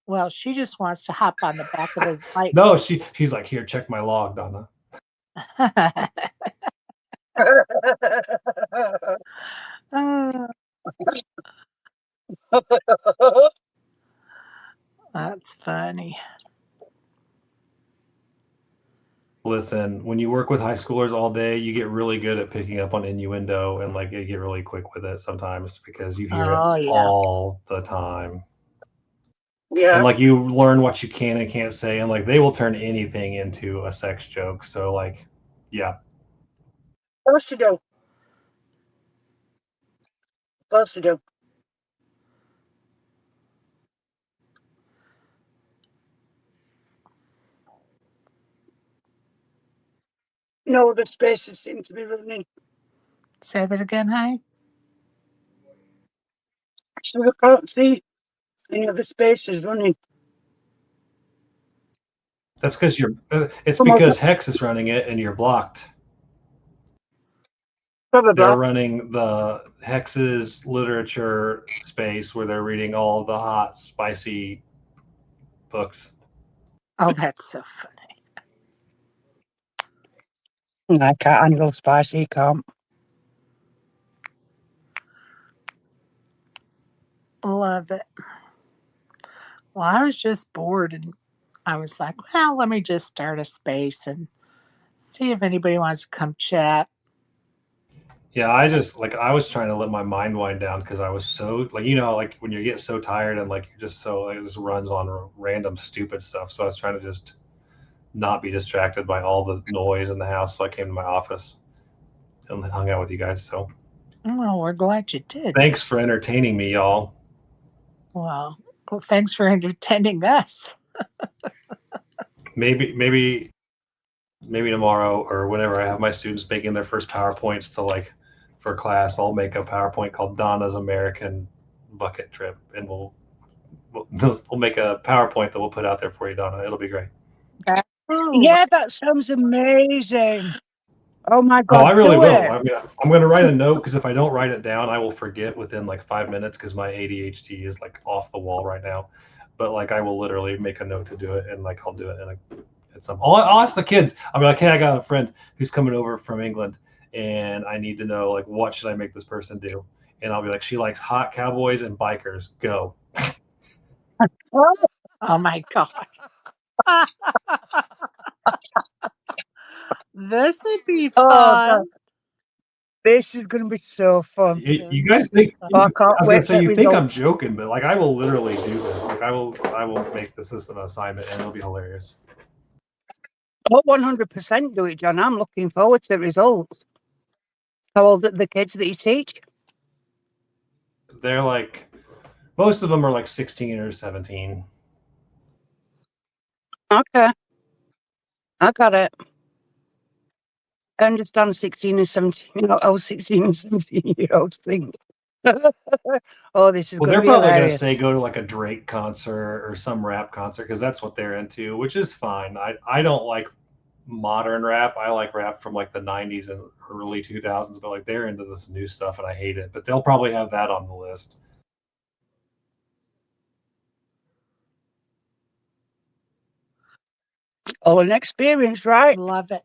Well, she just wants to hop on the back of his bike. No, she's like, here, check my log, Donna. That's funny. Listen, when you work with high schoolers all day, you get really good at picking up on innuendo and like you get really quick with it sometimes because you hear it all the time. Yeah. And like you learn what you can and can't say, and like they will turn anything into a sex joke. So like, yeah. Of course you do. Of course you do. No, the spaces seem to be running. Say that again, honey. So I can't see any of the spaces running. That's because it's because Hex is running it and you're blocked. Probably. They're running the Hex's literature space where they're reading all the hot, spicy books. Oh, that's so funny. I can't handle spicy, can't. Love it. Well, I was just bored and I was like, well, let me just start a space and see if anybody wants to come chat. Yeah, I was trying to let my mind wind down because I was so like, you know, like when you get so tired and like you're just so like, it just runs on random stupid stuff. So I was trying to just not be distracted by all the noise in the house. So I came to my office and hung out with you guys. So, well, we're glad you did. Thanks for entertaining me, y'all. Well, thanks for entertaining us. Maybe tomorrow or whenever I have my students making their first PowerPoints to like for class, I'll make a PowerPoint called Donna's American Bucket Trip, and we'll make a PowerPoint that we'll put out there for you, Donna. It'll be great. Yeah, that sounds amazing. Oh my God! Oh, I really will. I mean, I'm going to write a note because if I don't write it down, I will forget within like 5 minutes because my ADHD is like off the wall right now. But like, I will literally make a note to do it, and like I'll do it at some. I'll ask the kids. I'll be like, hey, I got a friend who's coming over from England, and I need to know like what should I make this person do? And I'll be like, she likes hot cowboys and bikers. Go. Oh my God. This would be fun. This is going to be so fun. You guys think? I was gonna say you think I'm joking, but like I will literally do this. Like I will make this as an assignment, and it'll be hilarious. Oh, 100% do it, John. I'm looking forward to the results. How old are the kids that you teach? They're like, most of them are like 16 or 17. Okay. I got it. I understand 16 and 17. Oh, 16 and 17-year-olds think. Oh, this is Well, going to they're be probably going to hilarious. say go to like a Drake concert or some rap concert because that's what they're into, which is fine. I don't like modern rap. I like rap from like the 90s and early 2000s, but like they're into this new stuff and I hate it. But they'll probably have that on the list. Oh, an experience, right? Love it.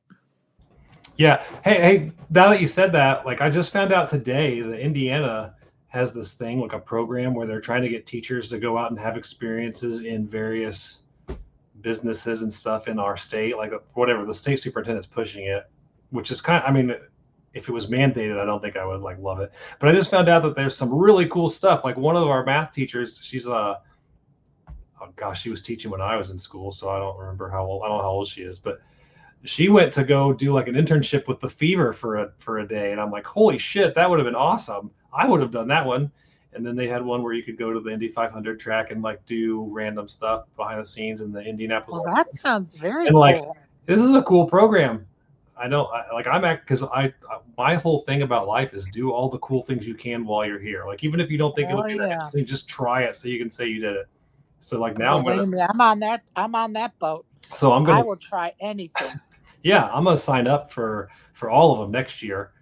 Yeah. Hey, now that you said that, like I just found out today that Indiana has this thing, like a program where they're trying to get teachers to go out and have experiences in various businesses and stuff in our state, like whatever the state superintendent's pushing it, which is kind of, I mean, if it was mandated, I don't think I would like love it. But I just found out that there's some really cool stuff. Like one of our math teachers, she's oh gosh, she was teaching when I was in school, so I don't remember how old. I don't know how old she is, but she went to go do like an internship with the Fever for a day, and I'm like, holy shit, that would have been awesome. I would have done that one. And then they had one where you could go to the Indy 500 track and like do random stuff behind the scenes in the Indianapolis. Well, that sounds very And like, cool. this is a cool program. I know, like I'm at because my whole thing about life is do all the cool things you can while you're here. Like even if you don't think it'll Hell be that yeah. interesting, just try it so you can say you did it. So like now I'm gonna, Believe me, I'm on that boat. so I'm I gonna, will try anything. yeah, I'm gonna sign up for all of them next year.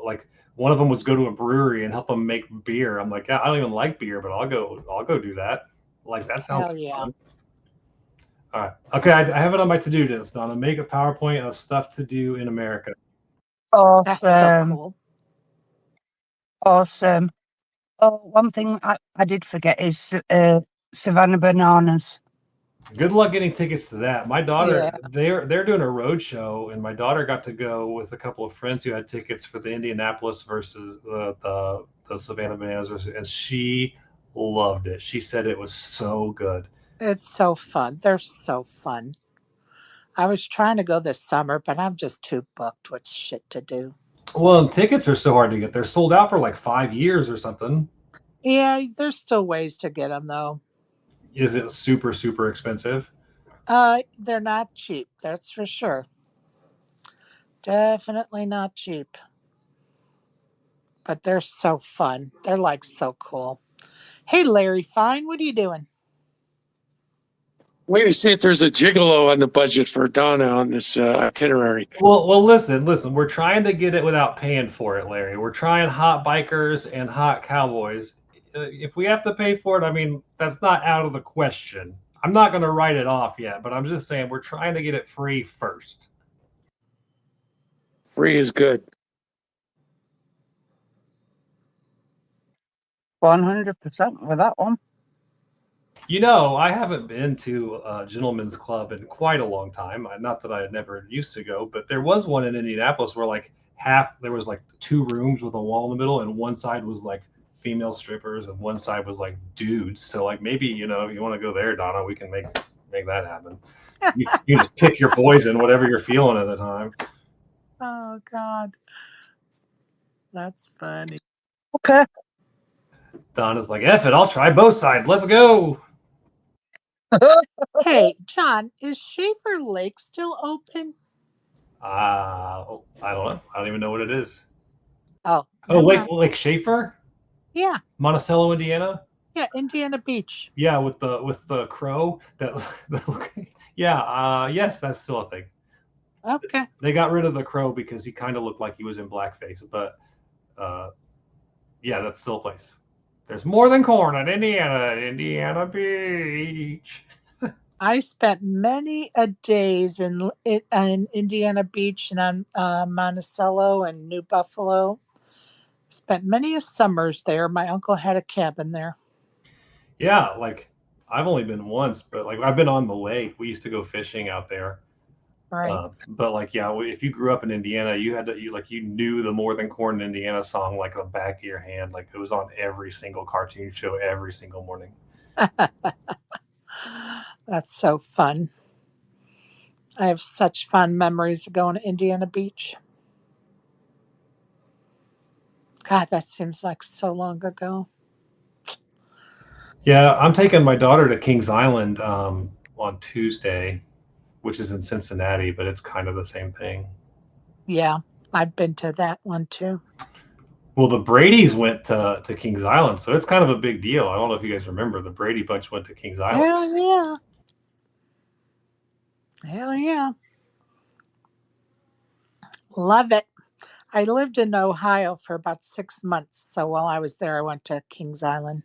Like one of them was go to a brewery and help them make beer. I'm like, yeah, I don't even like beer, but I'll go do that. Like that sounds Hell yeah. fun. All right. Okay, I have it on my to-do list, Donna. Make a PowerPoint of stuff to do in America. That's so Awesome. cool. Awesome. Oh, one thing I did forget is Savannah Bananas. Good luck getting tickets to that. My daughter, Yeah. they're doing a road show, and my daughter got to go with a couple of friends who had tickets for the Indianapolis versus the Savannah Bananas, and she loved it. She said it was so good. It's so fun. They're so fun. I was trying to go this summer, but I'm just too booked with shit to do. Well, and tickets are so hard to get. They're sold out for like 5 years or something. Yeah, there's still ways to get them though. Is it super, super expensive? They're not cheap. That's for sure. Definitely not cheap. But they're so fun. They're like so cool. Hey, Larry Fine, what are you doing? Wait to see if there's a gigolo on the budget for Donna on this itinerary. Well, listen. We're trying to get it without paying for it, Larry. We're trying hot bikers and hot cowboys. If we have to pay for it, I mean, that's not out of the question. I'm not going to write it off yet, but I'm just saying we're trying to get it free first. Free is good. 100% with that one. You know, I haven't been to a gentleman's club in quite a long time. Not that I had never used to go, but there was one in Indianapolis where like there was like two rooms with a wall in the middle, and one side was like female strippers, and one side was like dudes. So like maybe if you want to go there, Donna, we can make that happen. You just pick your poison, whatever you're feeling at the time. Oh God, that's funny. Okay. Donna's like, F it, I'll try both sides. Let's go. Hey, John, is Schaefer Lake still open? I don't know. I don't even know what it is. Oh, Oh, never mind. Lake Schaefer, Yeah, Monticello, Indiana. yeah, Indiana Beach. Yeah, with the crow that. Yeah. Yes, that's still a thing. Okay. They got rid of the crow because he kind of looked like he was in blackface, but yeah, that's still a place. There's more than corn at Indiana Beach. I spent many a days in Indiana Beach and on Monticello and New Buffalo. Spent many a summers there. My uncle had a cabin there. Yeah, like I've only been once, but like I've been on the lake. We used to go fishing out there. Right. But like, yeah, if you grew up in Indiana, you knew the More Than Corn Indiana song like the back of your hand. Like it was on every single cartoon show every single morning. That's so fun. I have such fond memories of going to Indiana Beach. God, that seems like so long ago. Yeah, I'm taking my daughter to Kings Island on Tuesday, which is in Cincinnati, but it's kind of the same thing. Yeah, I've been to that one too. Well, the Brady's went to Kings Island, so it's kind of a big deal. I don't know if you guys remember, the Brady bunch went to Kings Island. Hell yeah. Hell yeah. Love it. I lived in Ohio for about 6 months. So while I was there, I went to Kings Island.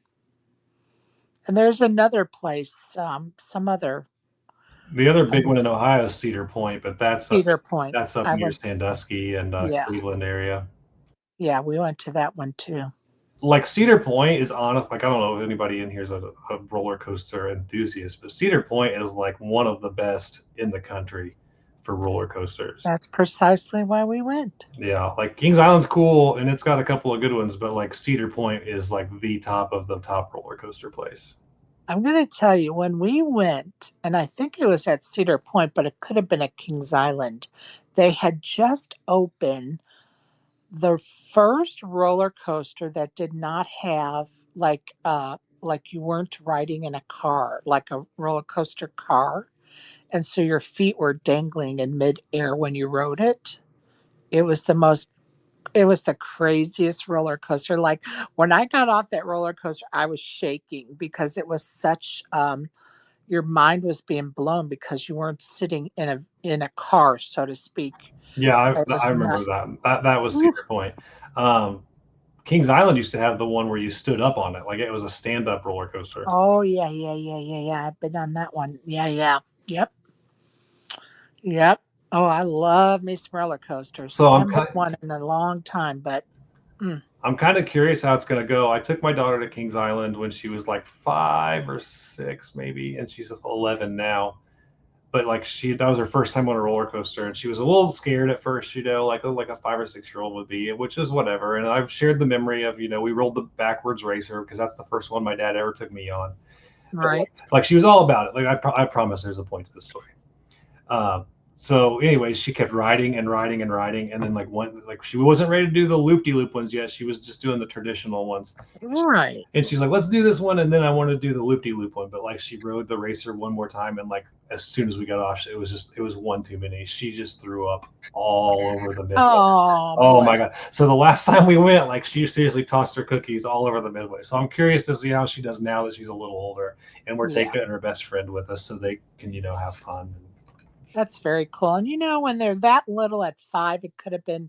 And there's another place, some other, The other I big one think in Ohio is Cedar Point, but Cedar Point. that's up I near went, Sandusky and yeah. Cleveland area. Yeah, we went to that one too. Like Cedar Point is honest. Like I don't know if anybody in here is a roller coaster enthusiast, but Cedar Point is like one of the best in the country for roller coasters. That's precisely why we went. Yeah, like Kings Island's cool and it's got a couple of good ones, but like Cedar Point is like the top of the top roller coaster place. I'm going to tell you, when we went, and I think it was at Cedar Point, but it could have been at Kings Island, they had just opened the first roller coaster that did not have like you weren't riding in a car, like a roller coaster car. And so your feet were dangling in midair when you rode it. It was the most it was the craziest roller coaster. Like when I got off that roller coaster, I was shaking because it was such your mind was being blown because you weren't sitting in a car, so to speak. Yeah, It I was remember nuts. that was Cedar Point. Um, Kings Island used to have the one where you stood up on it, like it was a stand-up roller coaster. Oh yeah, yeah, yeah, yeah, yeah. I've been on that one. Yeah, yeah. Yep. Yep. Oh, I love me some roller coasters. So Haven't been one in a long time, but I'm kind of curious how it's going to go. I took my daughter to Kings Island when she was like 5 or 6, maybe, and she's 11 now. But like that was her first time on a roller coaster, and she was a little scared at first, like a 5 or 6 year old would be, which is whatever. And I've shared the memory of, we rolled the backwards racer because that's the first one my dad ever took me on. But right. like she was all about it. Like I promise, there's a point to the story. So anyways, she kept riding and riding and riding, and then like she wasn't ready to do the loop de loop ones yet. She was just doing the traditional ones. Right. And she's like, let's do this one, and then I want to do the loop de loop one. But like she rode the racer one more time, and like as soon as we got off, it was one too many. She just threw up all over the midway. Oh, Oh my bless. god! So the last time we went, like she seriously tossed her cookies all over the midway. So I'm curious to see how she does now that she's a little older, and we're Yeah, taking her best friend with us so they can have fun. that's very cool. And when they're that little at 5, it could have been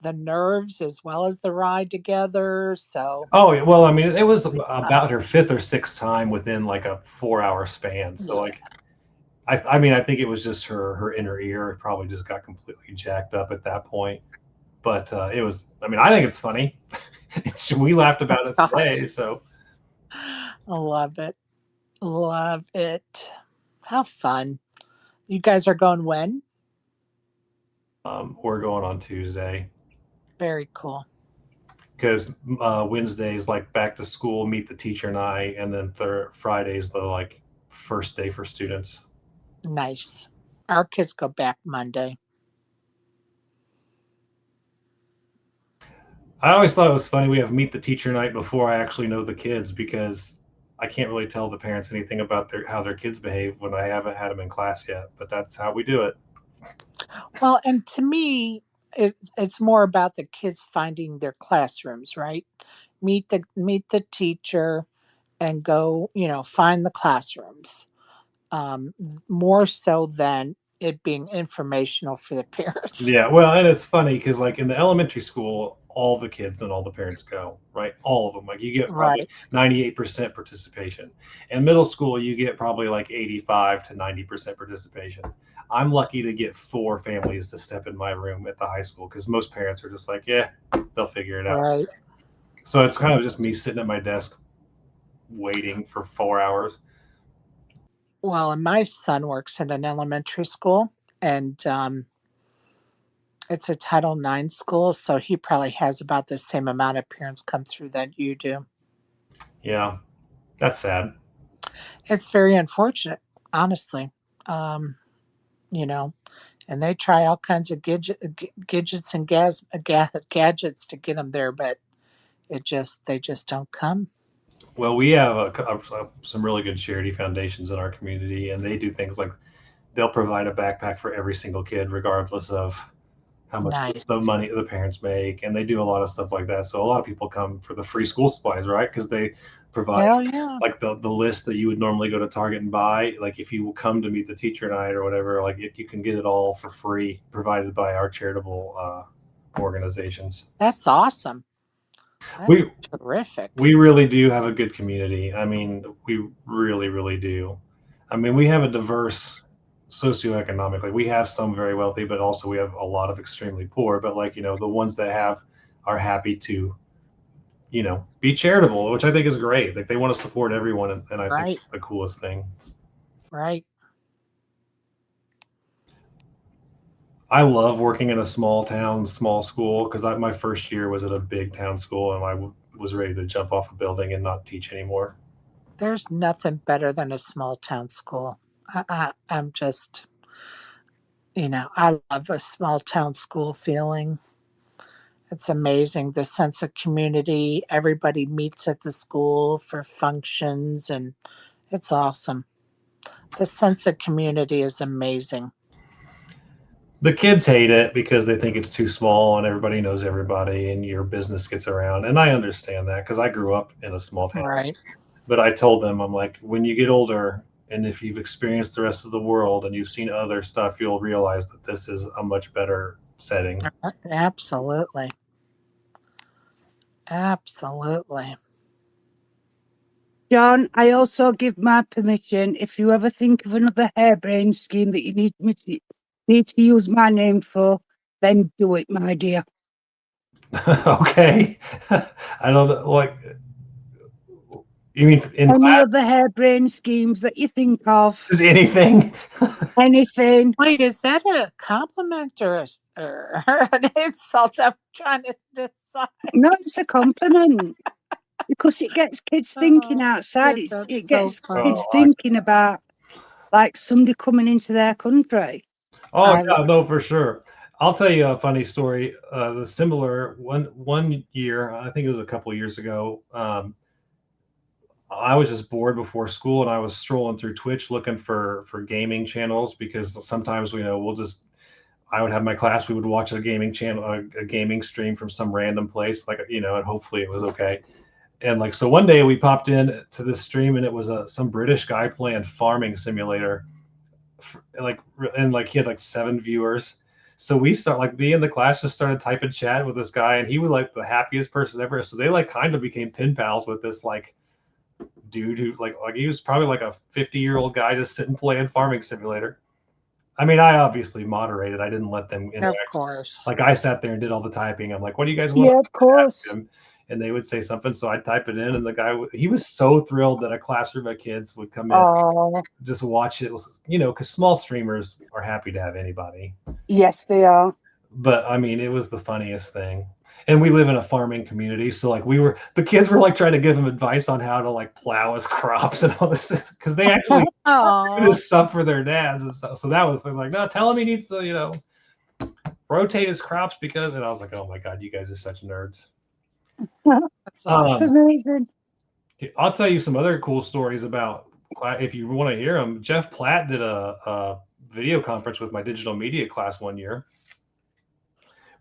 the nerves as well as the ride together. So Oh well, I mean, it was yeah, about her fifth or sixth time within like a 4 hour span. So yeah. like, I mean, I think it was just her inner ear. It probably just got completely jacked up at that point. But it was. I mean, I think it's funny. We laughed about it Gosh, today. So I love it. Love it. How fun. You guys are going when? we're going on Tuesday Very cool. because Wednesday's like back to school, meet the teacher night, and then Friday's the like first day for students. Nice. Our kids go back Monday. I always thought it was funny we have meet the teacher night before I actually know the kids because I can't really tell the parents anything about how their kids behave when I haven't had them in class yet. But that's how we do it. Well, and to me, it's more about the kids finding their classrooms, right? Meet the teacher and go, find the classrooms. Um, More so than it being informational for the parents. Yeah, well, and it's funny because like in the elementary school, all the kids and all the parents go, right? All of them. Like you get probably Right. 98% participation. In middle school, you get probably like 85 to 90% participation. I'm lucky to get 4 families to step in my room at the high school because most parents are just like, yeah, they'll figure it out. Right. So it's kind of just me sitting at my desk waiting for 4 hours. Well, and my son works in an elementary school, and it's a Title IX school, so he probably has about the same amount of parents come through that you do. Yeah, that's sad. It's very unfortunate, honestly. Um, you know, and they try all kinds of gadgets and gadgets to get them there, but they just don't come. Well, we have some really good charity foundations in our community, and they do things like they'll provide a backpack for every single kid, regardless of how much the Nice. money the parents make, and they do a lot of stuff like that. So a lot of people come for the free school supplies, right? Because they provide Hell yeah. like the list that you would normally go to Target and buy. Like if you come to meet the teacher night or whatever, like you can get it all for free, provided by our charitable organizations. That's awesome. We That's terrific. we really do have a good community. I mean, we really, really do. I mean, we have a diverse socioeconomically. We have some very wealthy, but also we have a lot of extremely poor. But like, the ones that have are happy to, be charitable, which I think is great. Like they want to support everyone, and I think Right. the coolest thing. Right. I love working in a small town, small school, because my first year was at a big town school, and was ready to jump off a building and not teach anymore. There's nothing better than a small town school. I'm just, I love a small town school feeling. It's amazing. The sense of community. Everybody meets at the school for functions, and it's awesome. The sense of community is amazing. The kids hate it because they think it's too small and everybody knows everybody and your business gets around. And I understand that because I grew up in a small town. Right. But I told them, I'm like, when you get older and if you've experienced the rest of the world and you've seen other stuff, you'll realize that this is a much better setting. Absolutely. Absolutely. John, I also give my permission if you ever think of another harebrained scheme that you need to use my name for, then do it, my dear. Okay. I don't know, like, you mean in Any class? other harebrained schemes that you think of? Is anything? Anything. Wait, is that a compliment or an insult? I'm trying to decide. No, it's a compliment. Because it gets kids thinking outside. It That's gets so funny. kids thinking about like somebody coming into their country. Oh I yeah, no, for sure. I'll tell you a funny story. The similar one year, I think it was a couple of years ago. I was just bored before school, and I was strolling through Twitch looking for gaming channels because sometimes I would have my class, we would watch a gaming channel, a gaming stream from some random place, like and hopefully it was okay. And like so, one day we popped in to this stream, and it was some British guy playing Farming Simulator, and he had like 7 viewers. So we start like me in the class just started typing chat with this guy, and he was like the happiest person ever. So they like kind of became pen pals with this like dude who like he was probably like a 50-year-old guy just sitting playing Farming Simulator. I mean, I obviously moderated. I didn't let them interact. Of course. Like I sat there and did all the typing. I'm like, what do you guys want? Yeah, of course. And they would say something, so I'd type it in, and the guy he was so thrilled that a classroom of kids would come in, just watch it, because small streamers are happy to have anybody. Yes, they are. But I mean, it was the funniest thing. And we live in a farming community, so like the kids were like trying to give him advice on how to like plow his crops and all this, because they actually do this stuff for their dads and stuff. So that was like, no, tell him he needs to, rotate his crops because, and I was like, oh my god, you guys are such nerds. That's awesome. Amazing. I'll tell you some other cool stories about, if you want to hear them. Jeff Platt did a video conference with my digital media class one year.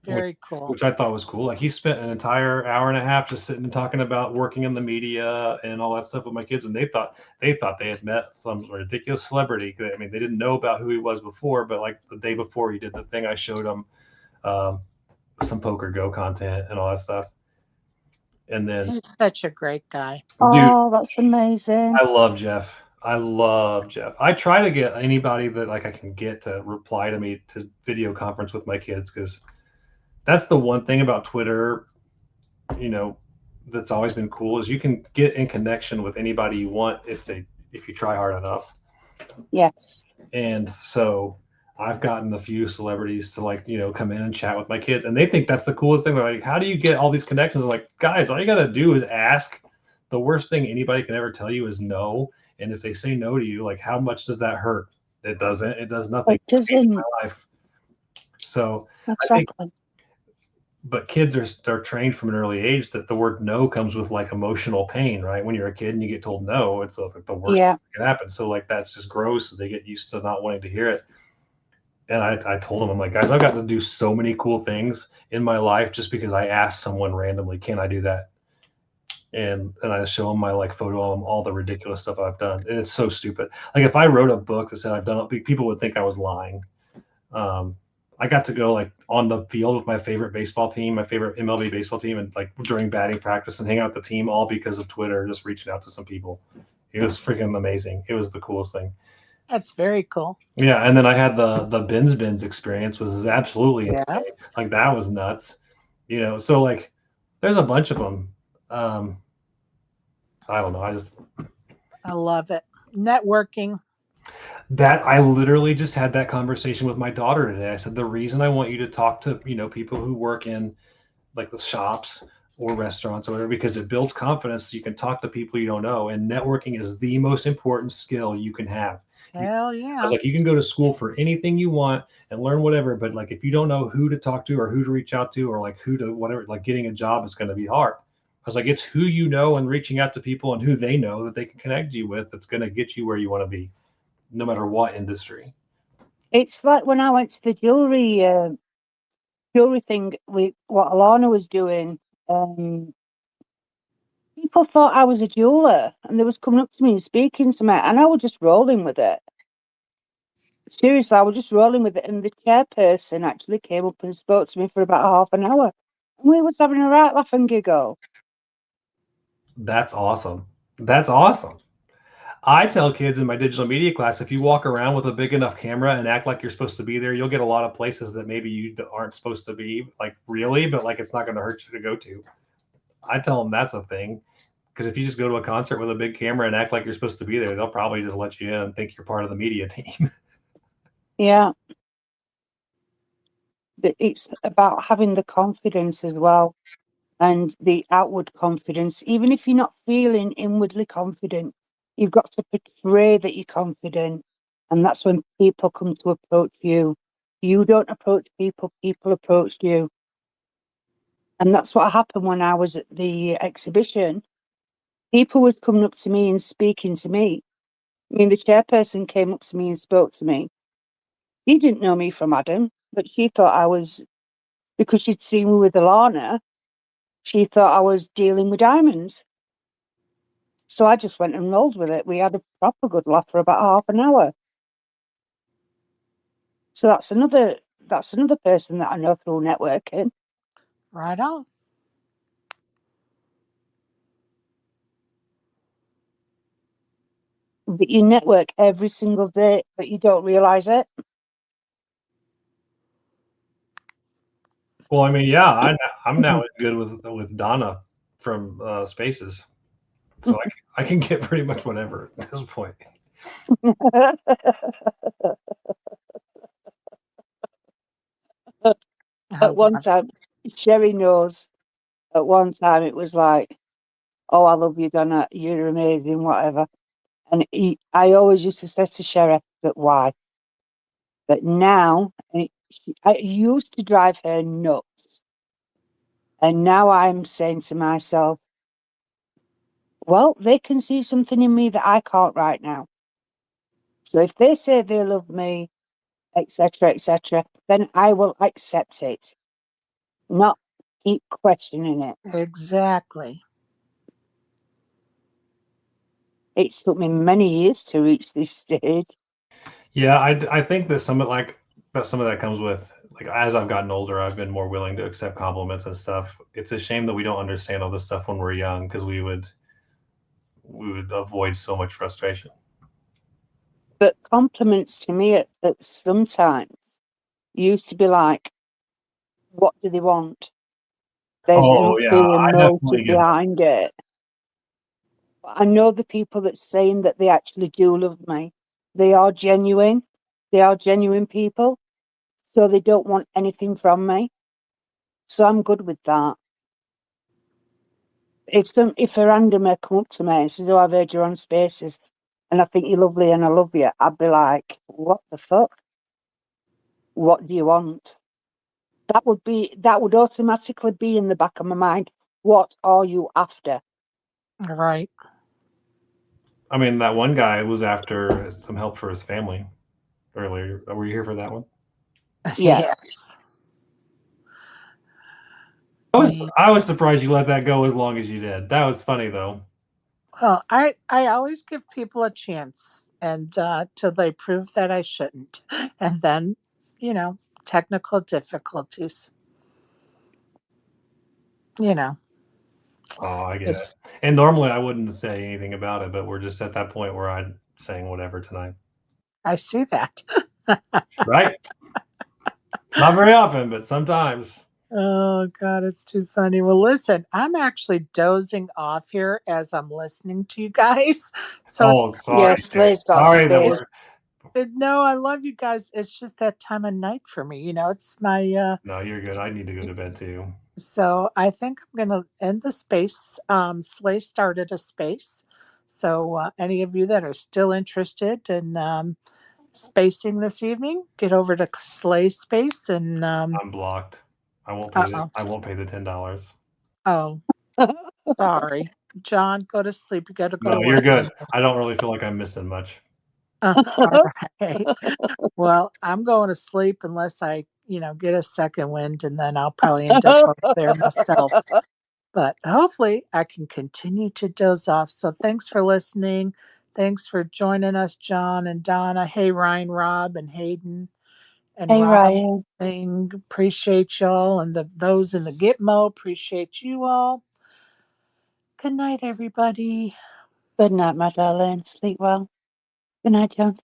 Very cool. Which I thought was cool. Like he spent an entire hour and a half just sitting and talking about working in the media and all that stuff with my kids, and they thought they had met some ridiculous celebrity. I mean, they didn't know about who he was before, but like the day before he did the thing, I showed them some Poker Go content and all that stuff. And then he's such a great guy. Oh, that's amazing. I love Jeff. I try to get anybody that like I can get to reply to me to video conference with my kids, because that's the one thing about Twitter, that's always been cool, is you can get in connection with anybody you want if you try hard enough. Yes. And so I've gotten a few celebrities to come in and chat with my kids, and they think that's the coolest thing. They're like, how do you get all these connections? I'm like, guys, all you got to do is ask. The worst thing anybody can ever tell you is no. And if they say no to you, like, how much does that hurt? It doesn't. It does nothing It doesn't. in my life. So I think, Exactly. but kids are trained from an early age that the word no comes with like emotional pain, right? When you're a kid and you get told no, it's like the worst Yeah. thing that can happen. So like that's just gross. They get used to not wanting to hear it. And I told them, I'm like, guys, I've got to do so many cool things in my life just because I asked someone randomly, can I do that? And I show them my like photo album, all the ridiculous stuff I've done, and it's so stupid. Like if I wrote a book that said I've done it, people would think I was lying. I got to go like on the field with my favorite baseball team, my favorite MLB baseball team, and like during batting practice and hang out with the team, all because of Twitter, just reaching out to some people. It was freaking amazing. It was the coolest thing. That's very cool. Yeah, and then I had the bins experience, was absolutely Yeah. insane. Like that was nuts. So like there's a bunch of them. I don't know. I love it. Networking. That I literally just had that conversation with my daughter today. I said the reason I want you to talk to people who work in like the shops or restaurants or whatever, because it builds confidence so you can talk to people you don't know, and networking is the most important skill you can have. Hell I yeah. was like, you can go to school for anything you want and learn whatever, but like if you don't know who to talk to or who to reach out to or like who to whatever, like getting a job is going to be hard. I was like, it's who you know and reaching out to people and who they know that they can connect you with that's going to get you where you want to be, no matter what industry. It's like when I went to the jewelry thing with what Alana was doing. People thought I was a jeweler, and they was coming up to me and speaking to me, and I was just rolling with it. Seriously, I was just rolling with it, and the chairperson actually came up and spoke to me for about half an hour, and we was having a right laugh and giggle. That's awesome. That's awesome. I tell kids in my digital media class, if you walk around with a big enough camera and act like you're supposed to be there, you'll get a lot of places that maybe you aren't supposed to be, like really, but like it's not going to hurt you to go to. I tell them that's a thing, because if you just go to a concert with a big camera and act like you're supposed to be there, they'll probably just let you in and think you're part of the media team. Yeah. It's about having the confidence as well, and the outward confidence. Even if you're not feeling inwardly confident, you've got to portray that you're confident, and that's when people come to approach you. You don't approach people, people approach you. And that's what happened when I was at the exhibition. People was coming up to me and speaking to me. I mean, the chairperson came up to me and spoke to me. She didn't know me from Adam, but she thought I was, because she'd seen me with Alana, she thought I was dealing with diamonds. So I just went and rolled with it. We had a proper good laugh for about half an hour. So that's another person that I know through networking. Right on. But you network every single day, but you don't realize it. Well, I mean, yeah, I'm now good with Donna from Spaces, so I can get pretty much whatever at this point. At one time, Sherry knows. At one time, it was like, "Oh, I love you, Donna. You're amazing, whatever." And I always used to say to Sherry, "But why?" But now, I used to drive her nuts, and now I'm saying to myself, "Well, they can see something in me that I can't right now. So if they say they love me, etc., then I will accept it, not keep questioning it." Exactly. It took me many years to reach this stage. Yeah, I think that some of that comes with, like, as I've gotten older, I've been more willing to accept compliments and stuff. It's a shame that we don't understand all this stuff when we're young, because we would avoid so much frustration. But compliments to me at sometimes used to be like, what do they want? There's an Oh yeah, ulterior I definitely motive get that. behind it. But I know the people that's saying that they actually do love me. They are genuine. They are genuine people. So they don't want anything from me. So I'm good with that. If a randomer come up to me and says, "Oh, I've heard you're on Spaces," and I think you're lovely and I love you, I'd be like, what the fuck? What do you want? That would automatically be in the back of my mind. What are you after? Right. I mean, that one guy was after some help for his family earlier. Were you here for that one? Yes. Yes. I was surprised you let that go as long as you did. That was funny though. Well, I always give people a chance, and till they prove that I shouldn't, and then, you know, technical difficulties. You know, Oh, I get it, it. And normally I wouldn't say anything about it, but we're just at that point where I'm saying whatever tonight. I see that. Right? Not very often, but sometimes. Oh God, it's too funny. Well, listen, I'm actually dozing off here as I'm listening to you guys. So it's Oh, sorry. Yes, Ray's got Sorry that space. we're. no, I love you guys. It's just that time of night for me. You know, it's my No, you're good. I need to go to bed too. so I think I'm gonna end the space. Slay started a space. So any of you that are still interested in spacing this evening, get over to Slay Space and I'm blocked. I won't pay the. uh-oh. I won't pay the $10. Oh, sorry. John, go to sleep. You gotta go to No, you're work good. tomorrow. I don't really feel like I'm missing much. All right. Well, I'm going to sleep unless I, get a second wind, and then I'll probably end up over there myself. But hopefully I can continue to doze off. So thanks for listening. Thanks for joining us, John and Donna. Hey, Ryan, Rob, and Hayden. And Hey, Rob Ryan. saying appreciate y'all, and those in the Gitmo appreciate you all. Good night, everybody. Good night, my darling. Sleep well. Good night, John.